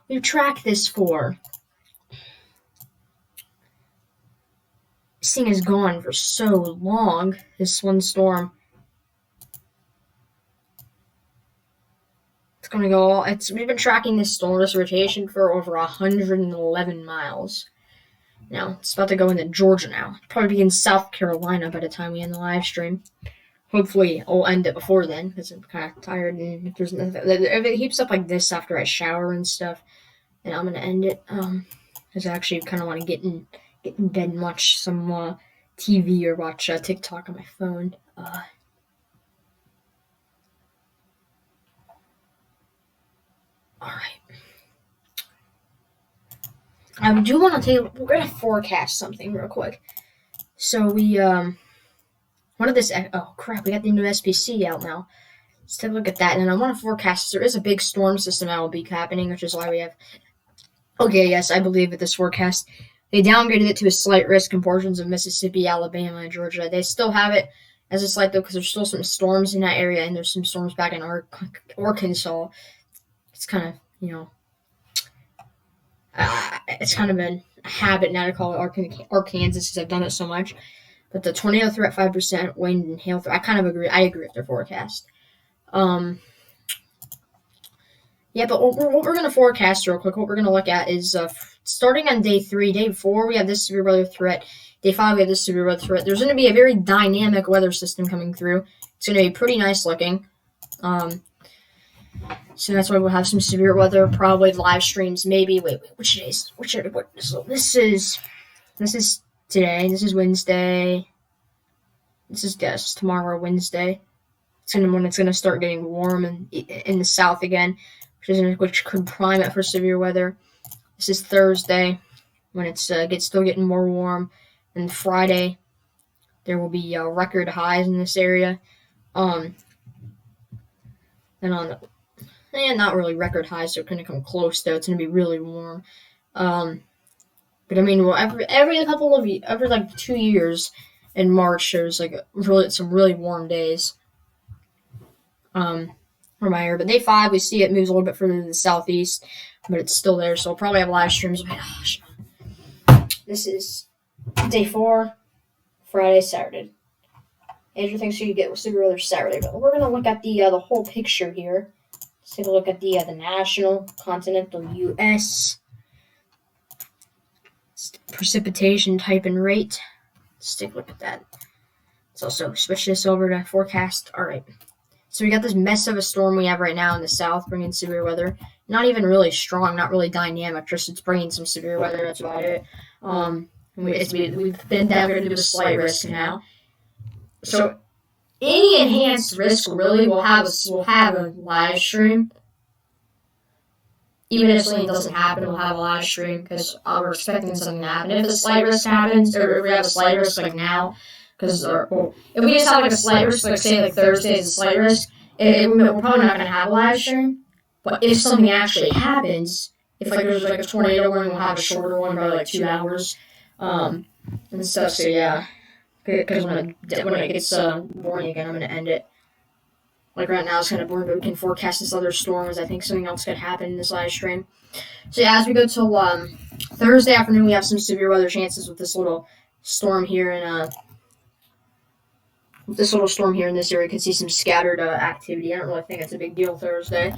We've tracked this for... This thing has gone for so long, this one storm. It's going to go... We've been tracking this storm, this rotation, for over 111 miles. Now, it's about to go into Georgia now. It'll probably be in South Carolina by the time we end the live stream. Hopefully, I'll end it before then, because I'm kind of tired. And if it heaps up like this after I shower and stuff, then I'm going to end it. Because I actually kind of want to get in bed and watch some TV or watch TikTok on my phone. Alright. I do want to we're going to forecast something real quick. So we, oh crap, we got the new SPC out now. Let's take a look at that. And I want to forecast, there is a big storm system that will be happening, which is why we have, okay, yes, I believe that this forecast, they downgraded it to a slight risk in portions of Mississippi, Alabama, and Georgia. They still have it as a slight, though, because there's still some storms in that area, and there's some storms back in Arkansas. It's kind of, it's kind of a habit now to call it Arkansas because I've done it so much. But the tornado threat 5%, wind and hail threat. I kind of agree. I agree with their forecast. Yeah, but what we're going to forecast real quick, what we're going to look at is starting on day 3, day 4, we have this severe weather threat. Day 5, we have this severe weather threat. There's going to be a very dynamic weather system coming through. It's going to be pretty nice looking. So that's why we'll have some severe weather, probably live streams, maybe. Wait, which days? So this is today. This is Wednesday. This is tomorrow, Wednesday. When it's gonna start getting warm in the south again, which could prime it for severe weather. This is Thursday, when it's still getting more warm, and Friday there will be record highs in this area. And on the not really record highs, so it's going to come close, though. It's going to be really warm. But I mean, well, every 2 years in March, there's like some really warm days. From my area. But day 5, we see it moves a little bit further to the southeast, but it's still there. So we'll probably have live streams. Oh my gosh. This is day 4, Friday, Saturday. Andrew thinks you could get severe weather Saturday, but we're going to look at the whole picture here. Let's take a look at the national, continental U.S. precipitation type and rate. Let's take a look at that. Let's also switch this over to forecast. All right. So we got this mess of a storm we have right now in the south bringing severe weather. Not even really strong, not really dynamic, just it's bringing some severe weather. That's about it. We've been downgraded to a slight risk now. So any enhanced risk really will have a live stream. Even if something doesn't happen, we'll have a live stream because we're expecting something to happen. If the slight risk happens, or if we have a slight risk like now, because if we just have like a slight risk, like say like Thursday is a slight risk, we're probably not going to have a live stream. But if something actually happens, if like there's like a tornado warning, we'll have a shorter one by like 2 hours, and stuff. So yeah. Because when it gets boring again, I'm going to end it. Like right now, it's kind of boring, but we can forecast this other storm as I think something else could happen in this live stream. So yeah, as we go till Thursday afternoon, we have some severe weather chances with this little storm here in this area. You can see some scattered activity. I don't really think it's a big deal Thursday.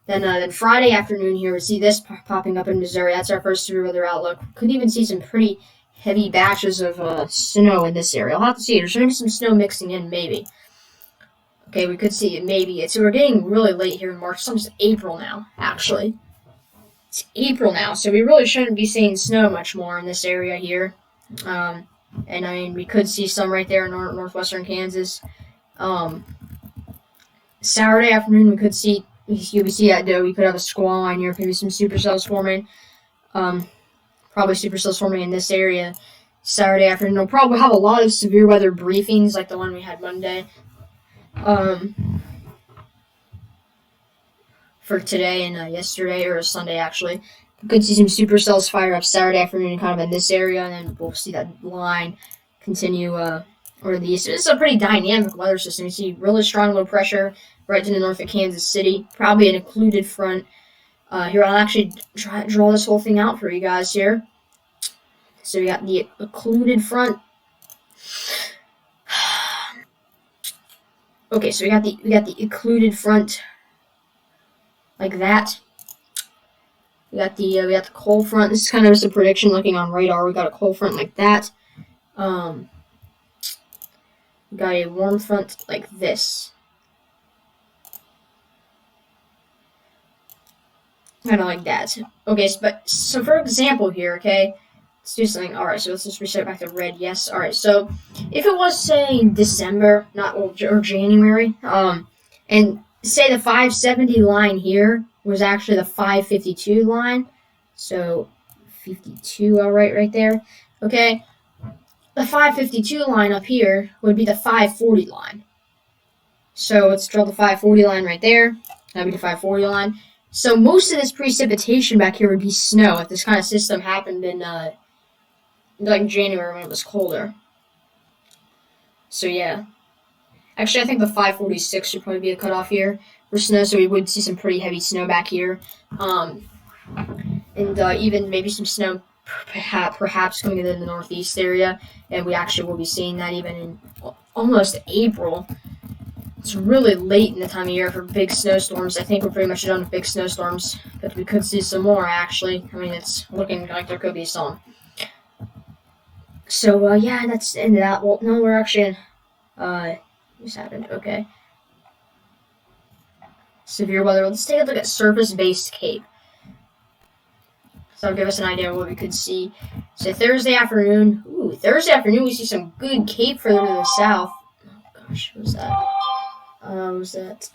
Then Friday afternoon here, we see this popping up in Missouri. That's our first severe weather outlook. Could even see some pretty heavy batches of snow in this area. I'll have to see. There's going to be some snow mixing in, maybe. Okay, we could see it, maybe. So we're getting really late here in March. It's almost April now, actually. It's April now, so we really shouldn't be seeing snow much more in this area here. And I mean, we could see some right there in northwestern Kansas. Saturday afternoon, we could see that though. We could have a squall line here, maybe some supercells forming. Probably supercells forming in this area. Saturday afternoon, we'll probably have a lot of severe weather briefings like the one we had Monday. For today and yesterday, or Sunday actually. We could see some supercells fire up Saturday afternoon kind of in this area, and then we'll see that line continue over the east. This is a pretty dynamic weather system. You see really strong low pressure right to the north of Kansas City. Probably an occluded front. Here, I'll actually draw this whole thing out for you guys here. So we got the occluded front. Okay, so we got the occluded front like that. We got the cold front. This is kind of just a prediction looking on radar. We got a cold front like that. We got a warm front like this. Kind of like that. Okay, so for example here, okay, let's do something. All right, so let's just reset back to red. Yes. All right. So if it was say December, or January, and say the 570 line here was actually the 552 line. So 52, all right there. Okay. The 552 line up here would be the 540 line. So let's draw the 540 line right there. That'd be the 540 line. So most of this precipitation back here would be snow if this kind of system happened in like January when it was colder. So yeah. Actually, I think the 546 should probably be a cutoff here for snow, so we would see some pretty heavy snow back here. And even maybe some snow perhaps coming in the northeast area, and we actually will be seeing that even in almost April. It's really late in the time of year for big snowstorms. I think we're pretty much done with big snowstorms, but we could see some more, actually. I mean, it's looking like there could be some. So, yeah, that's the end of that. Well, no, we're actually in... What's happened? Okay. Severe weather. Let's take a look at surface-based CAPE. So that'll give us an idea of what we could see. So Thursday afternoon. Ooh, Thursday afternoon we see some good CAPE further to the south. Oh gosh, what was that?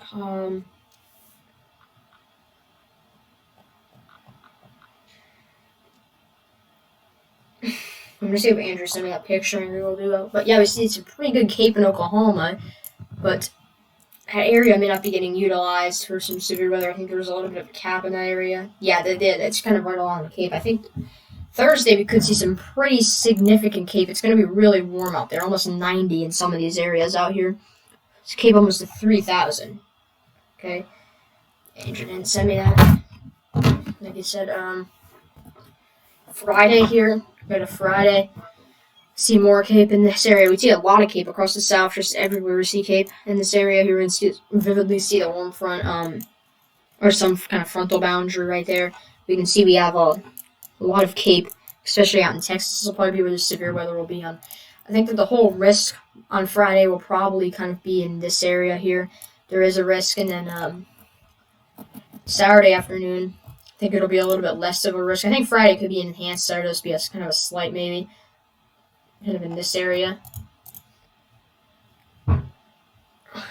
I'm gonna see if Andrew sent me that picture and we will do that. But yeah, we see some pretty good CAPE in Oklahoma, but that area may not be getting utilized for some severe weather. I think there was a little bit of a cap in that area. Yeah, they did. It's kind of right along the CAPE. I think Thursday we could see some pretty significant CAPE. It's gonna be really warm out there, almost 90 in some of these areas out here. It's CAPE almost to 3,000. Okay, Andrew didn't send me that. Like I said, Friday here. Go to Friday. See more CAPE in this area. We see a lot of CAPE across the south, just everywhere we see CAPE in this area. Here we can vividly see the warm front, or some kind of frontal boundary right there. We can see we have a lot of CAPE, especially out in Texas. This will probably be where the severe weather will be on. I think that the whole risk on Friday will probably kind of be in this area here. There is a risk, and then Saturday afternoon, I think it'll be a little bit less of a risk. I think Friday could be enhanced. Saturday will be kind of a slight maybe. Kind of in this area.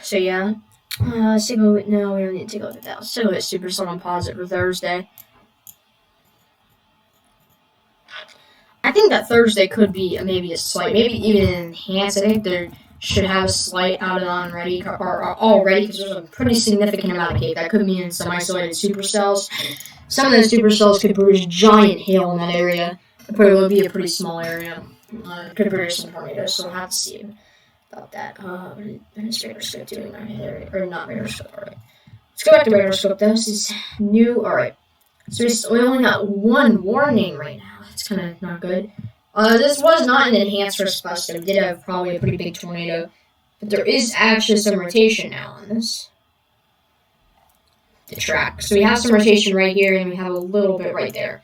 So yeah. Let's take a look. No, we don't need to take a look at that. Let's take a look at supercell composite for Thursday. I think that Thursday could be maybe a slight, maybe even enhanced. I think there should have a slight out and on ready or already, because there's a pretty significant amount of CAPE. That could mean some isolated supercells. Some of those supercells could produce giant hail in that area. It probably will be a pretty small area. Could produce some tornadoes, so we'll have to see about that. Is Radarscope doing our area? Or not Radarscope, alright. Let's go back to Radarscope, though. This is new. Alright. So we only got one warning right now. it's kind of not good. This was not an enhanced risk bus, so we did have probably a pretty big tornado. But there is actually some rotation now on this. The track. So we have some rotation right here, and we have a little bit right there.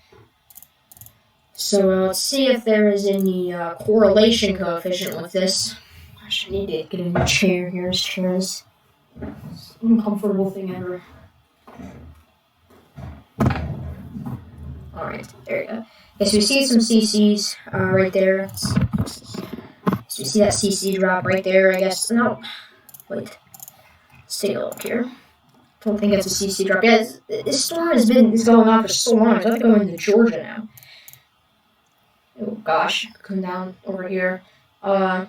So let's see if there is any correlation coefficient with this. I should need to get a new chair here. This chair is the most uncomfortable thing ever. Alright, there you go. Okay, so we see some CCs right there. So you see that CC drop right there, I guess. No, wait. Let's take a look here. Don't think it's a CC drop. Yeah, this storm is going on for so long. It's about to go into Georgia now. Oh gosh, come down over here. Yeah,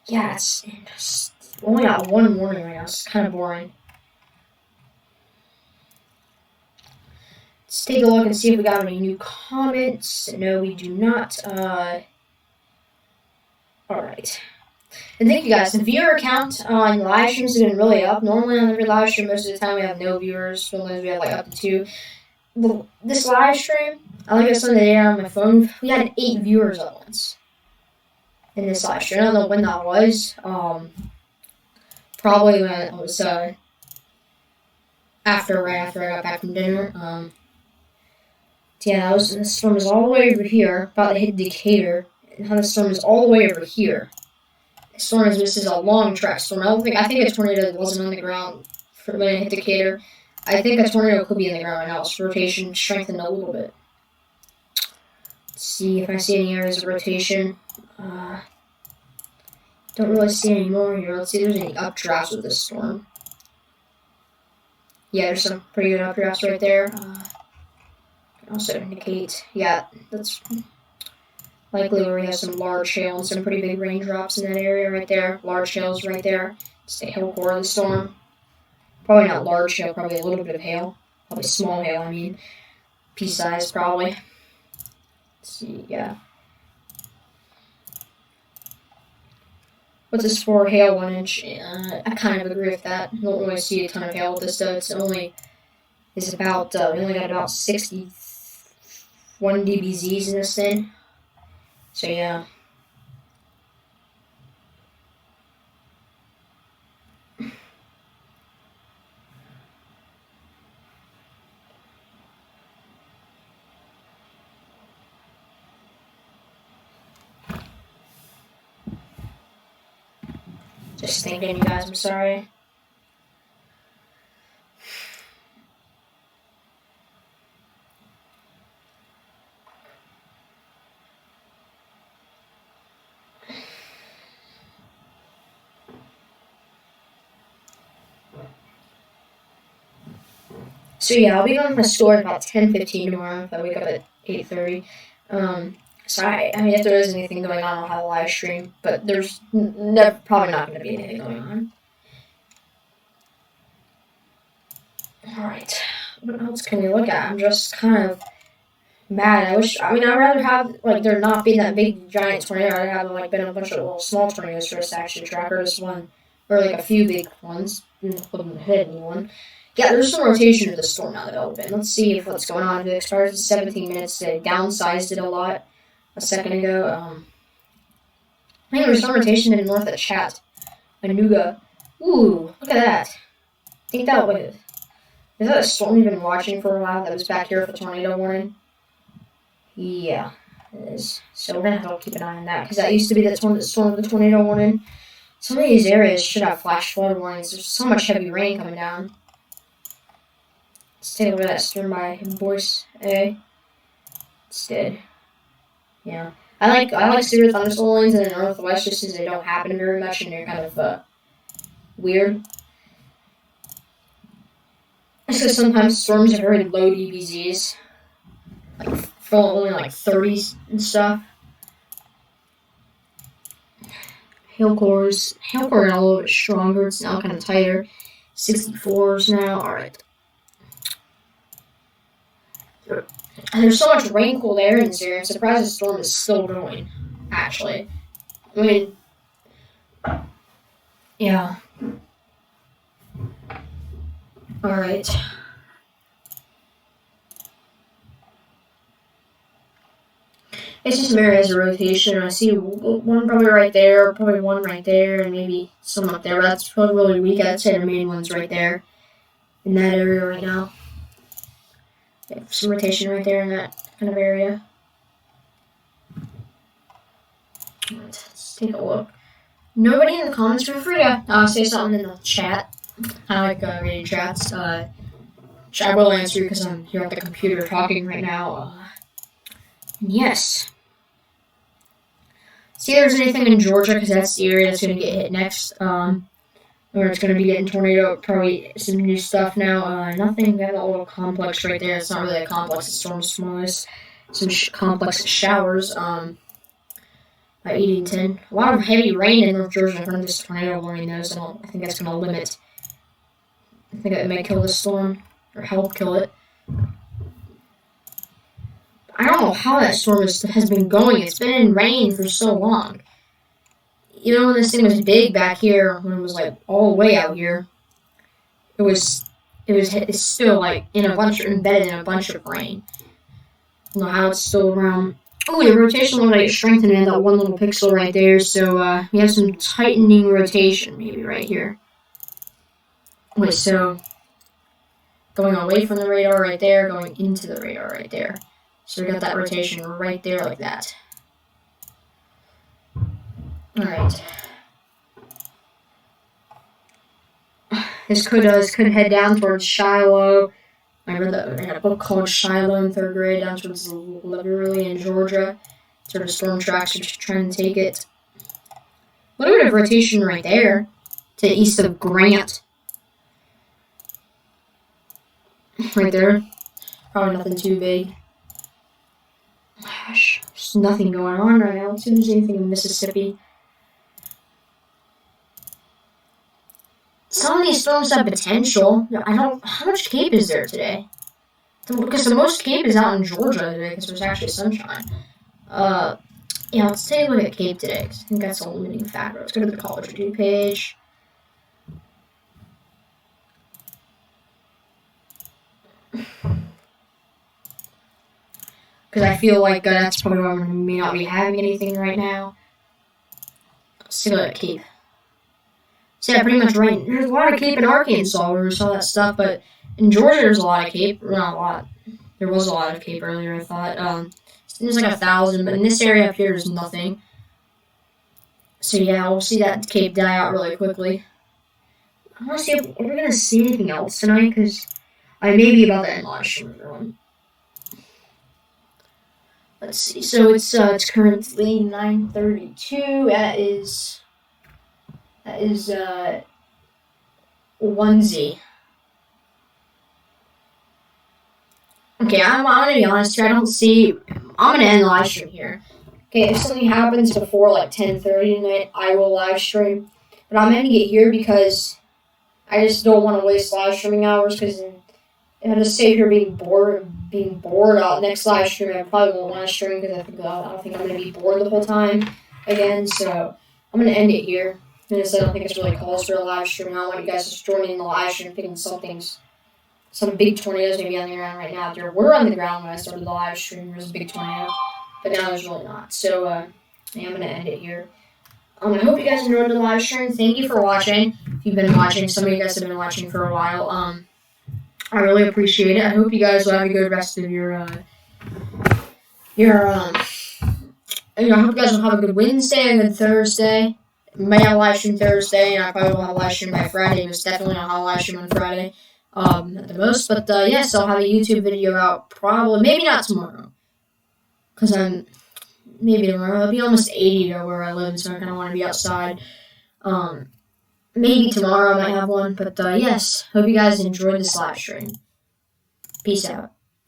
it's only got one warning right now. It's kind of boring. Let's take a look and see if we got any new comments. No, we do not. Alright. And thank you guys. The viewer count on live streams has been really up. Normally on every live stream, most of the time we have no viewers. Sometimes we have like up to 2. But this live stream, I think I sent it on my phone. We had 8 viewers at once in this live stream. I don't know when that was. Probably when it was right after I got back from dinner. Yeah, this storm is all the way over here, about to hit Decatur. And how the storm is all the way over here. This is a long track storm. I think a tornado wasn't on the ground for when it hit Decatur. I think a tornado could be in the ground right now. Its rotation strengthened a little bit. Let's see if I see any areas of rotation. Don't really see any more here. Let's see if there's any updrafts with this storm. Yeah, there's some pretty good updrafts right there. Can also indicate, yeah, that's likely where we have some large hail and some pretty big raindrops in that area right there. Large hails right there. It's the hail core of the storm. Probably not large hail, probably a little bit of hail. Probably small hail, I mean. Pea-size, probably. Let's see, yeah. What's this for? Hail 1 inch. I kind of agree with that. I don't really see a ton of hail with this, though. We only got about 61 dBZs in this thing. So, yeah. Just thinking, you guys, I'm sorry. So yeah, I'll be going to school at about 10:15 tomorrow. If I wake up at 8:30. So I mean, if there is anything going on, I'll have a live stream. But there's probably not going to be anything going on. All right, what else can we look at? I'm just kind of mad. I'd rather have like there not be that big giant tornado. I'd have like been a bunch of little small tornadoes for us to actually track, or just one, or like a few big ones. Wouldn't hit anyone. Yeah, there's some rotation of the storm now developing. Let's see what's going on. It started at 17 minutes today. Downsized it a lot a second ago. I think there's some rotation in north of Chat. Anuga. Ooh, look at that. I think that was... Is that a storm you've been watching for a while that was back here with a tornado warning? Yeah, it is. So we're going to have to keep an eye on that, because that used to be the storm with the tornado warning. Some of these areas should have flash flood warnings. There's so much heavy rain coming down. Let's take a look at that storm by Boise A. It's dead. Yeah. I like severe thunderstorms in the northwest just because they don't happen very much and they're kind of weird. So sometimes storms are very low dBZs. Like only like 30s and stuff. Hail core are a little bit stronger. It's now kind of tighter. 64s now. Alright. And there's so much rain-cooled air in this area, I'm surprised the storm is still going, actually. I mean, yeah. Alright. It's just some areas of rotation. I see one probably right there, probably one right there, and maybe some up there. But that's probably really weak. I'd say the main one's right there in that area right now. Yeah, some rotation right there in that kind of area. Let's take a look. Nobody in the comments, feel free to say something in the chat. I like reading chats. Which I will answer because I'm here at the computer talking right now. Yes. See if there's anything in Georgia, because that's the area that's going to get hit next. Or it's going to be getting tornado, probably some new stuff now. Nothing, got a little complex right there. It's not really a complex, it's storm smallest. Some complex showers. By Edenton. A lot of heavy rain in North Georgia in front of this tornado warning, though, so I think that's going to limit. I think it may kill the storm, or help kill it. I don't know how that storm has been going. It's been in rain for so long. Even when this thing was big back here, when it was like all the way out here, it's still like embedded in a bunch of rain. I don't know how it's still around. Oh, the rotation looks like it's strengthening in that one little pixel right there. So we have some tightening rotation maybe right here. Wait, so going away from the radar right there, going into the radar right there. So we got that rotation right there like that. Alright. This could head down towards Shiloh. I read a book called Shiloh in 3rd grade, down towards literally in Georgia. Sort of storm tracks are just trying to take it. A little bit of rotation right there to east of Grant. Right there. Probably nothing too big. Gosh, there's nothing going on right now. Let's see if there's anything in Mississippi. Some of these storms have potential. How much cape is there today? Because the most cape is out in Georgia today because there's actually sunshine. Yeah, let's take a look at cape today because I think that's a limiting factor. Let's go to the college review page. Because I feel like that's probably why we may not be having anything right now. Let's take a look at cape. So yeah, pretty much right. There's a lot of cape in Arkansas where we saw that stuff, but in Georgia there's a lot of cape. Not a lot. There was a lot of cape earlier, I thought. There's like 1,000, but in this area up here there's nothing. So yeah, we'll see that cape die out really quickly. I want to see if we're going to see anything else tonight, because I may be about to end live stream, everyone. Let's see. So it's currently 9:32. That is 1Z. Okay, I'm gonna be honest here. I'm gonna end the live stream here. Okay, if something happens before like 10:30 tonight, I will live stream. But I'm ending it here because I just don't want to waste live streaming hours. Because if I just stay here being bored, next live stream I probably won't live stream because I don't think I'm gonna be bored the whole time again. So I'm gonna end it here. I don't think it's really calls for a live stream. I don't want you guys just joining the live stream thinking some big tornadoes may be on the ground right now. There were on the ground when I started the live stream. There was a big tornado, but now there's really not. So yeah, I'm going to end it here. I hope you guys enjoyed the live stream. Thank you for watching. If you've been watching, some of you guys have been watching for a while. I really appreciate it. I hope you guys will have a good rest of your I hope you guys will have a good Wednesday, a good Thursday. May have a live stream Thursday, and I probably will have a live stream by Friday. But definitely not have a live stream on Friday, at the most. But yes, I'll have a YouTube video out probably, maybe not tomorrow, because maybe tomorrow. It'll be almost 80 to where I live, so I kind of want to be outside. Maybe tomorrow I might have one, but yes, hope you guys enjoyed this live stream. Peace out.